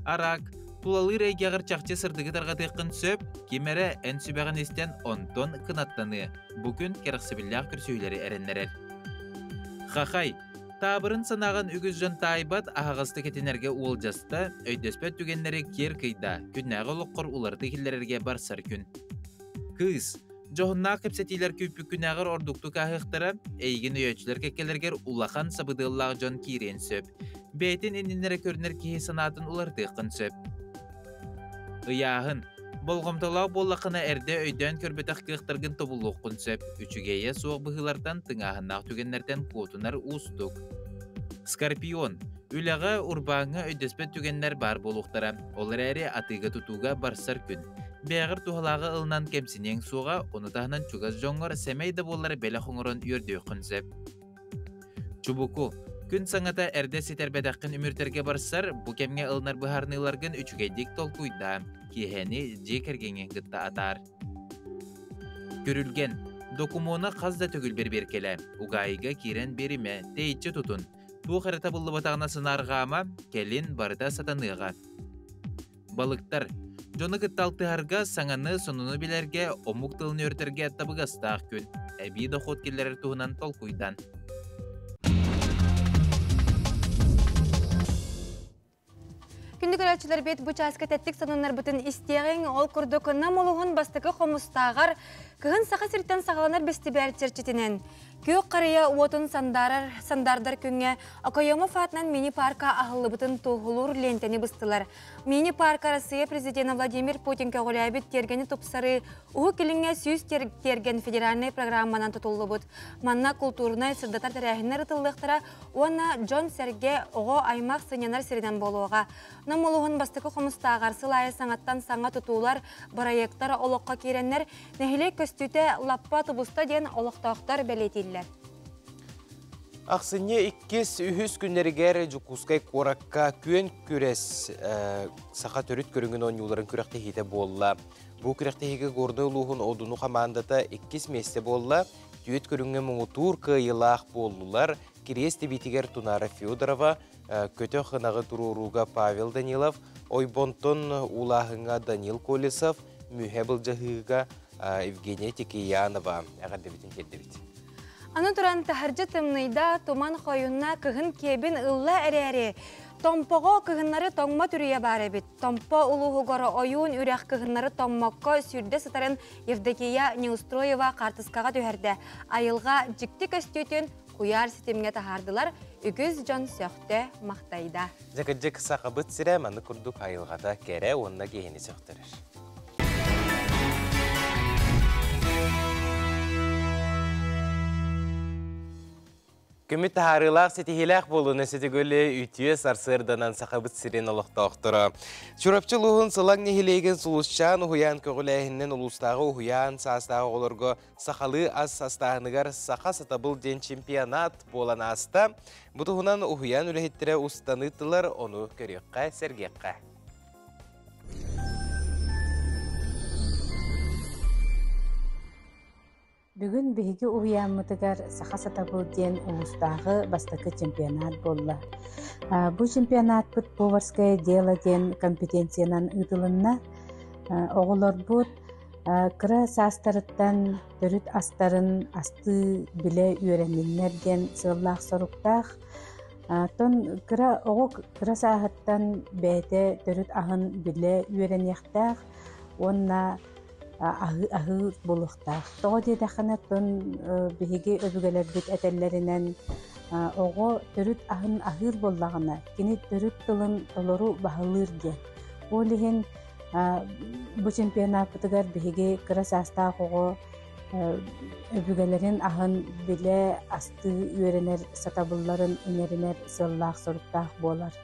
H: Арақ, Тулалы рейгеғыр чақчы сырдығы тарғатыққын сөп, кемері ән сүбәғін естен онтон қынаттаны. Бүкін керіқсібілләқ күрсөйлері әріннерер. Қақай, табырын санаған үгіз жон тайбат ағасты кетенерге уолжаста, өйдеспет түгенлері кер кыйда, күннәғы лұққыр уларды келдерерге барсар күн. Кыз, жоғынна қыпсетилер көпі күнәғыр ордуқты қағықтыры, әйген өйөтшілер кекелергер улақан сабыдыллағы жон кейрен сөп. Бәйтін енінері көрінер кейі санатын улардықын сөп. Ыяғын, Болғымтылау боллақына әрде өйден көрбетақ кықтыргын тобулуқ күнсеп, үчігейе соқ бұғылардан тыңағынақ түгенлерден қотынар ұстық. Скорпион. Үліға урбаңы өйдеспет түгенлер бар болуқтара. Олар әрі атыға тұтуға барсар күн. Бәғір туғалағы ылынан кемсінен соға, оны тағынан чугаз жоңғыр сәмейді болары бәлі қоңырын үрді күнсеп. Чубуку. Күн саңата әрде сетербедаққын үміртерге барсар, бұ кемге ылнар бұхарныларғын үчігейдік толкуйда, кейхені жекергенген ғытта атар. Көрілген. Докумуны қазда төгіл беркелі. Уғайыға керен беріме, дейітші тұтын. Бұ қарыта бұлы батағына сынарғама, келін барыда сатаныға. Балықтар. Жоны ғытталтығарға саңаны сонуны білерге, омук тылын өртерге табығастақ күн. Әбей дохот келері туғынан толкуйдан.
B: Күнді көрәтшілер бет бұ часқа тәттік санынар бұтын істеғен ол күрді күннам олуғын бастықы қомыстағар кығын сақа сірттен сағаланар бесті бәрчерчетінен. Күйік қария уотын сандардар күнге Акайома фатынан мини-парка ағылы бұтын туғылыр лентені бұстылар. Мини-парка Россия президенті Владимир Путин кәғылайбет тергені тұпсары ұғы келіңе сүйіз терген федеральный программанан тұтылы бұд. Манна культурнай сырдатар тәрәхінер ұтылықтыра оны Джон Серге оғы аймақ сынянар сірінен болуға. Намылығын бастықы қомыстағар сылайы саңаттан саңа тұтулар, барайектар олыққа керенлер, нәхілей көстүйте лаппа тұбыста ден олықтақтар бәлетелілер.
A: Ақсыне 2-3 күннергер жүкускай қораққа күйен көрес сақа төріт көріңін он юларын күрәқті хейте болла. Бұл күрәқті хейге ғорды ұлуғын одыну қамандата 2 месте болла, түйет көріңі мұңытур күйылақ болулар, Кересті битігер Тунара Федорова, көті қынағы тұруруға Павел Данилов, ойбонтон улағыңа Данил Колесов, мүхебіл жағыға Евгения Текеянова. Әғарды бітін келді біт.
B: Аны тұран тәхіржі тымнайда туман қойынна кығын кебін ұлла әрі-әрі. Томпоға кығынлары тоңма түріе бары бит. Томпо ұлығығары ойын үрәқ кығынлары томмаққа сүрді сытарын Евдокия Неустроева қартысқаға төхерді. Айылға жікті көстетін құяр системге тахардылар, үгіз жон сөқті мақтайда.
A: Жәкіджік сақы бұт сірі мәні күрдік айылғада кәрі онына кейіні сөқтірір. Көміт тахарылақ сетихилақ болуына сетігөлі үтіе сарсырданан сақабыт сирен олықта оқтыра. Чурапчылығын сылаң нехилеген сұлысчан ұхуян көгіләйіннен ұлыстағы ұхуян састағы олырғы сақалы аз састағынығар сақа сатабыл ден чемпионат болан аста. Бұтығынан ұхуян үліхеттірі ұстанытылар оны көрекқа сәргеққа.
F: Бүгін бігі ұйамытығар сақа сатабыл ден ұлыстағы бастықы чемпионат болла. Бұл чемпионат бұд поварская дело ден компетенциянан ұтылынна оғылар бұд кыра састарыттан төріт астарын асты біле үйренінлер ден сығылақ сұрықтақ. Тон кыра сағыттан бәйті төріт ағын біле үйренектақ, онна ағыр болуқтақ. Тоғы дедақына тон бігі өбігелер бүт әтәллерінен оғы төріт ағын ағыр боллағына, кені төріт тұлын толыру бағылыр де. Ол еген бұл чемпионат бұтығар бігі кыра састақ оғы өбігелерін ағын біле асты үйренер сатабылларын үнерінер сыллақ сұрықтақ болар.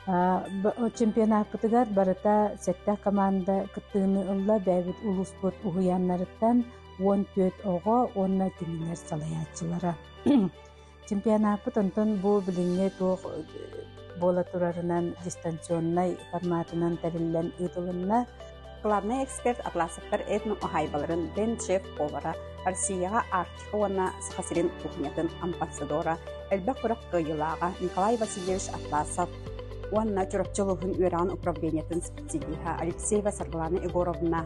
F: Чемпионат бұтығар барыта сәтті команда күттіғіні ұлла бәйбіт ұлыс бұт ұғыянларыттан 14 оғы онына кенелер салаятчылара. Чемпионат бұт онтон бұл біліңе тоқ бола тұрарынан дистанционнай форматынан тәрілілен ұтылынна.
J: Главный эксперт атласыптар этно охайбаларын ден шеф-повара Россияға артиқы оны сақасырен кухнятын амбассадора әлбәк құрық қойылаға Николай Васильевич Атласов Уанна чурапчылығын үйран управлениятын специдиха Алексеева Сарглана Егоровна.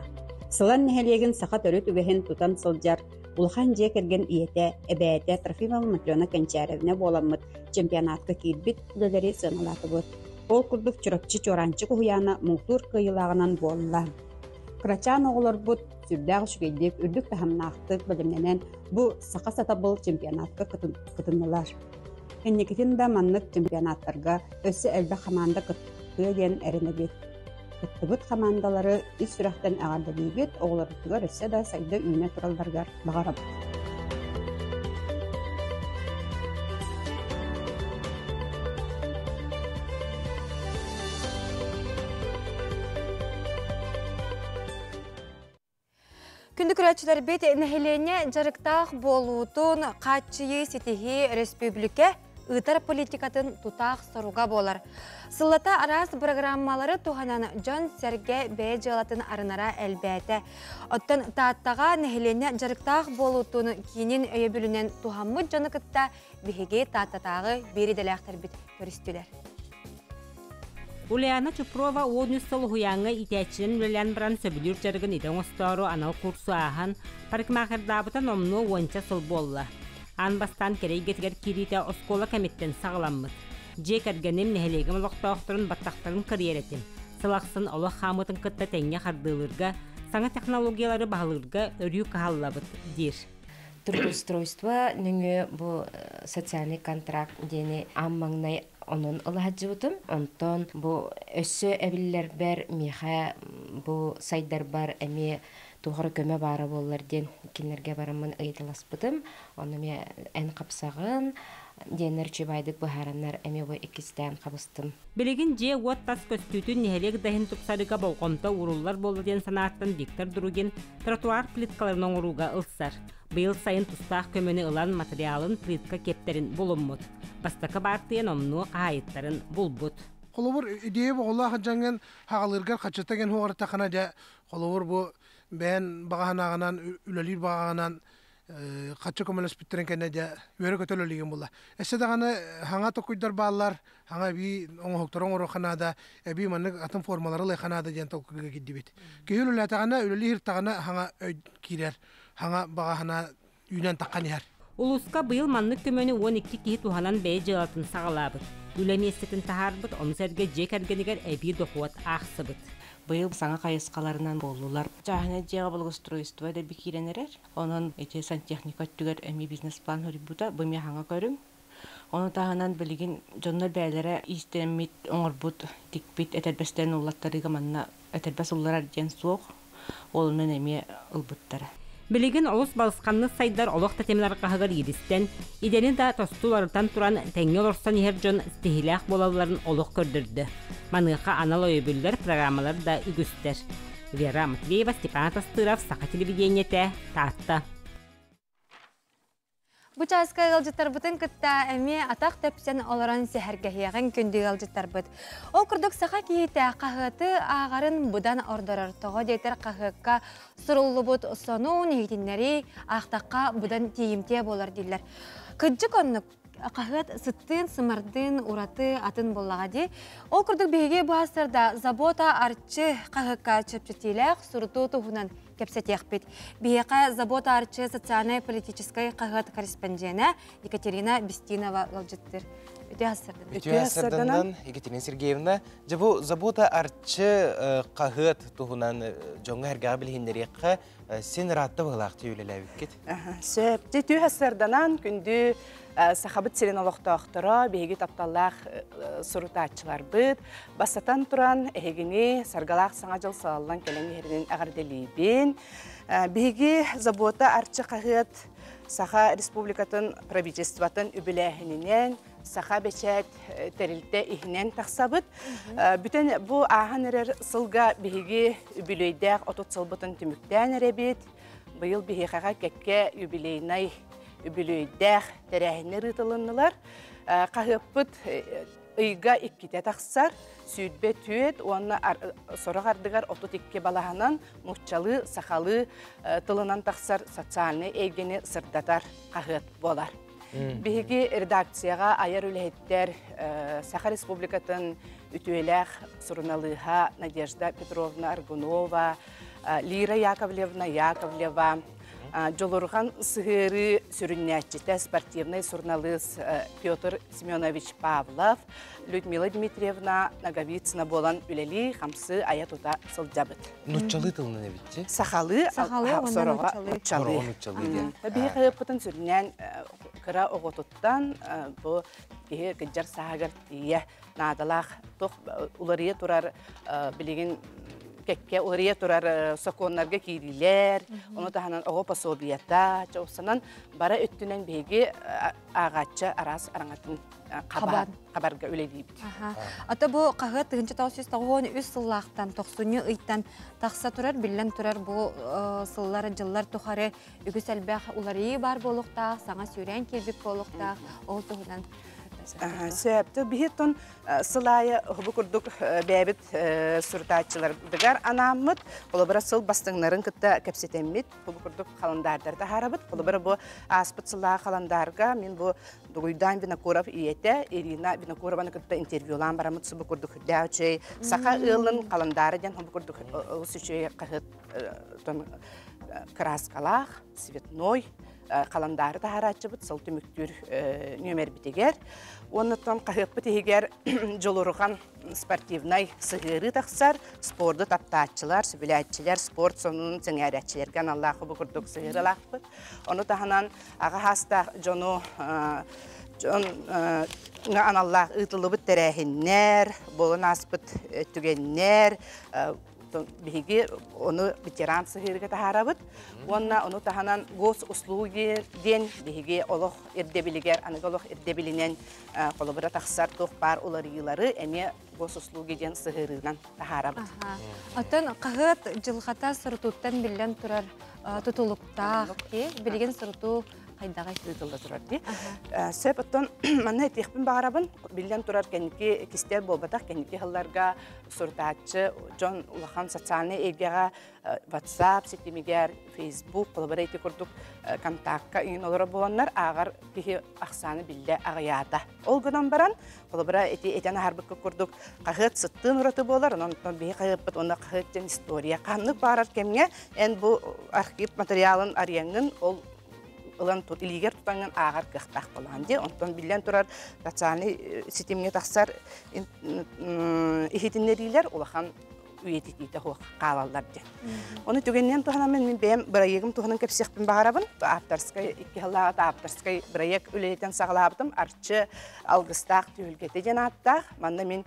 J: Сылан нәхелеген сақа төрөт үгіхін тұтан сылжар, улхан жек ерген иеті, әбәйті Трофимова Матрена Кончаревна боламыд чемпионатқа кейбіт үлелері сыналаты бұд. Ол күрдік чурапчы чоранчы құхияна мұңтур қойылағынан болла. Крачан оғылар бұд сүрдәғ шүгейдік үрдік тахамнақтық білімненен бұл сақа сатабыл чемпионатқа қытынылар. Эннекетин да маннык чемпионаттарга өссі әлбі қаманда күттіген әріні бет. Кыттыбыт командалары үс сүрәхтен ағарда бейбет, оғыларытыгар өссе да сайда үйіне туралдаргар бағарабыт.
B: Күнді күрәтшілер бет нәхилене жарықтақ болуытын қатшыйы сетихи республика ұйтар политикатын тұтақ соруға болар. Сыллата арас программалары туғанан Джон Серге бәй жалатын арынара әлбәті. Оттан тааттаға нәхилене жарықтақ болуытын кейінен өйе бүлінен туғаммыд жаны кытта бігеге тааттатағы беределәқтер бит көрістілер.
K: Ульяна Чупрова однюстал хуяңы итәчінен үлелән біран сөбілер жарығын иден остару анал курсу ағын парикмахердабыта номну онча сыл болла. Ан бастан керей гетігер кирите оскола комиттен сағыламмыд. Жек әргенім нәхелегім лоқтауқтырын баттақтарын карьеретім. Сылақсын олы қамытын кытта тәңе қардылырға, саңа технологиялары бағылырға өрю қағаллабыд дер.
L: Трудоустройство нөңі бұл социальный контракт дені аммаңнай onun ılahacıbıtım. Ondan bu össü ebiller ber miha bu saydar bar emi tuğru köme bara bollar den kinlerge baramın ıydılasbıtım. Onu me en kapsağın denler çibaydık bu haranlar emi bu ikisten kabыстым.
K: Bilgin je wattas köstütün nehelek dahin tuksarıga bolqonta urullar boldu den sanattan Viktor Drugin trotuar plitkalarının uruga ılsar. Bıyıl sayın tustaq kömeni ılan materialın plitka kepterin bulunmut. Bastaka bartıyan omnu qahayıtların bulbut.
M: Kolubur ideyi bu Allah hacangın hağalırgar kaçıtagen huğarı takana da kolubur bu ben bağanağınan ülelir bağanan kaçı komeles bittiren kene de yörü kötülülüğün bulla. Ese de gana hanga tokuydar bağlar hanga bir onu hoktoron oru kanada bir manık atın formaları le kanada jen tokuga giddi bit. Kehülü tağana ülelir tağana hanga kirer hanga bağana yünen takkan yer.
K: Uluska bıyıl manlık kömönü 12 kihi tuhanan bey jılatın sağalabıt. Ülemiyestetin taharbıt, onu serge jek ergeniger ebi dokuat ağsıbıt.
L: Bıyıl sana kayıskalarından bollular. Cahine jega bolgustruystva da bikirenerer. Onun ete santexnika tüger emi biznes plan hoributa bımi hanga görün. Onu tahanan bilgin jonlar beylere istemit oңorbut dikbit eterbesterin ullattarıga manna eterbes ullar jen soğuk. Olunun emi ılbıttara.
K: Bilgin olus balıskanlı saydar oluq tatemler qahıgar yedisten, ideni da tostulardan turan tenge olursan herjon istihilaq bolaların oluq kördürdü. Manıqa anal oyubüller programmaları da ügüster. Vera Matveyeva, Stepan Tastırov, Saqa televideniyete, Taatta.
B: Bu çaska yılcıtlar bıtın kıtta emi ataq töpsen olaran sehergahiyağın kündü yılcıtlar bıt. O kurduk saqa kiyete qahıtı ağarın budan ordarar toğa deyter qahıqqa surullu bıt sonu nehitinleri aqtaqqa budan tiyimteye bolar diller. Kıcık onluk qahıt sıttın, sımardın, uratı, atın bollağa dey. O kurduk beyge bu asırda zabota arçı qahıqqa çöpçetileq surutu tuğunan кепсетехпит. Бияка забота арчы социально-политической қағат корреспондена Екатерина Бестинова галжыттыр.
A: Өте асырданан Екатерина Сергеевна, жабу забота арчы қағат туғынан жоңға әрге білгендерекқа сен ратты бағылақты өлеләуік кет?
X: Сөпті өте асырданан күнді сахабыт сирен олықтақтыра, бейгі тапталлақ сұрутатчылар бұд. Басатан тұран әйгіне саргалақ саңа жыл салалан кәлен ерінен ағарделейбен. Бейгі забота арчы қағыт Саха республикатын правительстватын үбіләхінінен, Саха бәчәт тәрілді ихінен тақсабыд. Бүтін бұл ағын әрер сылға бейгі үбілейдәқ отут сылбытын түміктен әребет. Бұйыл бейғаға кәкке үбілейнай үбілейдәқ тәрәхіне рытылынылар. Қағыппыт ыйга икките тақсар, сүйдбе түйет, оны сорық ардығар отут икке балағанан мұхчалы, сақалы тылынан тақсар социальный әйгені сырдатар қағыт болар. Беге редакцияға аяр үләйттер Саха республикатын үтуеләқ сұрыналыға Надежда Петровна Аргунова, Лира Яковлева, Жолурған сығыры сүріннәтчеті спортивный журналист Петр Семенович Павлов, Людмила Дмитриевна Наговицына болан үлелі қамсы аятута сылджабыт.
A: Нұтчалы тылны не бітті?
X: Сақалы, сұрыға нұтчалы. Бейгі бұтын сүріннән
D: кыра оғотуттан бу кихи кыджар саагар тие надалах тох улария турар билигин кекке улария турар соконнарга кирилер, оны таханан оғы пособията, чоусанан бара өттүнен беги ағатча арас араңатын қабарға өлелейбі.
B: Ата бу қағыт тығынчы таусыз тағуын үз сыллақтан, тоқсуны ыйттан тақса турар, білен турар бу сыллары жыллар тухары үгіс әлбәқ уларии бар болуқтақ, саңа сүйрен келбек болуқтақ, ол тұғынан
D: Сөйіпті бейттон сылайы ғыбы күрдік бәбіт сұртатчылар дығар анамыд, қолы бірі сыл бастыңларын күтті кәпсетеммет, ғыбы күрдік қаландардарды харабыд, қолы бірі бұл аспыт сылай қаландарға мен бұл Дугуйдан Винокуров иете, Ирина Винокурованы күтті интервьюлан барамыд сұбы күрдік хүрдәучей, сақа ұлын қаландары ден ғыбы күрдік ұсычей қағыт краскалақ, цветной, қаландары да харатчы бұд, сыл түміктір нөмер бітегер. Онытын қағып бітегер жолырған спортивнай сығыры тақсар, спорды таптатчылар, сөбіләтчілер, спорт сонының цеңәрәтчілерген Аллахы бұқырдық сығыры лақ бұд. Оны тағынан аға хаста жону аналлах ұтылы бұд тәрәхіннер, болын аспыд түгеннер, биһиги оны ветеран сыгырга тахарабыт. Оны таханан гос услуги ден биһиги олох эрдебилигер, аныголох эрдебилинен колобура тахсар тох бар уларыйлары эме гос услуги ден сыгырынан тахарабыт.
B: Атын кагыт жылгата сыртуттан билен турар тутулуктак, билген сырту кайдагы
D: тутулда турар ди. Сөп оттон мана техпин барабын, билен турар кеники кистер болбатак, кеники хылларга суртатчы жон улахан социальный эгега WhatsApp, сетимигер, Facebook, коллаборейти курдук контактка ин олора боланнар агар кихи аксаны билде агыята. Ол гынан баран коллабора этен харбыкка курдук кагыт сыттын ураты болар, онтон бии кагыппыт, онда кагыттен история каннык барар кемге, эн бу архив материалын арьяңын ол ылан илигер тутанган агар кыхтак болан де, онтон билен турар социальный сетимге таксар ихитиннерилер улахан үйетиките хоқ қалалар де. Оны түгеннен туханамен мен бәм бирайегім туханын кепсекпін бағарабын. Апторскай, икки хыллағыта апторскай бирайек үлелетен сағылабытым. Арчы алғыстақ түйілгеті ден аттақ. Манда мен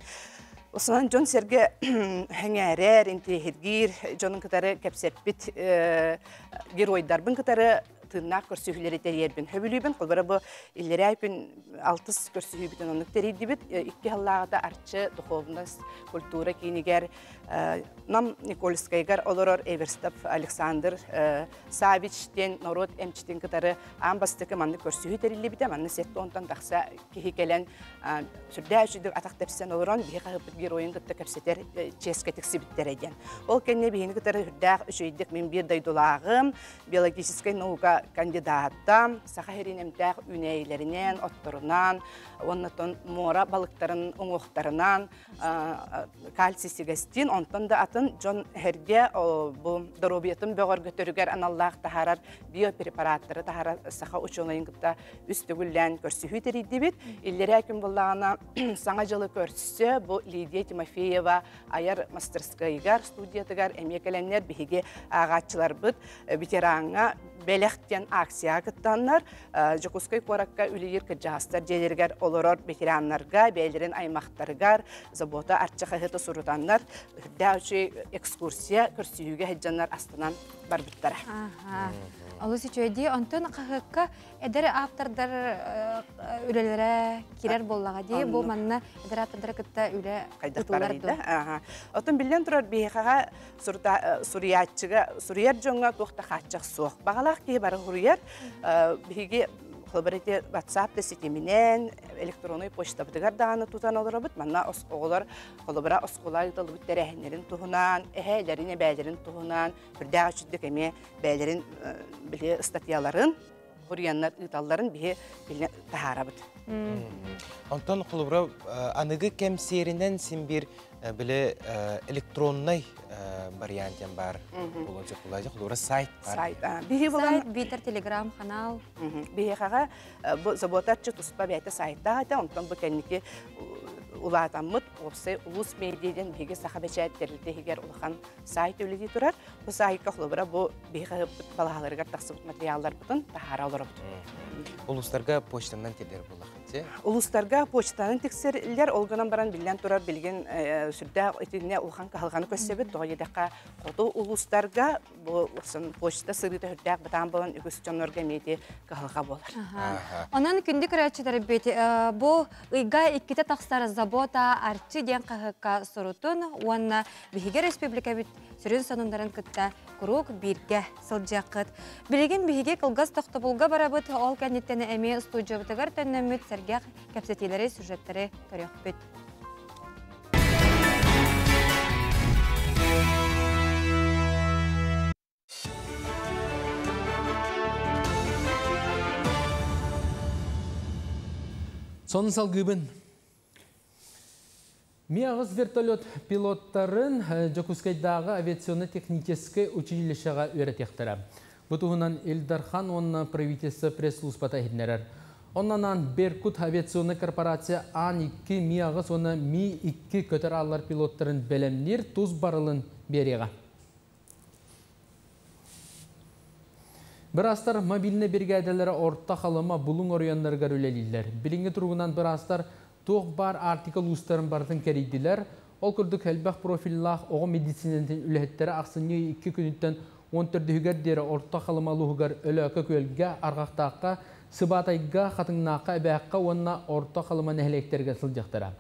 D: осынан жон серге хәңәрер, интехергир, жонын кытары кепсеппит геройдарбын кытары тыннақ көрсүхілері терербін хөбілүйбін. Қолбары бұл иллері айпын алтыс көрсүхібітін онық терейдібіт. Икки халлағыда арчы духовность культура кейінігер нам Никольскайгар олорор Эверстап Александр Савичтен народ эмчтен кытары амбастықы манны көрсүхі терейлі біті. Манны сетті онтан тақса кейі келен сүрдә үшідік атақ тәпсен олорон бейі қағып героин кытты көпсетер ческетіксі біттер еден. Ол кәнне бейіні кытары хүрдәқ үшейдік мен бір дайдулағым биологической наука кандидаттам, сахаринемтәк үнәйлерінен, отторунан, оннатон мора балықтарын, оңуқтарынан, кальций сигастин, онтан да атын жон херге бұл дробиятын бөғір көтөрігер аналлақ тахарар биопрепараттары тахарар саха учуылайын кытта үстігіллән көрсүхі терейді бит. Иллері әкім болағына саңа жылы көрсісі бұл Лидия Тимофеева аяр мастерскайгар, студиятыгар әмекеленер бігеге ағатчылар бұд, ветеранға белектен акция кыттаннар, Жокускай коракка үлейір кыджастар желергер олорор ветераннарға, бәйлерін аймақтарығар, забота арчақа ғыты сұрутаннар, дәуші экскурсия көрсүйіге хеджаннар астынан барбыттара.
B: Алысы чөйді, онтын қағыққа әдір автордар үлелері керер боллаға дей, бұл манна әдір автордар кітті үлі ұтылар ду.
D: Отын білден тұрар бейхаға сүрият жоңға тоқта қатчақ соқ. Бағалақ кей бары ғұрияр, бейге Колбарете WhatsApp сетиминен электронный почта бдыгар даны тутан олар бит. Манна оғылар колбара осколай тылы бит тәрәһеннәрен туһунан, әһәләрен бәйләрен туһунан, бирдә үчүдек эме бәйләрен биле статьяларын, хурьяннар италларын бие тахарабыт.
A: Онтон құлыбыра анығы кәмсерінен сен бір білі электронный вариантен бар. Болыншы құлайжы құлыбыра сайт бар.
B: Сайт, битер, телеграм, канал.
D: Бейхаға заботатчы тұспа бәйті сайтта ғайта, онтон бұл кәнеке улатаммыт, опсы улус медияден бейге сақа бәчәттерілді егер улахан сайт өледі тұрар. Бұл сайтқа құлыбыра бұл бейхаға балағаларығар тақсыбыт материалдар бұтын тахара олар бұтын.
A: Улустарға почтандан телер болақын,
D: Улустарға почтанын тексерлер олғынан баран білген тұрар білген сүрді етіне улхан қағылғаны көссебет, доға едеқа қоду улустарға бұл почта сырыты хүрдәк бұтан болан үгістенлерге меди қағылға болар.
B: Онан күнді көрәтшілер беті, бұл ұйға иккеті тақстары забота арчы ден қағыққа сұрутын, онна Бихиге республика бет сүрін сонындарын күтті күрук бірге сылжақыт. Білеген Бихиге қылғыз тоқтабылға барабыт, ол кәнеттені әме студиябытығар төннөміт сәргәқ кәпсетелері сюжеттері көрек бүт.
C: Сонын салгыбын. Миағыз вертолет пилоттарын Жокускайдағы авиационно-технический училищеға өретектірі. Бұтығынан Элдархан онна правительство пресс-службата хеднерер. Оннанан Беркут авиационный корпорация Ан-2 Миағыз оны Ми-2 көтір алар пилоттарын бәлемнер туз барылын береға. Bir astar mobilne brigadelere orta қалыма бұлың орыянларға рөлелілер. Білінгі тұрғынан бір астар тоқ бар артикл ұстарын бардың кәрейділер. Ол күрдік әлбәқ профиллах оғы медицинентен үләттері ақсыны 2 күніттен 14 дері орта қалыма лұғығар өлікі көлге, арғақтаққа, сыбатайға, қатыңнаққа, әбәққа онына орта қалыма нәхілектерге сылжақтыра.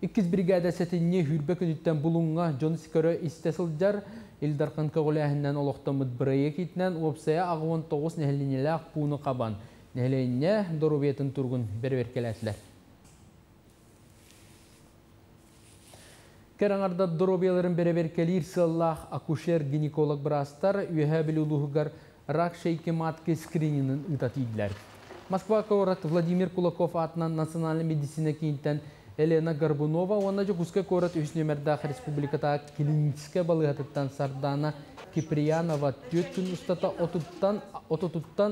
C: 2 бригада сәтіне хүрбе күніттен бұлыңға Джонс көрі істе сылжар, Илдархан кағылайыннан олықтамыд бірайы кетінен опсая ағуын 9 нәхілінелі ақ пуыны қабан. Нәхілінне дұрубетін тұрғын бәрверкеләсілер. Кәраңарда дұрубелерін бәрверкелер сыллақ акушер-гинеколог бірастар үйәе білулуғығар рак шейке матке скрининін ұтатыйділер. Москва қорат Владимир Кулаков атынан национальный медицина кейінтен Елена Горбунова, оны Жокускай корат үш нөмірдақ республиката клиническе балығатыттан Сардана Киприянова төткін ұстата отуттан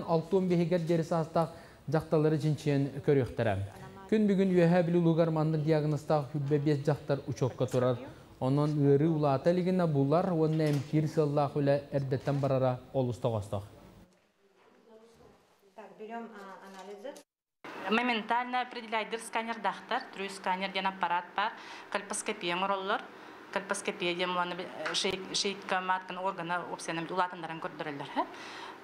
C: 6-15 дәрі састақ жақталары жинчен көріқтірі. Күн бүгін үйәе білулуғар манды диагностақ хүббе 5 жақтар ұчоққа тұрар. Онын үйірі ұлата лігіна бұлар, оны әмкер сыллақ үлі әрдеттен барара олыстық остақ.
N: Моментально определяйдыр сканер дақтар, трүй сканер ден аппарат бар, кальпоскопия мұроллар, кальпоскопия ден шейтка маткан органы опсияным улатындарын көрдірілдір.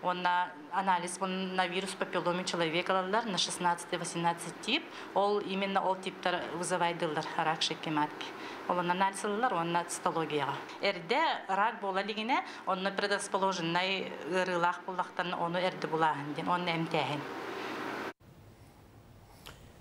N: Онна анализ на вирус папилломе человека алалар на 16-18 тип, ол именно ол типтар вызывайдылар рак шейке матки. Олын анализ алалар, онна цитологияға. Әрде рак бола лигіне, онна предрасположенный ырылақ болақтан оны әрді болағын ден, оны әмтәйін.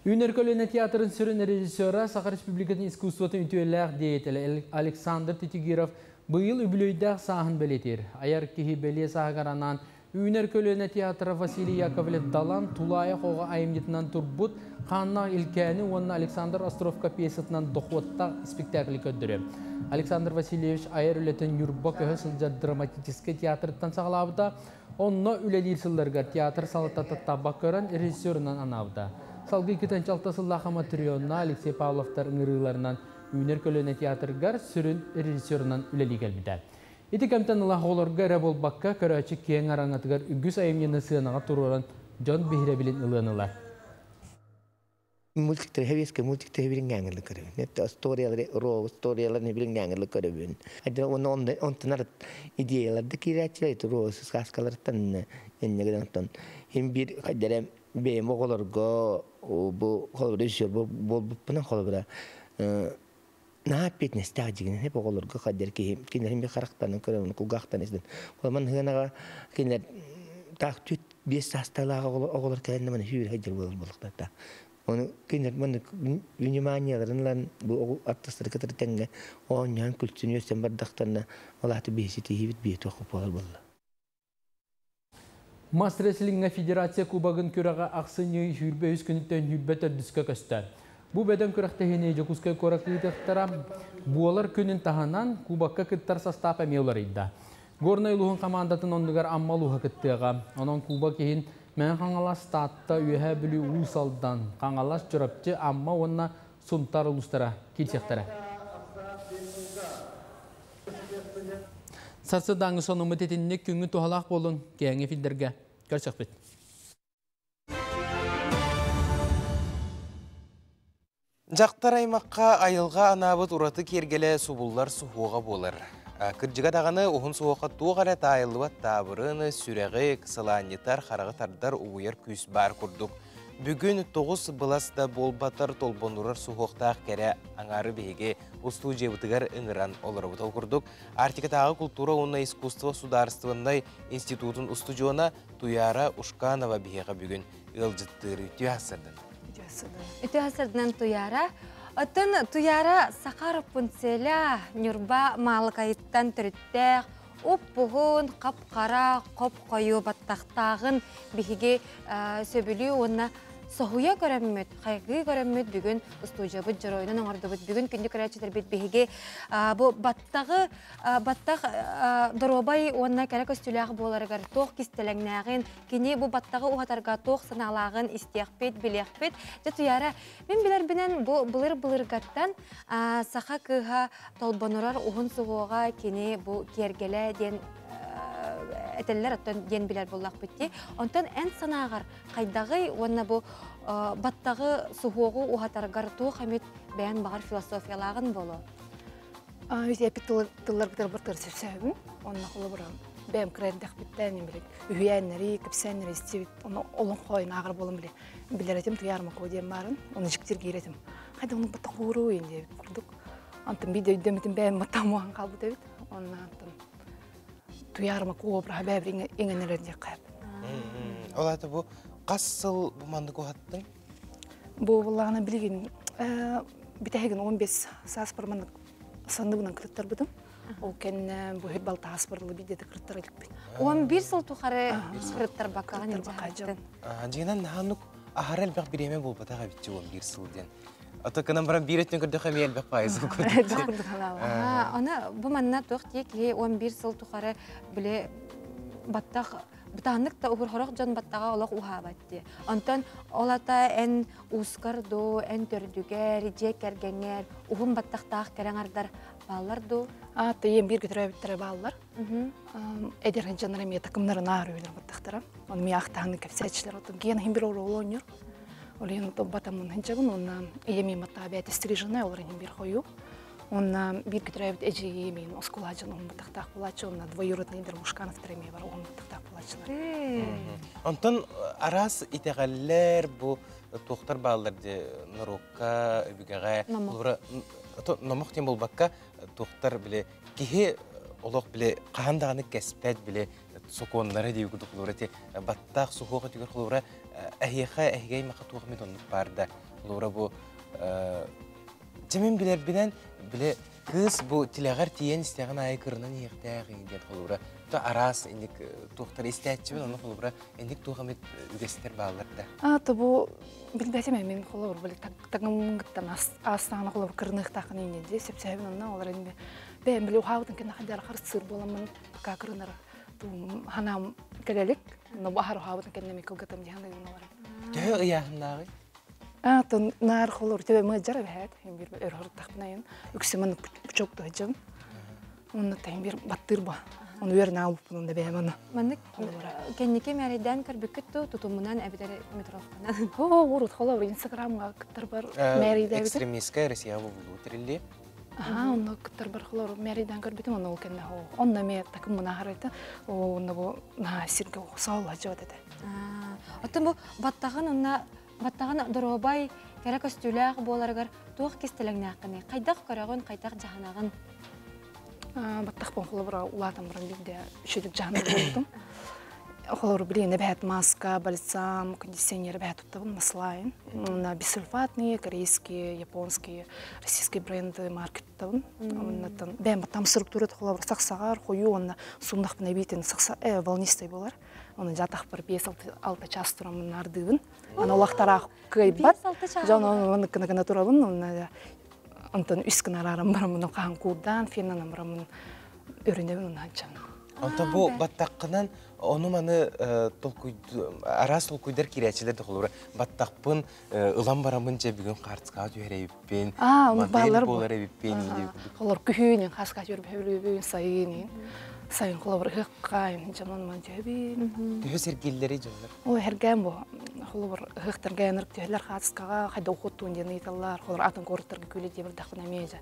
C: Үнеркөліне театрын сүрін режиссера Саха Республикатын искусстватын үтуелләқ дейтелі Александр Титигиров бұйыл үбілөйдәқ сағын бәлетер. Аяр кехи бәле сағаранан Үнеркөліне театры Василий Яковлев Далан Тулая қоға айымдетінен тұрбұт қанна илкәні онына Александр Островка пьесатынан доқуаттақ спектаклі көддірі. Александр Васильевич айыр үлетін юрба көһі сылжа драматический театрыттан сағылабыда, онына үлелер сылларғар театр салататы табақ көрін режиссерынан анабыда. Салғы кетенчі алтасыллаға материалына Алексей Павловтар ыңырыларынан үйнер көліне театргар сүрін режиссерынан үлелі келбіді. Еті кәмтен ұлақ оларға әрі болбаққа көрәчі кейін араңатығар үгіз айымнені сығанаға тұруырын Джон Бехиребілін ұлығынылар.
O: Мультиктер хевеске мультиктер хевелин гәңгерле көрөбүн. Нетте историялар, роо историялар хевелин гәңгерле көрөбүн. Айда онтанар идеяларды кирәчиләйт роо сказкалардан эннегеден. Хим бир кадәрем бем оголорго бу холрежер бу бuna холбра. На петне стадигин хеп оголорго кадәр ки кинерим би характарны көрөбүн кулгактан изден. Олман хынага кинер так түт бес састалага оголор келенде мен хүйр хәҗер булдыкта. Onu kinderman vниманияларын бу аттастыр кетертенге оннан күлтүнү сен бардактарына Аллахты бесити хибит бие токуп алып булды.
C: Мас Реслинга Федерация Кубагын күрәгә ақсыны хүрбе үз күнтен хүрбе төрдүскә көстәр. Бу бәдән күрәктәһенә җокускай коракыйтыктара буалар күнен таһанан Кубакка кыттар состав әмеулар идда. Горный луһун командатын ондыгар аммалуха кыттыга. Онон Куба кеһин мен хаңалас статта үһә билүү усалдан хаңалас чырапчы амма онна сунтар улустара килсектара. Сарсы даңгы сонумы тетинне күңгү тухалак болун кеңе филдерге көрсөкпүт.
A: Жақтар аймаққа айылға анабыт ураты кергелі субуллар суғуға болыр. Кыржыға дағаны оғын суғуға туғара тайылыбат табырыны сүрәғі кысыланетар қарағы тардар уйыр күс бар күрдік. Бүгін 9 быласта болбатар толбонурар суғуқтақ кәрі аңары бейге ұсту жебітігер ұңыран олары бұтал күрдік. Артикатағы культура онна искусство сударствындай институтын ұсту жоғына Туяра Ушканова бейге бүгін ұлжыттыры түйасырдың.
B: Itu hasadnan tuyara. Otun tuyara sakar punseля нюрба малкайттан түрттәк, uppuğun qapqara qop qoyu battaqtağın bihiге сөбілі онна соғуя көрәммет, қайғы көрәммет бүгін ұстужабыт жыройнын оңырдыбыт. Бүгін күнді көрәчетер бет біхіге баттақ дұробай онна кәрі көстіліғі боларығар тоқ кестеләңнәғын, кені бұл баттағы ұғатарға тоқ сыналағын істияқпет, білеқпет. Жа тұяра, мен білер бінен бұлыр-бұлырғаттан сақа кыға толбонырар ұғын сұғуға кені бұл кергелі ден әтелләр оттан ден білер боллақ бітті. Онтан ән санағар қайдағы онна бұл баттағы сұғуғы ұғатарғар тоқ әмет бәйін бағар философиялағын болу.
X: Өз әпі тыллар бұтар бұртар сөпсәбін, онна қолы бұрам. Бәйім кірәндәқ біттәнен білек. Үйәннәрі, кіпсәннәрі істебіт, оны олың қойын ағыр болым біле. Білер әтім тұярма көдем барын, оны жіктер еретім. Қайда оның бұтта қуыру енді күрдік. Антын бейді өйдеметін бәйім мұттамуған қалбы дәбіт. Онна антын туярма кобра бәбрин иңенелерде кайып.
A: Олаты бу кассыл буманды коһаттың?
X: Бу буллагына билген битеген 15 сас парман сандыгынан кырыттар будым. Ол кен бу хетбал таспырлы бидеде кырыттар элек.
B: 11 сыл тухары кырыттар бакаган
X: инжактын.
A: Жинан ханук ахарел бак биреме болбатага битчи 11 сылден. Ата канам баран биреттен көрдө хамел бак пайызы көрдө.
B: Ана бу манна тоқтик 11 сыл тухары биле баттак бутаннык та ухурхорок жон баттага олох ухабатти. Антон олата эн ускардо, эн төрдүгер, жекергеңер, ухун баттактак кереңардар балларду.
X: Ата ем бир көтөрөбүттөр баллар. Эдерен жандар эме такымнарын аарыйлар баттактара. Оны ми актааны кепсечилер отун ген хим бир оролоньор. Олен батамын хенчагын онна эми матабият стрижена олар хим бир хою. Он бир көтөрөбүт эжи мен оскулажын он баттактак булачы, онна двоюродный бир Ушканов треме бар, он баттактак булачылар.
A: Антон арас итегаллер бу тоқтар балларды нурукка үбүгага номок тем болбакка тоқтар биле кихи олох биле каандаганы кеспет биле соконлары дейби кудуклурати баттак сухога түгөр кулура эхиха эхигей мака тугмет оннук барда кулура бу жемин билер билен биле кыз бу тилегар тиен истеген айкырынан ийектеги деп кулура то арас индик тоқтар истетчибин ону кулура индик тугмет үгестер бааларда
X: то бу билбетем мен кулур биле тагымгыттан астана кулур кырныктакын инде сепсебин онна олар инде бем биле ухаутын кен хадар харсыр боламын какырынар ханам келелик но бахар ухаутын кен немикл гатам жандай олар
A: жөө яхнагы
X: то нар кулур тебе мыжар бет бир өрөр такнайын үксемин пучокту жым онна тайм бир баттырба onu verna alıp bunun da beğenmem.
B: Mandık kendike meriden karbüküttü tutumundan ebeder metrofkanan.
X: Ho, vurut hala Instagram'a kıtır bar meriden.
A: Ekstremiska Rusya bu bulutrilli.
X: Aha, onu kıtır bar hala meriden karbütüm onu kendi ho. Onda mer takım munaharete onu bu nasirge sağla jodede.
B: Atın bu battağın dorobay kara kostüler bolargar tuğ kestelengnaqqını qaydak qaragın qaydak jahanagın.
X: Баттах бон холобра улатам бран бинде шөдүк жааны болдум. Холор билене бэт маска, бальзам, кондиционер бэт туттабын маслайн. На бисульфатные, корейские, японские, российские бренды маркеттабын. Оннан бэм баттам структурат холобра саксагар, хою онна сундах бинебитен сакса волнистай болар.
I: Оны жатақ бір 5-6 час тұрамын ардығын. Ана олақтара көйбат. Жан оны кіні тұрабын. Онтан үс күн арарым барамын. Қаған қуырдан, феннан барамын. Өріндебін оны анчамын.
A: Онта бұл баттаққынан оны маны арас толкуйдар кирячилерді қолуыра. Баттақпын ұлан барамын же бүгін қартысқа жүйерейіппен, модель болар ебіппен.
I: Олар күхінен қасқа жүйеріп сайын қолабыр ғыққайын жаман ман жөбін.
A: Түхі сергелері жонлар?
I: Ол әрген бұл. Қолабыр ғықтырғайынырып түйелер қатысқаға қайда оқуттуын дені еталар. Қолар атын көріттіргі көлі дебір дақына мейзі.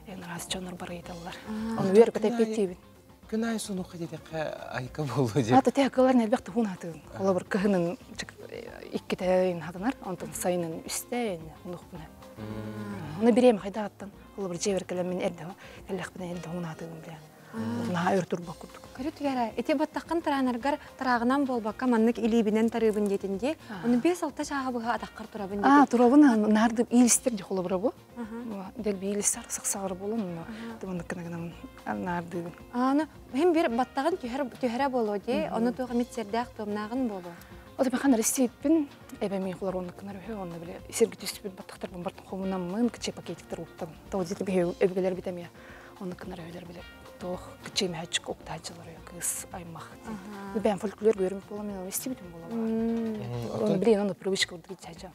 I: Ең рас жоныр бар еталар. Оны өрі көтеп еттейбін.
A: Күн ай соны қадеде айқа болу деп?
I: Аты тәкілер нәбіқті хуын атын. Қолабыр күхінің иккі тәйін хатынар. Онтын сайынын үстәйін ұнықпына. Оны берем қайда аттан. Қолабыр жевер кәлемін әрді. Кәліқпіне әлді хуын атын біле. Наға өртір бақ күрдік.
B: Көрет гәрі, әте баттаққан тұранарғар тұрағынан болбаққа маннық илебінен тарыбын детінде, оны 5-6 шаға бұға атаққар тұрабын детінде.
I: Тұрабын нардып иілістер де қолы бұры бұ. Дәл бі иілістер сықсағыр болын, дұмындық нардыбын.
B: Hem bir battağın tühere bolu de, onu tuğa mitserdeğ tomnağın bolu.
I: O da ben resepin, ebemin kular onu kınar ve onu bile sergi tüsübün battaqtar ben bartın komundan mın küçük paketikler oktan. Tavcıtlı bir evgeler bitemiyor. Onu kınar evler bile. Toh küçük mehçik oktaycılar ya kız aymaq. Ben folklor görmek bolam ben istedim bolam. Onu bile onu provişka udrit çaycam.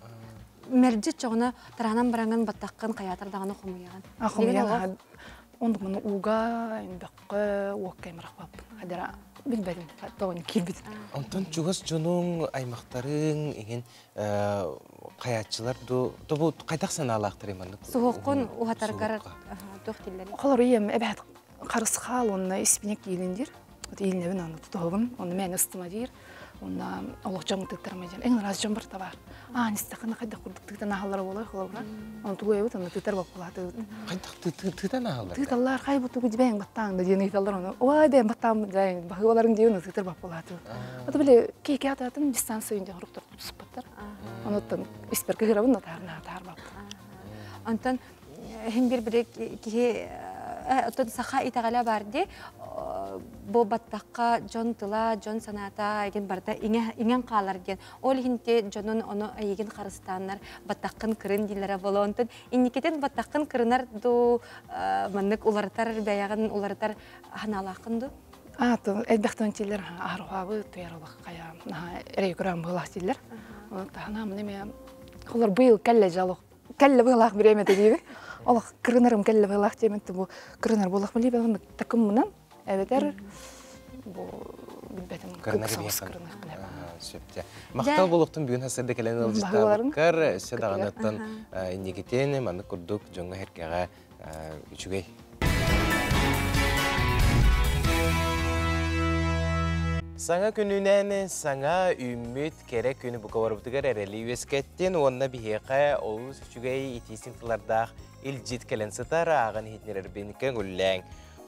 B: Mercet çoğuna taranan barangan battaqan kayatardağını komuyan.
I: Komuyan. Onu bunu uga indaqqa okkay maraqbap. Hadara bilbedim. Toğun kilbit.
A: Ondan çuğas jonun aymaqtarın egen kayatçılar da bu qaydaq sanalaqtır emanlık.
B: Soğuqun uhatargar toxtilleri.
I: Qalar yem ebad qarыс xal onu ispinek yilindir. Yilinebin onu tutuğun. Onu men istimadir. Onda Allah canı tıtırmayacağım. En razı cambır da var. Nistaqını qayda qurduk tıtan ahalları olay xolabra. Onu tuğu evet onu tıtır bak buladı.
A: Qayda tıtan ahalları?
I: Tıtallar qaybu tuğu ben battağın da diyeni tıtallar onu. Oy ben battağım diyeni. Bahıvaların diyeni tıtır bak buladı. O da bile keyke atadın distansı önce huruktur sıpatlar. Onu da isperke girabın da tar bak.
B: Ondan hem bir ki Oto saha itagala bardi bo battaqqa jon tila jon sanata egen barda ingen qalar gen ol hinte jonun onu egen qarıstanlar battaqqın kırın dillere bolonton inniketen battaqqın kırınar do manнык ulartar bayagın ulartar hanalaqındı
I: to elbaqtan tiller arwabı tuyarlıq qaya reygram bolaq tiller onu tahna mene qolar bu yıl kelle jalıq kelle bolaq biremete deydi Allah kırınarım kelle bolaq demetti bu kırınar bolaq mı ben takımından eveter bu bilbetim
A: Süper. Maqtal boluqtun bugün hasırda kelen alıştaqar sedağanattan inniketene manı kurduk jonga herkege üçügey. Sana gününen sana ümit kerek günü bu kavarıbıtıgar ereli üyeskettin onna biheqa olus üçügey itisin tılardağ iljit kelen sıtar ağın hitnerer beniken güllen.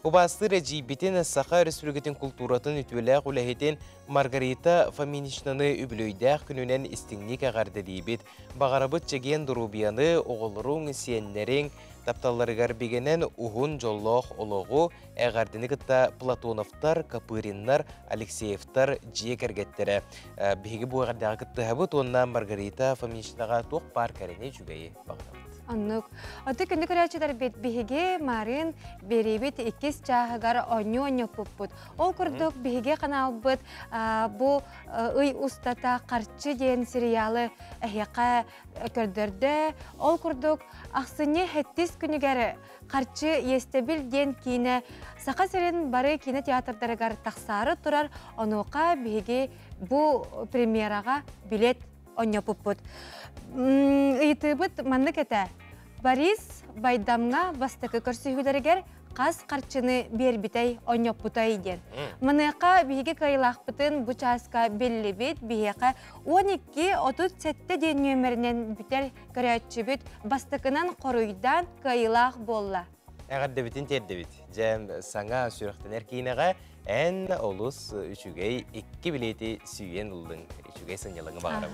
A: Bu bastı Recep'in Sakha Respublikatin kulturatın ütüleğ ulehetin Margarita Faminişnanı übülöydağ gününen istinlik ağardı deyibit. Bağarabıt çegen durubiyanı oğulurun siyenlerin taptallarıgar begenen uhun jolloğ oloğu ağardını gıtta Platonovtar, Kapırinlar, Alekseyevtar jiye kergettere. Bihigi bu ağardağı gıtta habıt onna Margarita Faminişnağa toq par karene jügeyi bağırabıt.
B: Anlık. Adı günlük öğretçiler bihige marin beribit ikiz çağıgar onyo puput. Ol kurduk bihige kanal bıt bu ıy ustata qarçı diyen seriyalı ehyaqa kördürde. Ol kurduk aksini hettis günügeri qarçı yestebil diyen kine Saqa serin bari kine teatrdarıgar taqsarı turar. Onuqa bihige bu premieraga bilet onyo puput. Итыбыт маннык эте. Борис байдамга бастыкы көрсүгүлөргер каз карчыны бербитей оньоппутай ден. Мыныка биге кайлахпытын бу часка беллибит бияка 12-30 сетте ден нөмеринен бүтер көрөчүбүт бастыкынан коруйдан кайлах болла.
A: Eğer debitin terdebit. Cem sana sürüktüner kiyinege en olus üçügey 2 bileti süyen uldun. Üçügey sınyalığı bağırım.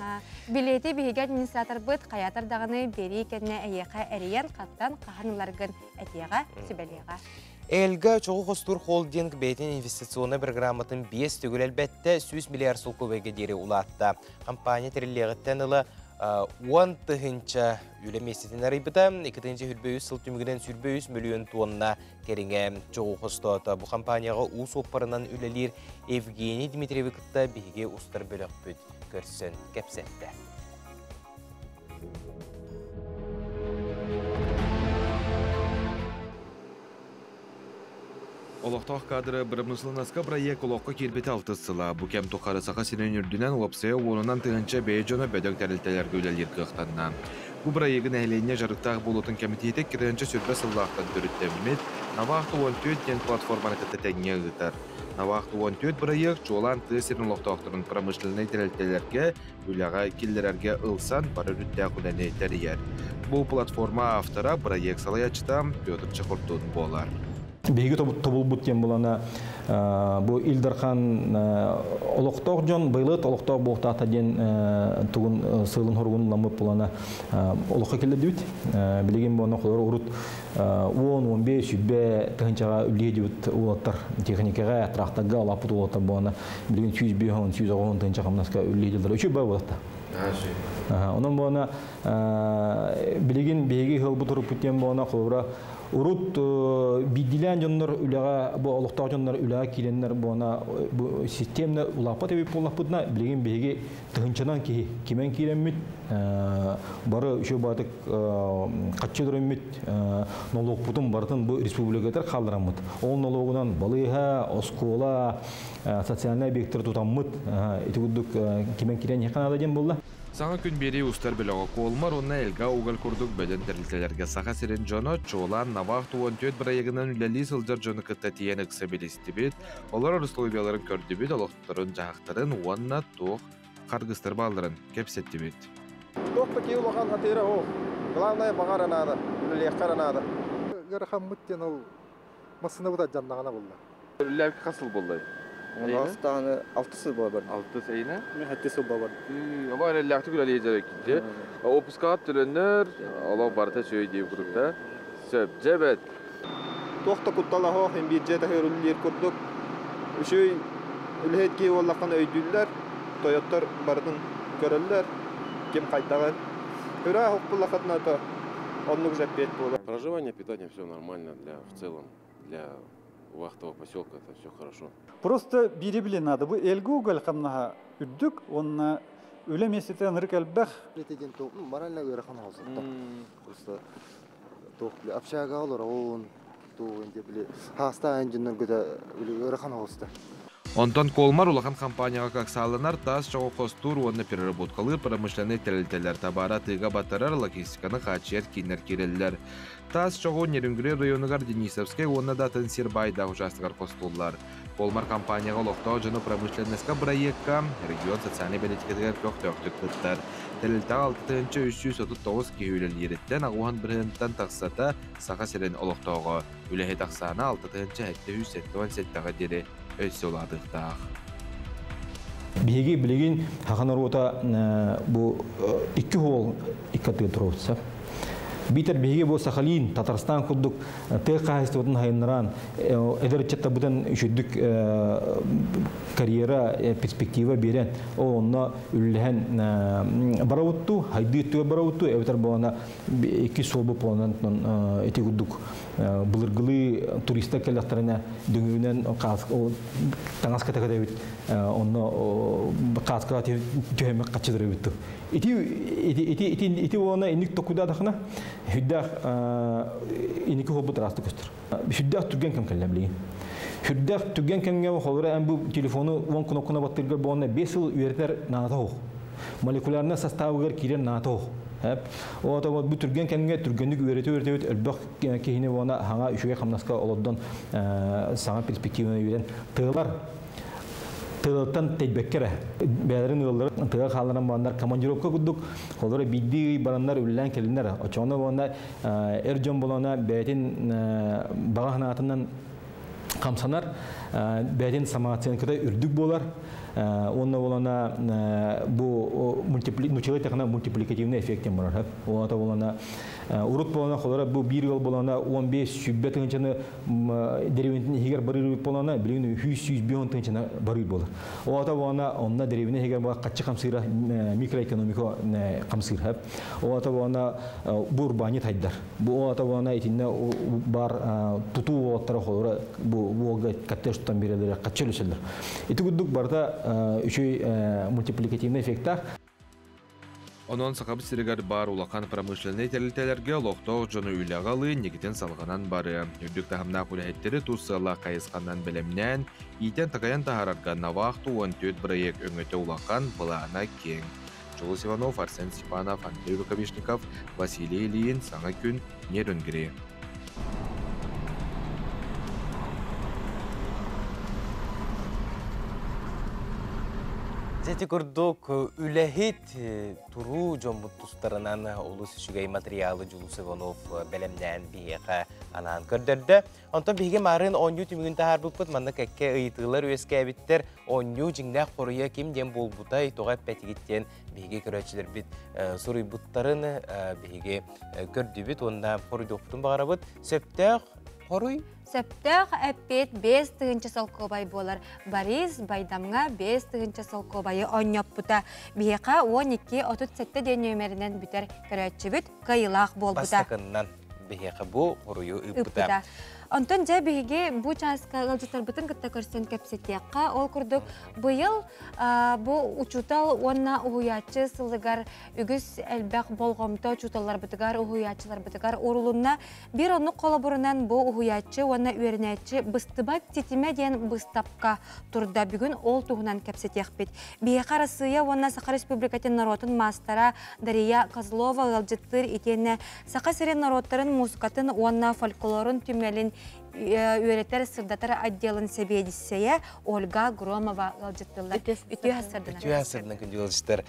B: Bileti bihiger administrator bıt kayatar dağını beri kendine eyeğe eriyen kattan kahanılargın etiyeğe sübeliyeğe.
A: Elga çoğu Hostur Holding beytin investisyonu programının 5 tügül elbette 100 milyar sulkubege deri ulatta. Kampanya terilleğitten ılı 10 tıhınca üle mesletin arayıbıda 2. hülbeyüz sıl tümügüden sülbeyüz milyon tonuna kerine çoğu Hostur'da. Bu kampanyaga uğuz opparından ülelir Evgeni Dmitrievik'ta bihige ustar bölük büt görsün kepsette.
P: Олохтоох кадры бұрымысылынаска проект олоққа кербеті алтысыла. Бұкем тоқары сақа сенен үрдінен олапсыя онынан тығынша бейджона бәдөң тәрілтелер көйлелер қықтанна. Бұл проектін әйленіне жарықтағы болутын комитеті керенші сүрбе сыллақтан түріттемет, Навақты 14 ден платформаны кітті тәңе ғытар. Навақты 14 проект жолан тысырын олоқтоқтырын промышленный тәрілтелерге, үляға келдерерге ылсан бары үрдді құдәне тәрiyер. Бұл платформа автора проект салаячыдан Петр Чахуртун болар.
Q: Беги тобул буткен булана бу Илдархан олокток жон быйлыт олокток болтата ден тугун сылын хоргун ламып булана олокка келди бит билеген бону колор урут 10-15 бе тынчага үледибит улаттар техникага трактага лапут улаттар бону билеген 100 беон 110 тынчага мнаска үледилер үчү ба улатта онон бону билеген беги хылбутур буткен бону колора урут бидилен жоннор үлага бу олуктак жоннор үлага киленнер буна бу системне улапа тебип улаппытна билген беги тыгынчанан кимен киленмит бары үшө батык каччы дөрөммит налогпутун бартын бу республикатар калдырамыт ол налогунан балыга оскола социальный объекттер тутаммыт итигудук кимен кирен яканада ден болду.
P: Саңа күн бери устар біліға қолмар, онна әлға уғал күрдік бәден тәрілтелерге сақа серен жоны, чоğlan Навақ 14 бірайығынан үләлі сылдар жоны күтті тиен ұқса белесті бет, олар условияларын көрді бет, олықтарын жағақтарын уанна тоқ қарғыстыр балдырын кепсетті бет.
S: Тоқты кеу лоған қатері о, главное бағар анады, үлілеққар анады. Ғырхан мұттен ол масыны бұда жаннағана болды.
P: Үләлкі қасыл болды?
S: Астаны 6 сыл бар.
P: 6 сайына?
S: Мен 7 сыл бар.
P: Ama elleğti güzel yiyecek gitti. Opuskaat türenler, Allah barta şöyle diye grupta. Söp, cebet.
S: Tohta kuttala ho, hem bir cede hörüller kurduk. Şöyle ülhet ki vallakan öydüller. Toyotlar bardın görürler. Kim kaytagan. Hüra hukkulla katna to. Onluk zepet bu.
U: Проживание, питание, все нормально в целом. Для Вахтового поселка это все хорошо.
Y: Просто бири надо. Bu elgi ugal kamnaha üddük, onna öyle mesleğten hırk elbэх.
S: Президент морально öğretmen olsun. Просто tohlu apşaga olur on toğunca bile hasta enjinden göde öğretmen olsun.
P: Онтон колмар улахан компанияға каксалынар тас жоғы қостур онны переработкалы промышленный тәрілтелер табара тыға батарар логистиканы қачер кейнер керелілер. Тас жоғы Нерюнгрей районығар Денисовскай онны датын Сербайда ұжастығар қостулар. Колмар компанияға лоқтау жыны промышленнесқа проектка регион социальный бәлетікетігер көқтөқтік күттар. Тәрілтаға 6-339 кейілер ереттен ағуған бірінттен тақсата сақа серен олықтауға. Үләхе тақсаны 6-7-187 дері өсі оладықтақ.
Q: Беги білеген хақанар ота бұл 2 хол 2 тұру өтсі. Битер беги бұл Сахалин, Татарстан күрдік тек қағыстығын хайыныран әдірітчетті бұдан үшідік карьера перспектива берен. Ол онына үлілген бара өтті, хайды өттіге бара өтті, әвітер болана 2 солбы боланан әте күрдік бұлырғылы туристер кәліқтарына дөңгінен таңас кәтәкәді өт, онына қасқыға түйемек қатшыдыр өтті. Ити болана енік тоқуда дақына хүддәқ енекі холбы тұрасты көстір. Хүддәқ түрген кәм кәлі білген. Хүддәқ түрген кәмге қолыра әм бұл телефоны 10 кнопкына баттырғыр болана 5 жыл үйертер нағата оқ. Молекулярны составығыр керен нағата оқ. Ота bu türgen kemge türgenlik öğretiyor elbaq kehine ona hanga üçüge xamnaska oloddan sana perspektivini veren tığlar tığdan tedbekkere belerin yolları tığ xalanan banlar komandirovka gudduk olora biddi baranlar üllen kelinler açona bana erjon bolana betin bağa hanatından kamsanar betin samaatsen kada ürdük bolar Онна болана бу мультипликативный эффектен бар. Ота болана урут болана холора бу 1 ел болана 15 сүббет тыңчаны деревенtin хигер барыр болана билген 100 бион тыңчана барыр болар. Ота болана онна деревне хигер бар качы камсыра микроэкономика камсыр. Ота болана бу урбанит хайдар. Бу ота болана итинне бар туту оттара холора бу каттештан берелер качылышылар. Ити гудук барда үчөй мультипликативный эффекттар.
P: Онон сақабы сирегар бар улақан промышленный тәлітелерге лоқтоқ жоны үйлағалы негітен салғанан бары. Үрдік тағымна құләйттері тұсыла қайысқаннан білімнен, итен тақаян тағарарға навақты 14 бірайек өңөті улақан бұлағына кең. Жолыс Иванов, Арсен Степанов, Андрей Рукавишников, Василий Ильин, Саңа күн, Нерүнгірі.
A: Зети көрдік үләхет тұру жомбут тұстарынан олыс үшігей материалы Жулус Иванов бәлемнән бейеға анан көрдірді. Онтан бейге марын 10 түмігін тағар бұлпыт, манны кәкке ұйытығылар өске әбіттер 10 жіңнәқ қорыя кемден бол бұтай тоғап бәтігеттен бейге көрәтшілер біт сұрый бұттарын бейге көрді біт, онда қорыйды оқытын бағара бұт. Сөптәқ қорый?
B: Сөптәқ әппет 5 тығынчы солқобай болар. Борис Байдамға 5 тығынчы солқобайы оньоп бұта. Бейқа 12-37 ден өмерінен бүтер көрәтші бүт қайылақ бол бұта.
A: Бастықыннан бейқа бұл қорыйы үппұта.
B: Онтон жа бейге бұл часка ғалжытар бұтын күтті көрсен кәпсетеққа. Ол күрдік бұйыл бұл учутал онна ұхуячы сылығар үгіз әлбәқ болғымта учуталар бұтығар, ұхуячылар бұтығар орылынна бір оны қолы бұрынан бұл ұхуячы, онна үйерінәчі бұстыбат тетіме ден бұстапқа тұрда бүгін ол тұғынан кәпсетеқ бет. Бейқа расыя онна Сақа Республикатын наротын мастара Дария Козлова ғалжыттыр етені Сақа Сирен нароттарын музыкатын онна фольклорын түмелін үйреттер сырдатар отделын себедісея Ольга Громова ғалжыттылар. Үтіе асырдынан.
A: Үтіе асырдынан күнді ғалжыттар.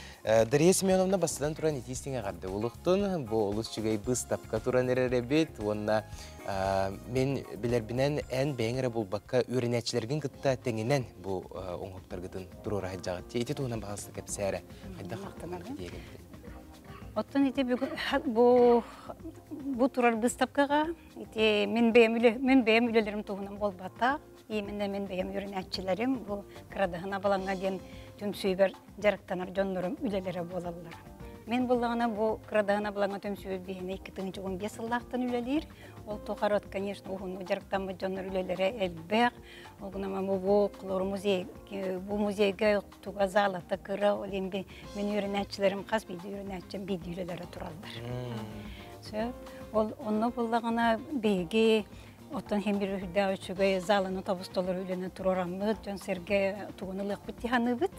A: Дария Семеновна бастыдан тұран етестіңе қарды ұлықтың. Бұл ұлыс жүгей бұз тапқа тұран әреребет. Онна мен білербінен ән бәңірі бұл баққа үйренәтшілерген күтті тәңінен бұл оңғықтар күтін тұрыр айджағыт. Еті туғынан бағалысы кәпсәрі. Қайда қақтанар дегенді.
E: Оттон ите бу турар быстапкага ите мен бэм үлелерим тугунан болбата. Именде мен бэм үрүнәтчилерим бу крадыгына балаңга ден түмсүйбер жарыктанар жоннорум үлелере болалар. Мен буллагана бу крадыгына балаңга түмсүйбер бейне 2-15 ыллактан үлелер. Ол тохарот, конечно, угуну жарыктанмы жоннор үлелере элбек. Огунама бу кылор музей, бу музейге туга зала такыра олемби мен үрүнәтчилерим кас биди үрүнәтчим биди үлелере туралдар. Ол онно буллагана беге оттон хембир үрдә үчүгө заланы табыстолор үлене турарамы жон серге тугунулык бит ханыбыт.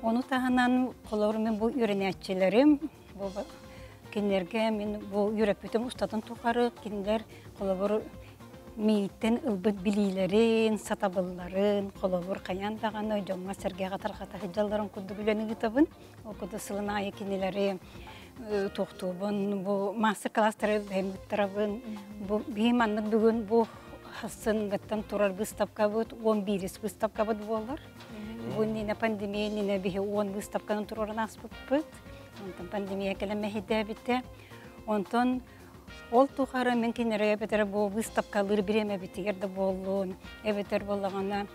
E: Onu tahanan kolormen bu ürünetçilerim bu kinlerge men bu yürepütüm ustadan tukarı kinler kolor meyitten ılbıt bililerin satabalların kolor kayan dağını jonga serge qatar hıjalların kudu güleni kitabın o kudu sılınayı kinleri toxtubun bu master classları hem tarafın bu bimanlık bugün bu hasın gattan turar bıstapka bu 11 bıstapka bu bollar. Bunun pandemiye nine bihe 10 выставканы тураран аспыт. Онтон пандемия келеме хидебите. Онтон ол тухара мен кинере бетер бу выставкалар биреме битигерде болун. Эбетер боллагана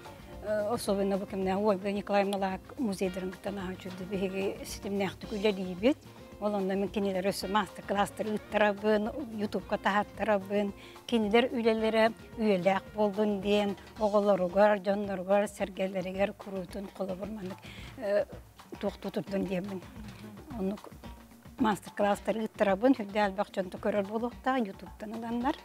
E: особенно бу кемне Ольга Николаевна музейдерин гытана чүрдү биге системнехти күлелибет. Олонда мен кинелер өсө мастер класстар ыттарабын, YouTube-ка тахаттарабын, кинелер үйлелере үйелек болдун ден, оголоругар, жонноргар, сергелеригер курутун колобурмандык токтотурдун деймин. Onu мастер класстар ыттарабын, хүдде албак жонто көрөр болукта, YouTube-тан адамдар.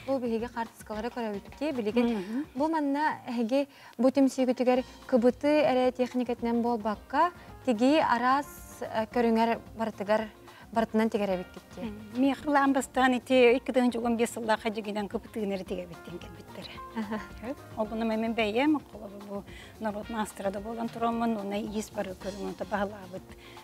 B: Бұл бігеге қартысқалары көрәуітке білеген. Бұл манна әге бұтым сүйгітігер күбіті әрі техникетінен бол баққа теге арас көріңер бартынан тегер әбет кетті.
E: Меқылан бастан ете 2-15 жылға қажығынан күбітігінері теге беттен келбеттері. Оғыны мен бәйем, бұл народ мастрада болан тұрамын, оны ес бары көріңер,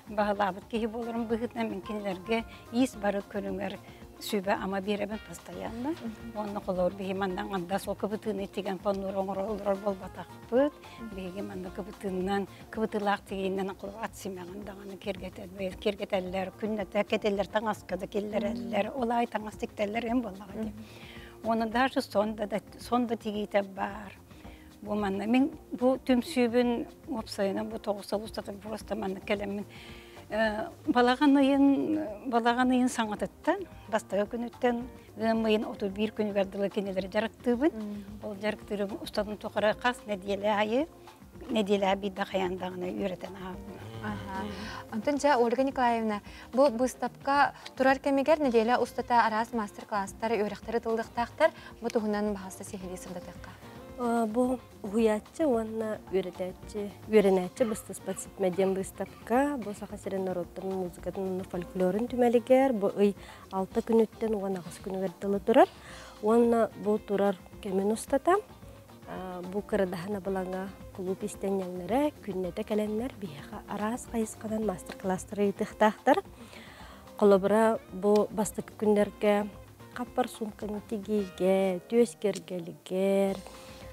E: бағалабыт кейі болырым бұғытна мен кенелерге ес бары көріңер, сүйбе ама беребен постоянно. Оны қолор бейі мандан анда сол кыбытыны теген понур оңыролыр болбатақпыт. Бейге манда кыбытынан, кыбытылақ тегеннен қолор атсимағандағаны кергетелер, күннеті кетелер таңаскада келлер, олай таңастектелер ем болаға деп. Оны даже сонда тегейті бар. Бұл манна, мен бұл түмсүйбін опсайына, бұл тоғыса ұстатып, просто манна кәлемін. Балағанайын саңатыттан, бастағы күніттен, ғымайын 31 күні бәрділі кенелері жарықтыбын. Ол жарықтырым ұстадың тоқыра қас неделі айы, неделі әбейді қаяндағыны үйретен ağabey.
B: Антон жа, Ольга Николаевна, бұл бұстапқа тұрар кәмегер неделі ұстата арас мастер-класстар, үйректері тылдықтақтар, бұл тұғынан бағасы сехелесімді таққа.
G: Бұл ұғыятчы, онына үйренәтчі бұсты спасибмәден бұстапқа, бұл сақасырын народтың музыкатын фольклорын түмәлігер, бұл ұй 6 күніттен оған ағыз күні верділі тұрар. Онына бұл тұрар кәмен ұстата, бұл қырыдағына балаңа клуб істенелері, күннеті кәленлер бейіға арас қайысқанан мастер-кластары етіқтақтар. Қолыбыра бұл бастық күндерге қаппар сумканы тегейге, төскергелігер,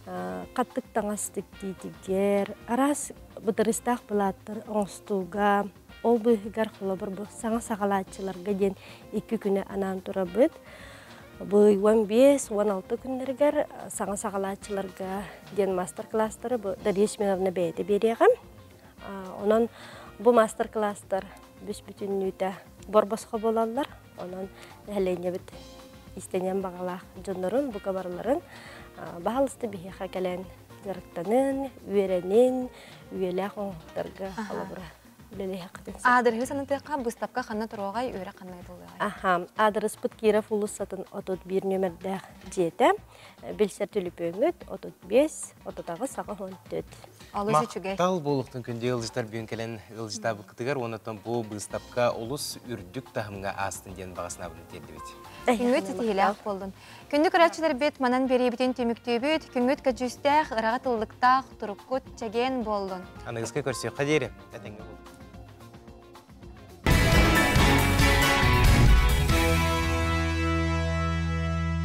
G: қаттық таңастық дейтігер, арас бұдырыстақ бұлаттыр оңыстуға, ол бұйығығар қолыбыр бұл саңа сағалатчыларға ден 2 күні анан тұра бұд. Бұл 15-16 күндергер саңа сағалатчыларға ден мастер-кластары бұл Дарьешменовна бәйті береғім. Онан бұл мастер-кластар бүс бүтін нүті борбасқа болалар. Онан әлейне бүт істенен бағалақ жонларын, бұқабарларын бағалысты бейіға кәлен жарықтанын, үйеренін, үйеләқ оңықтарға қалабыра.
B: Адырғы санатыға бұстапқа қанна тұруғай үйрі қанна айтылды?
G: Адырыс бұт Киров ұлысатын 31 нөмірдәқ жеті, білсер түліп өңіт 35, 30-ағы саға 14.
A: Мақтал болуқтың күнде ұлжытар бүйін кәлен ұлжытабы қытығар, онытын бұл бұстапқа ұлыс үрдік тағымға астын ден бағасына бұны терді бет.
B: Күнгөт тетігілі болдың. Күнді күрәтшілер бет манан бері бітен теміктей бет, күнгөт кәджүстәқ, ырағатылдықтақ, тұрыққыт чәген болдың.
A: Анығызға көрсе қадері, әтеңгі болды.